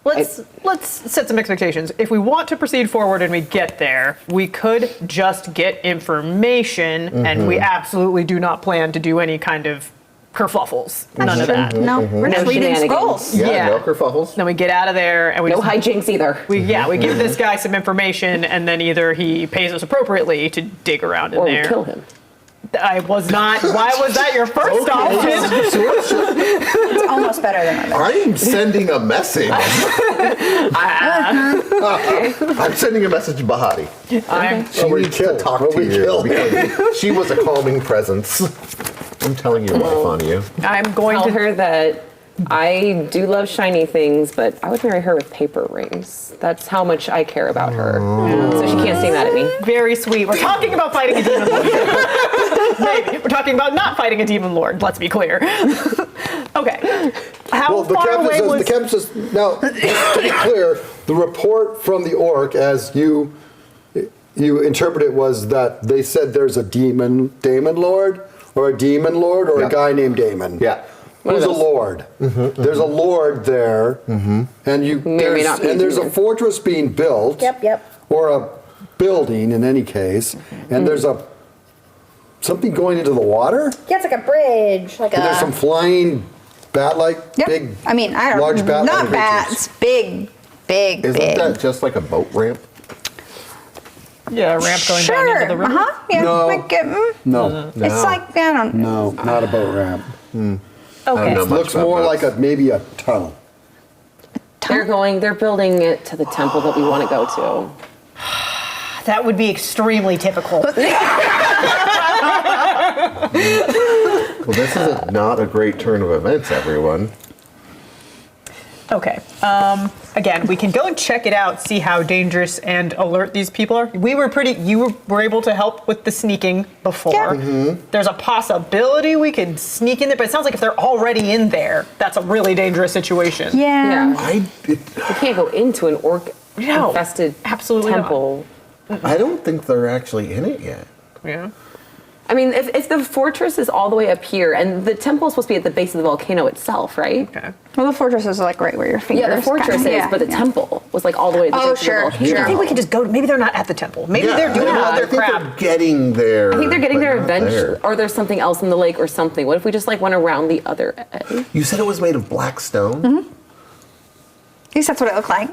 let's set some expectations. If we want to proceed forward and we get there, we could just get information, and we absolutely do not plan to do any kind of kerfuffles. None of that. No, we're No just reading shenanigans. scrolls. Yeah, Yeah. no kerfuffles. Then we get out of there, and we no just, hijinks either? we give this guy some information, and then either he pays us appropriately to dig around in Or we there. kill him. I was not. Why was that your first option? It's almost better than others. I'm sending a message. I'm sending a message to Bahati. She we needs kill? to talk What to we you kill? because she was a calming presence. I'm telling your wife on you. I'm going Tell to. her that I do love shiny things, but I would marry her with paper rings. That's how much I care about her. So she can't say that at me. Very sweet. We're talking about fighting a demon lord. Maybe. We're talking about not fighting a demon lord, let's be clear. Okay. How Well, the far captain away says, was... the captain says, now, just to be clear, the report from the orc, as you interpret it, was that they said there's a Damon Lord, or a demon lord, or Yeah. a guy named Damon. Yeah. Who's a lord? There's a lord there, and May or may not be a there's a demon. fortress being built. Yep. Or a building in any case, and there's something going into the water. Yeah, it's like a bridge, like And there's some flying bat-like Yep. big. I mean, I don't. large bat-like Not creatures. bats. Big. Isn't big. that just like a boat ramp? Yeah, a ramp going Sure. down into the river. Yeah. No. Like, No, It's like I don't. no, not a boat ramp. I don't know Okay. much Looks about more boats. like maybe a tunnel. They're building it to the temple that we want to go to. That would be extremely typical. Well, this is not a great turn of events, everyone. Okay. Again, we can go and check it out, see how dangerous and alert these people are. You were able to help with the sneaking before. Yeah. There's a possibility we could sneak in there, but it sounds like if they're already in there, that's a really dangerous situation. Yeah. We can't go into an orc-infested absolutely not. temple. I don't think they're actually in it yet. Yeah. I mean, if the fortress is all the way up here, and the temple is supposed to be at the base of the volcano itself, right? Okay. Well, the fortress is like right where your fingers. Yeah, the fortress kinda- is, yeah, but the yeah. temple was like all the way at the Oh, base sure, of the volcano. I think we could just go. Maybe they're not at the temple. Maybe they're doing I other think crap. they're getting there. I think they're getting but there not eventually, there. or there's something else in the lake or something. What if we just like went around the other edge? You said it was made of black stone? At least that's what it looked like.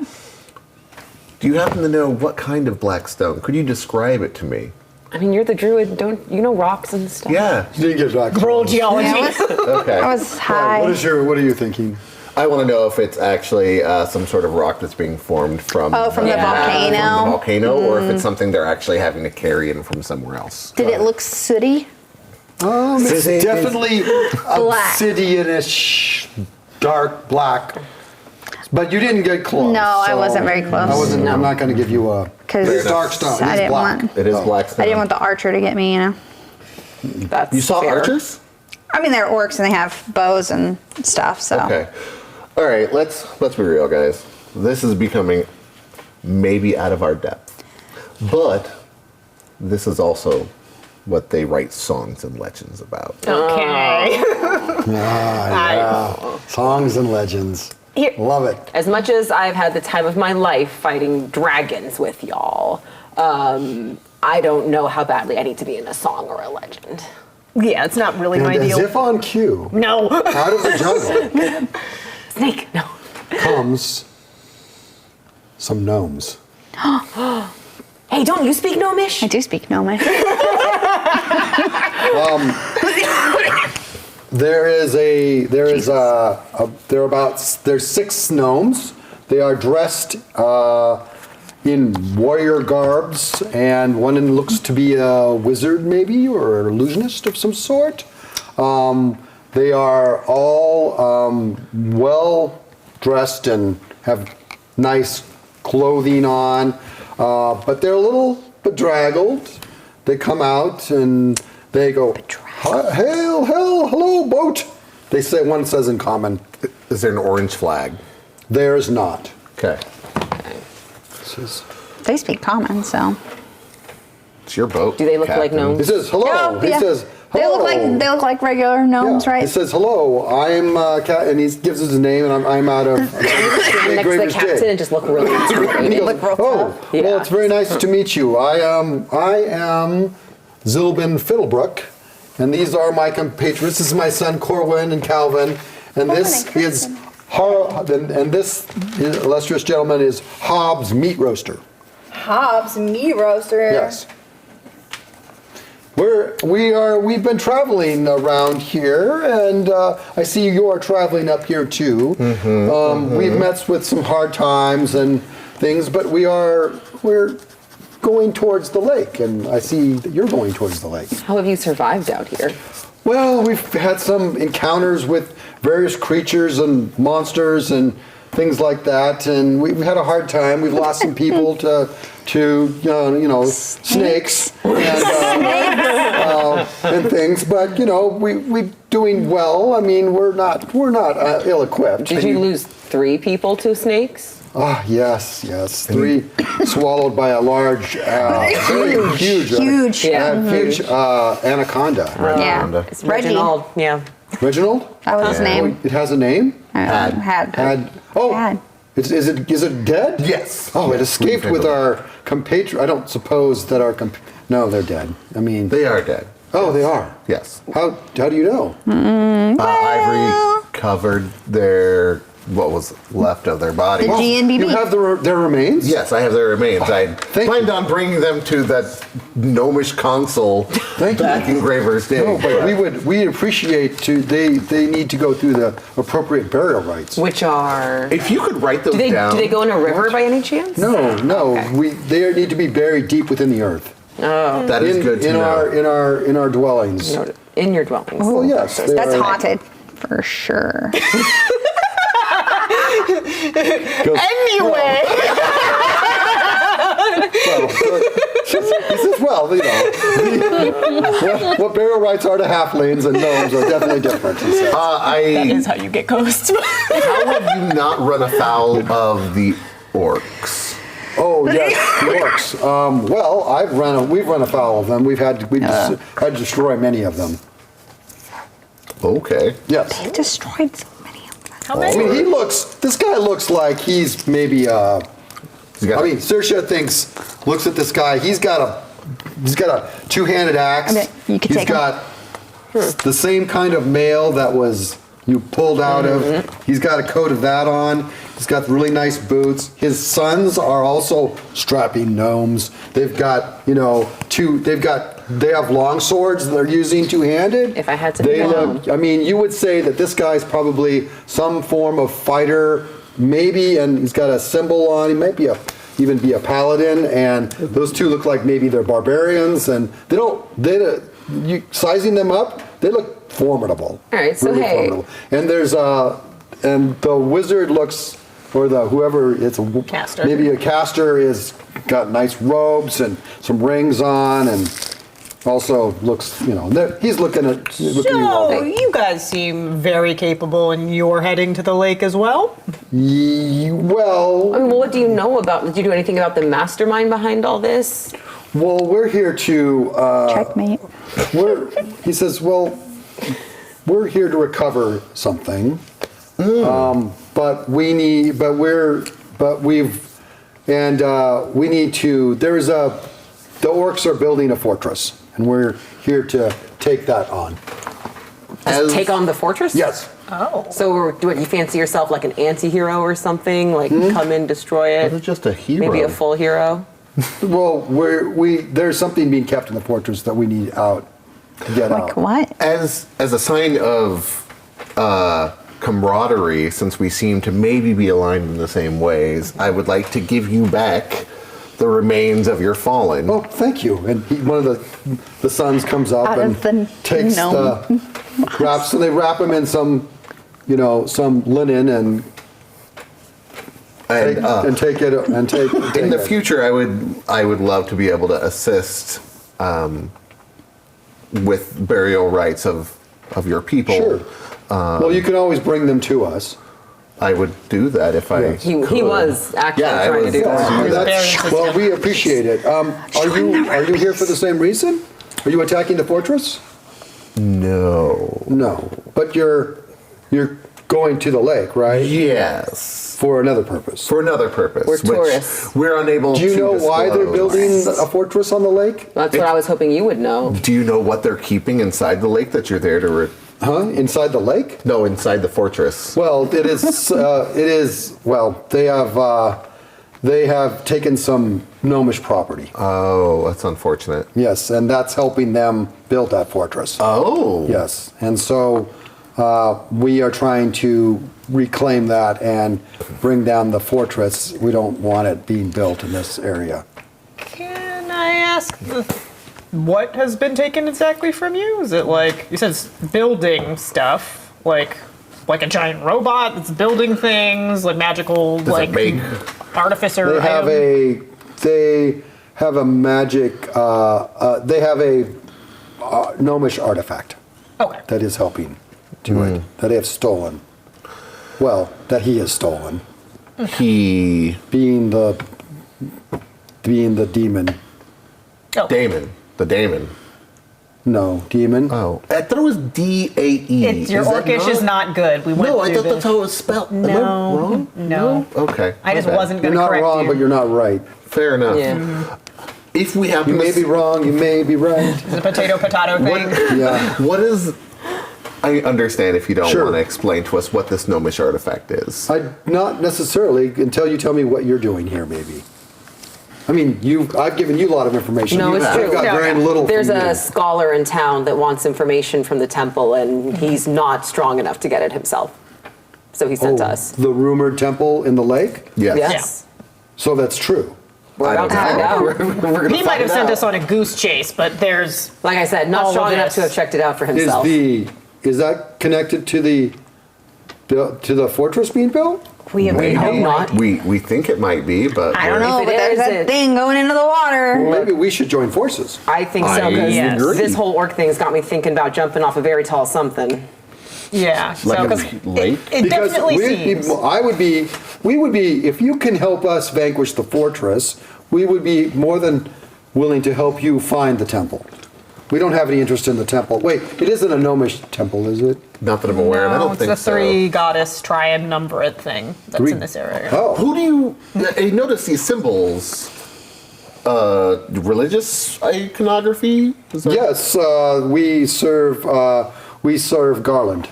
Do you happen to know what kind of black stone? Could you describe it to me? I mean, you're the druid, don't you know rocks and stuff? Yeah. You didn't get back. Roll geology. Yeah, Okay. I was high. What are you thinking? I want to know if it's actually some sort of rock that's being formed from From the volcano. from the volcano, or if it's something they're actually having to carry in from somewhere else. Did it look sooty? It's It is- definitely Black. obsidianish, dark black. But you didn't get close. No, I so wasn't very close. I wasn't. I'm not going to give you a. 'Cause It's dark stone. I It's didn't black. want- It is black stone. I didn't want the archer to get me, you know. That's You saw fair. archers? I mean, they're orcs and they have bows and stuff, so. Okay. All right. Let's be real, guys. This is becoming maybe out of our depth, but this is also what they write songs and legends about. Okay. Yeah. Songs and legends. Here, Love it. as much as I've had the time of my life fighting dragons with y'all, I don't know how badly I need to be in a song or a legend. Yeah, it's not really And my as deal. if on cue, No. out of the jungle Snake, no. comes some gnomes. Hey, don't you speak Gnomish? I do speak Gnomish. There's 6 gnomes. They are dressed in warrior garbs, and one looks to be a wizard, maybe, or an illusionist of some sort. They are all well dressed and have nice clothing on, but they're a little bedraggled. They come out and they go, "Hail, hail, hello, boat." They say, one says in common. Is there an orange flag? There's not. Okay. They speak common, so. It's your boat. Do they look like Captain. gnomes? He says, hello. Oh, He yeah. says, They hello. look like regular gnomes, Yeah. right? He says, hello, I'm Cat, and he gives us his name, and I'm out of Stand next to the Graver's captain Dig. and just look really And he intimidated. goes, Look real oh, tough. well, Yeah. it's very nice to meet you. I am Zilbin Fiddlebrook, and these are my compatriots. This is my son Corwin and Calvin, and this and is and this illustrious gentleman is Hobbs Meat Roaster. Hobbs meat roaster. Yes. We've been traveling around here, and I see you are traveling up here too. We've met with some hard times and things, but we're going towards the lake, and I see that you're going towards the lake. How have you survived out here? Well, we've had some encounters with various creatures and monsters and things like that, and we've had a hard time. We've lost some people to snakes and things, but we doing well. I mean, we're not ill-equipped. Did you lose 3 people to snakes? Ah, yes. 3 swallowed by a large, huge anaconda. Yeah. It's Reggie. Reginald. Yeah. Reginald? That was his name. It has a name? Had. Oh, Had. is it dead? Yes. Oh, it escaped with We've our compatriot. I don't suppose that no, they're dead. I mean, They are dead. oh, they are. Yes. How do you know? I've recovered what was left of their body. The GNBB. You have their remains? Yes, I have their remains. I Thank planned you. on bringing them to that gnomish consul Thank you. back in Graver's Dig. No, but we'd appreciate they need to go through the appropriate burial rites. Which are. If you could write those Do down. they go in a river by any chance? No, Okay. they need to be buried deep within the earth. Oh. That is good to know. In our dwellings. No, in your dwellings. Well, yes, they That's are- haunted for sure. Anyway. He says, well, what burial rites are to halflings and gnomes are definitely different, he says. That is how you get ghosts. How have you not run afoul of the orcs? Oh, yes, the orcs. Well, we've run afoul of them. We've had to destroy many of them. Okay. Yes. They've destroyed so many of them. How I many? mean, this guy looks like he's maybe, Saoirse looks at this guy, he's got a two-handed axe. Okay, you could He's take him. got the same kind of mail that you pulled out of. He's got a coat of that on. He's got really nice boots. His sons are also strapping gnomes. They've got, they have long swords that they're using two-handed. If I had to They pick look, I mean, you would say that this guy's probably some form of fighter, maybe, and he's got a symbol on. He might even be a paladin, and those two look like maybe they're barbarians, and sizing them up, they look formidable. All right, so Really hey. formidable. And and the wizard looks, or whoever, it's Caster. maybe a caster, is got nice robes and some rings on, and also looks, he's looking at you all. So, you guys seem very capable, and you're heading to the lake as well? Well, I mean, well, what do you know about? Did you do anything about the mastermind behind all this? well, we're here to. Checkmate. He says, well, we're here to recover something. but we need to. The orcs are building a fortress, and we're here to take that on. Take on the fortress? Yes. Oh. So, do you fancy yourself like an anti-hero or something? Like, come in, destroy it? What is just a hero? Maybe a full hero? Well, there's something being kept in the fortress that we need out to get out. Like what? As a sign of camaraderie, since we seem to maybe be aligned in the same ways, I would like to give you back the remains of your fallen. Oh, thank you. And one of the sons comes up Out and of the takes gnome. wraps. So they wrap him in some linen and take it and take. In the future, I would love to be able to assist with burial rites of your people. Sure. Well, you can always bring them to us. I would do that if I. Yes. He was actually trying to do that. Well, we appreciate it. Are you here for the same reason? Are you attacking the fortress? No. No, but you're going to the lake, right? Yes. For another purpose. For another purpose. We're which tourists. We're unable to Do you know why they're disclose. building a fortress on the lake? That's what I was hoping you would know. Do you know what they're keeping inside the lake that you're there to? Huh? Inside the lake? No, inside the fortress. Well, it is. Well, they have taken some gnomish property. Oh, that's unfortunate. Yes, and that's helping them build that fortress. Oh. Yes, and so we are trying to reclaim that and bring down the fortress. We don't want it being built in this area. Can I ask what has been taken exactly from you? Is it like, you said it's building stuff, like a giant robot that's building things, like magical, Does it make? artificer They have item? they have a magic. They have a gnomish artifact Okay. that is helping to it. That they have stolen. Well, that he has stolen, He. being the demon. Oh. Damon. The Damon. No, demon. Oh. I thought it was D-A-E. Your Is that orcish is not good. We went No, I through thought this. that's how it was spelled. Am I No. wrong? No. Okay. I just my bad. wasn't You're going to not correct wrong, you. but you're not right. Fair enough. Yeah. If we happen You to may be wrong. You may be right. It's a potato thing. Yeah. What is? I understand if you don't Sure. want to explain to us what this gnomish artifact is. Not necessarily until you tell me what you're doing here. Maybe. I mean, I've given you a lot of information. No, it's I've true. got No, very no. little. There's from a you. scholar in town that wants information from the temple, and he's not strong enough to get it himself. So he sent us. The rumored temple in the lake. Yes. Yes. So that's true. We're I about don't to find know. out. We're gonna He might have find sent out. us on a goose chase, but there's Like I said, not All strong of enough this. to have checked it out for himself. Is that connected to the fortress being built? we have Maybe. hope not. We think it might be, but I don't know, If but it there's is, that it- thing going into the water. Maybe we should join forces. I think so, I because Yes. agree. this whole orc thing's got me thinking about jumping off a very tall something. Yeah, Like so a 'cause lake? it definitely seems. We would be, if you can help us vanquish the fortress, we would be more than willing to help you find the temple. We don't have any interest in the temple. Wait, it isn't a gnomish temple, is it? not that I'm aware of. I No, don't it's think the so. three goddess triad numberate thing that's Three- in this area. Oh, Who do you? I notice these symbols. Religious iconography. Is that yes. We serve Garland.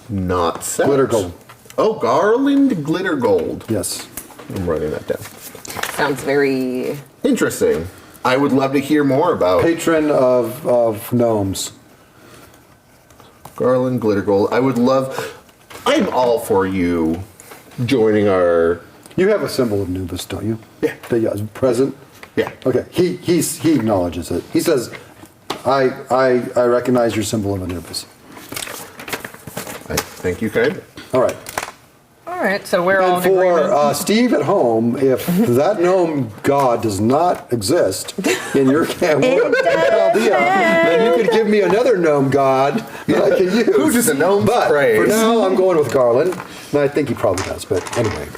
Not set. Glitter gold. Oh, Garland glitter gold. Yes. I'm writing that down. Sounds very. Interesting. I would love to hear more about Patron of gnomes. Garland glitter gold. I would love. I'm all for you joining our. You have a symbol of Nubis, don't you? Yeah. The present. Yeah. Okay. He acknowledges it. He says, I recognize your symbol of Anubis. I thank you kindly. All right. All right, so we're all And in for agreement. Steve at home, if that gnome god does not exist in your camp, then you could give me another gnome god that I can use. Who does the gnomes But praise? for now, I'm going with Garland, and I think he probably does. But anyway,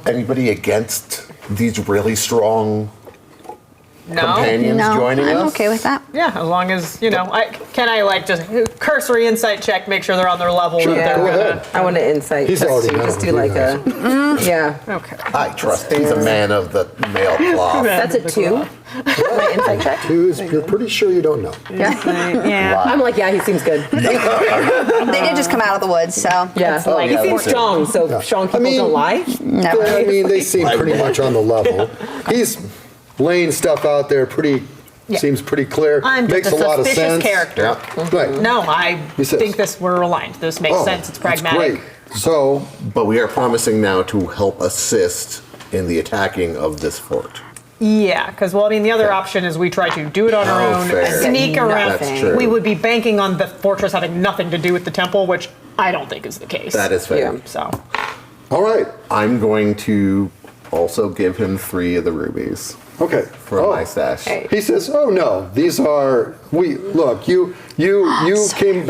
Anybody against these really strong companions No, joining I'm us? okay with that. Yeah, as long as, can I like just cursory insight check, make sure they're on their level? Sure, that go they're ahead. gonna- I want to insight. He's test already too. done Just it do with like you a. Yeah. Okay. I trust he's a man of the male cloth. That's a 2. My insight check. You're pretty sure you don't know. Yeah. I'm like, yeah, he seems good. They did just come out of the woods, so Yeah. Oh, He yeah, seems that's strong, so strong people mean- don't lie. never. I mean, they seem pretty much on the level. He's laying stuff out there seems pretty clear. I'm Makes just a a lot of suspicious sense. character. Yeah. Right. No, I He says- think we're aligned. This makes Oh, sense. It's that's pragmatic. great. So, But we are promising now to help assist in the attacking of this fort. Yeah, because the other option is we try to do it on our Oh, own, fair. sneak Get around. That's true. We would be banking on the fortress having nothing to do with the temple, which I don't think is the case. That is fair. Yeah. So, all right. I'm going to also give him 3 of the rubies Okay. for my stash. Hey. He says, "Oh no, these are look. You came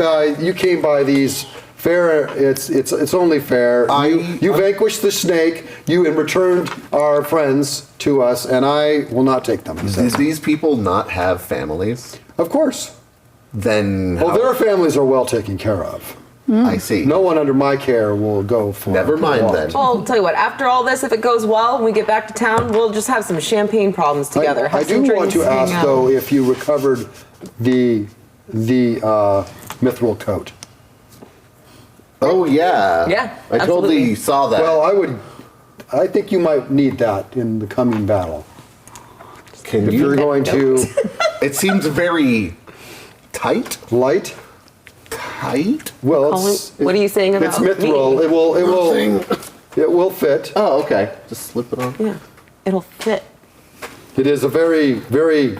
by these fair. It's only fair. You vanquished the snake. You in return are friends to us, and I will not take them." He Do says, these people not have families? "Of course. Then Well, their families are well taken care of. I see. No one under my care will go for. Never mind want. then. Well, I'll tell you what, after all this, if it goes well and we get back to town, we'll just have some champagne problems together. I Have do some want to drinks, ask hang out. though if you recovered the mithril coat. Oh yeah. Yeah, I totally absolutely. saw that. Well, I think you might need that in the coming battle. Can If you? you're going to It seems very tight. light, Tight. well, Colin, what are you saying it's about mithril. me? It will fit. Oh, okay. Just slip it on. Yeah, it'll fit. It is a very, very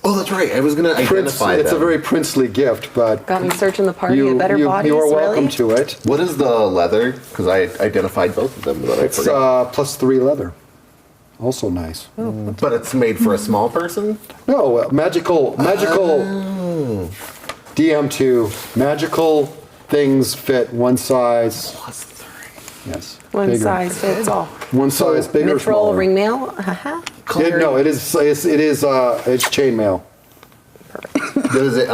Oh, that's right. I was gonna identify it's a them. very princely gift, but Got me searching the party you of better bodies. you are welcome really? to it. What is the leather? Because I identified both of them, but I It's forgot. +3 leather. Also nice. But it's made for a small person. No, magical DM2. Magical things fit one size. +3. Yes. One bigger. size fits all. One size bigger. or Mithril smaller. ringmail. Haha. No, it's chainmail. Does it?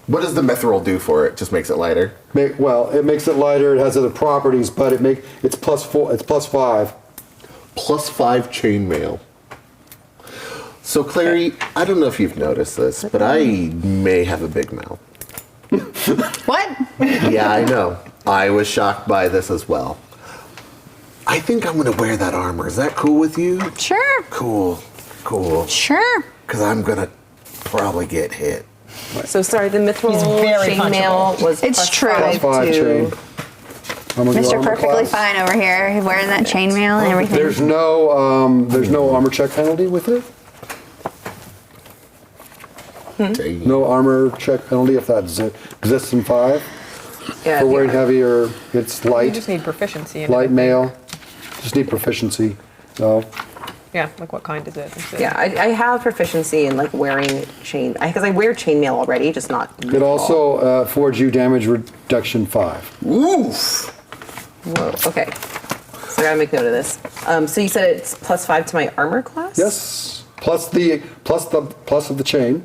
What does the mithril do for it? Just makes it lighter. Well, it makes it lighter. It has other properties, but it's +4. It's +5. +5 chainmail. So, Clary, I don't know if you've noticed this, but I may have a big mouth. What? Yeah, I know. I was shocked by this as well. I think I'm gonna wear that armor. Is that cool with you? Sure. Cool. Sure. Because I'm gonna probably get hit. So sorry, the mithril He's very chainmail was It's true. +5 +5 to- chain. How many Mr. armor Perfectly class? fine over here, wearing that chainmail and everything. There's no armor check penalty with it. Dang. No armor check penalty if that exists in 5. Yeah, For the- wearing heavier, it's you light. just need proficiency in Light it. mail. Just need proficiency. So Yeah, like what kind is it? Is it- Yeah, I have proficiency in like wearing chain because I wear chainmail already, just not. it also affords you damage reduction 5. Oof. Whoa. Okay. So I gotta make note of this. So you said it's +5 to my armor class. Yes. Plus of the chain.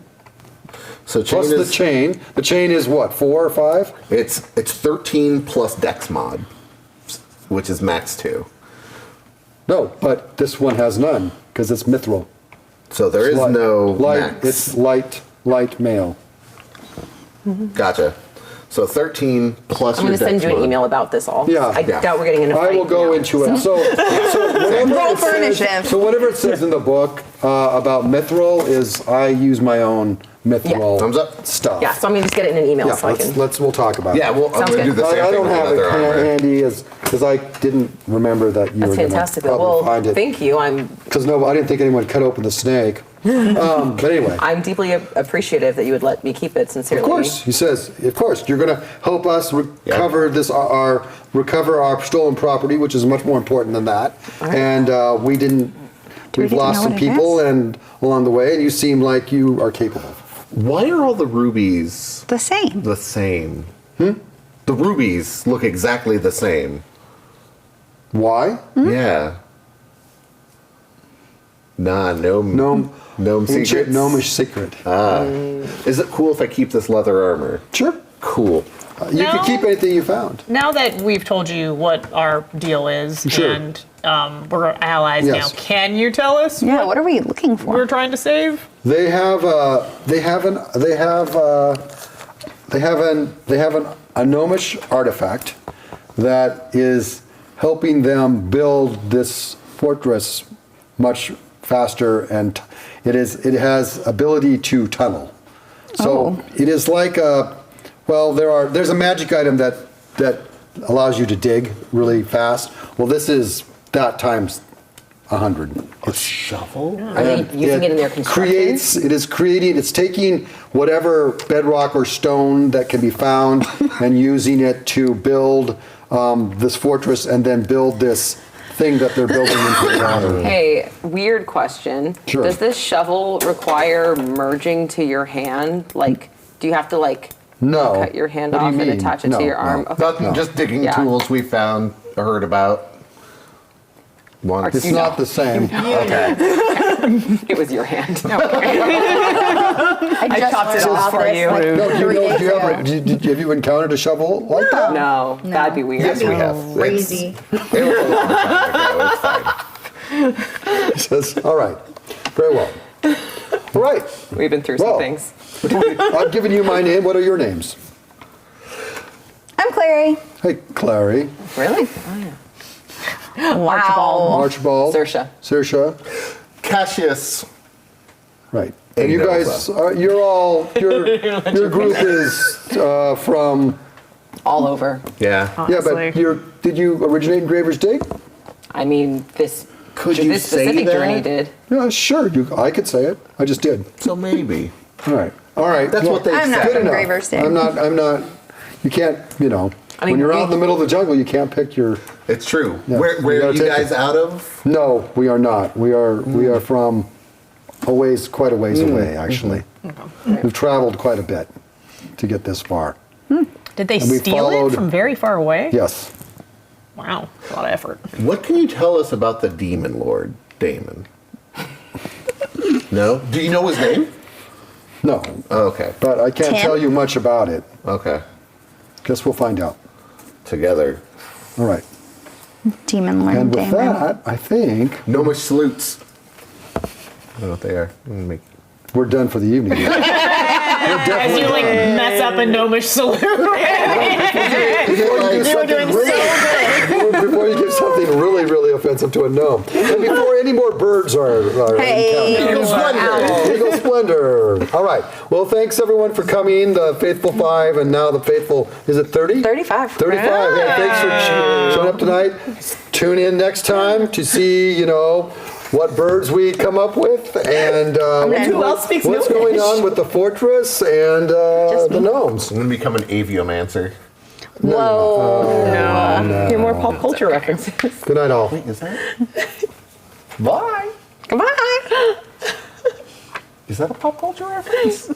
So chain Plus is the chain. The chain is what? 4 or 5? it's 13 plus Dex mod, which is max 2. No, but this one has none because it's mithril. So there is Light- no light. max. It's light mail. Gotcha. So 13 plus I'm your gonna send Dex you an mod. email about this all. Yeah. I Yeah. doubt we're getting into a I fight will go now. into it. So whatever Roll it for says- initiative. So whatever it says in the book about mithril is I use my own mithril Thumbs up. stuff. Yeah, so I'm gonna just get it in an email Yeah, so I can. we'll talk about Yeah, it. well, I'm Sounds going to do good. the same I thing don't with have it leather armor. handy because I didn't remember that you That's were going to fantastic. probably Well, find it. thank you. I'm Because I didn't think anyone cut open the snake. But anyway. I'm deeply appreciative that you would let me keep it. Sincerely. Of course, he says. Of course, you're going to help us recover recover our stolen property, which is much more important than that. All right. And we we've get to lost know some what it people, is? and along the way, and you seem like you are capable. Why are all the rubies The same. the same? The rubies look exactly the same. Why? Yeah. Gnome ancient secrets? gnomish secret. Is it cool if I keep this leather armor? Sure. Cool. You can keep anything you found. Now that we've told you what our deal is Sure. and we're allies Yes. now, can you tell us Yeah, what are we looking for? we're trying to save? They have a gnomish artifact that is helping them build this fortress much faster, and it has ability to tunnel. So it is like there's a magic item that allows you to dig really fast. Well, this is that times 100. A shovel? Are they using it in their construction? It's taking whatever bedrock or stone that can be found and using it to build this fortress and then build this thing that they're building into the water. Hey, weird question. Sure. Does this shovel require merging to your hand? Like, do you have to No. cut your hand What do off you and mean? attach it No, to your no. arm? Okay. Nothing, just digging Yeah. tools we found, heard about. Once. It's not the same. Okay. It was your hand. No. I chopped it learned off about for this, you. like, No, do 3 days ago. have you encountered a shovel like that? No, that'd be weird. Yes, we have. Crazy. It was a long time ago. It's fine. He says, all right, very well. All right, We've been through some Well. things. I've given you my name. What are your names? I'm Clary. Hey, Clary, Really? Wow. Archibald, Saoirse. Cassius. Right. And you guys, your group is from, All over. Yeah. yeah, Honestly. but did you originate in Graver's Dig? I mean, this Could you this say specific that? journey did. Yeah, sure. I could say it. I just did. So maybe. All right. All right. That's what they I'm not said. Good from enough. Graver's Dig. I'm not. You can't. I mean, when you're out we- in the middle of the jungle, you can't pick your. It's true. Yeah. Where You are gotta you take guys it. out of? No, we are not. We are from quite a ways away, actually. We've traveled quite a bit to get this far. Did they And we steal followed- it from very far away? Yes. Wow, a lot of effort. What can you tell us about the Demon Lord, Damon? No? Do you know his name? No, Oh, okay. but I can't Tim? tell you much about it. Okay. Guess we'll find out. Together. All right. Demon Lord And with Damon. that, I think No much salutes. I don't know what they are. I'm gonna make- we're done for the evening. As you mess up a gnomish salute. You were doing so good. Before you give something really, really offensive to a gnome. And before any more birds are Hey. encountered. Eagle Splendor. Eagle Splendor. All right. Well, thanks everyone for coming. The Faithful 5 and now the Faithful, is it 30? 35. 35. Hey, thanks for showing up tonight. Tune in next time to see, what birds we come up with and Who else speaks what's Gnomish? going on with the fortress and the gnomes. I'm gonna become an aviomancer. Whoa. Hear more pop culture references. Good night, all. Is that? Bye. Goodbye. Is that a pop culture reference?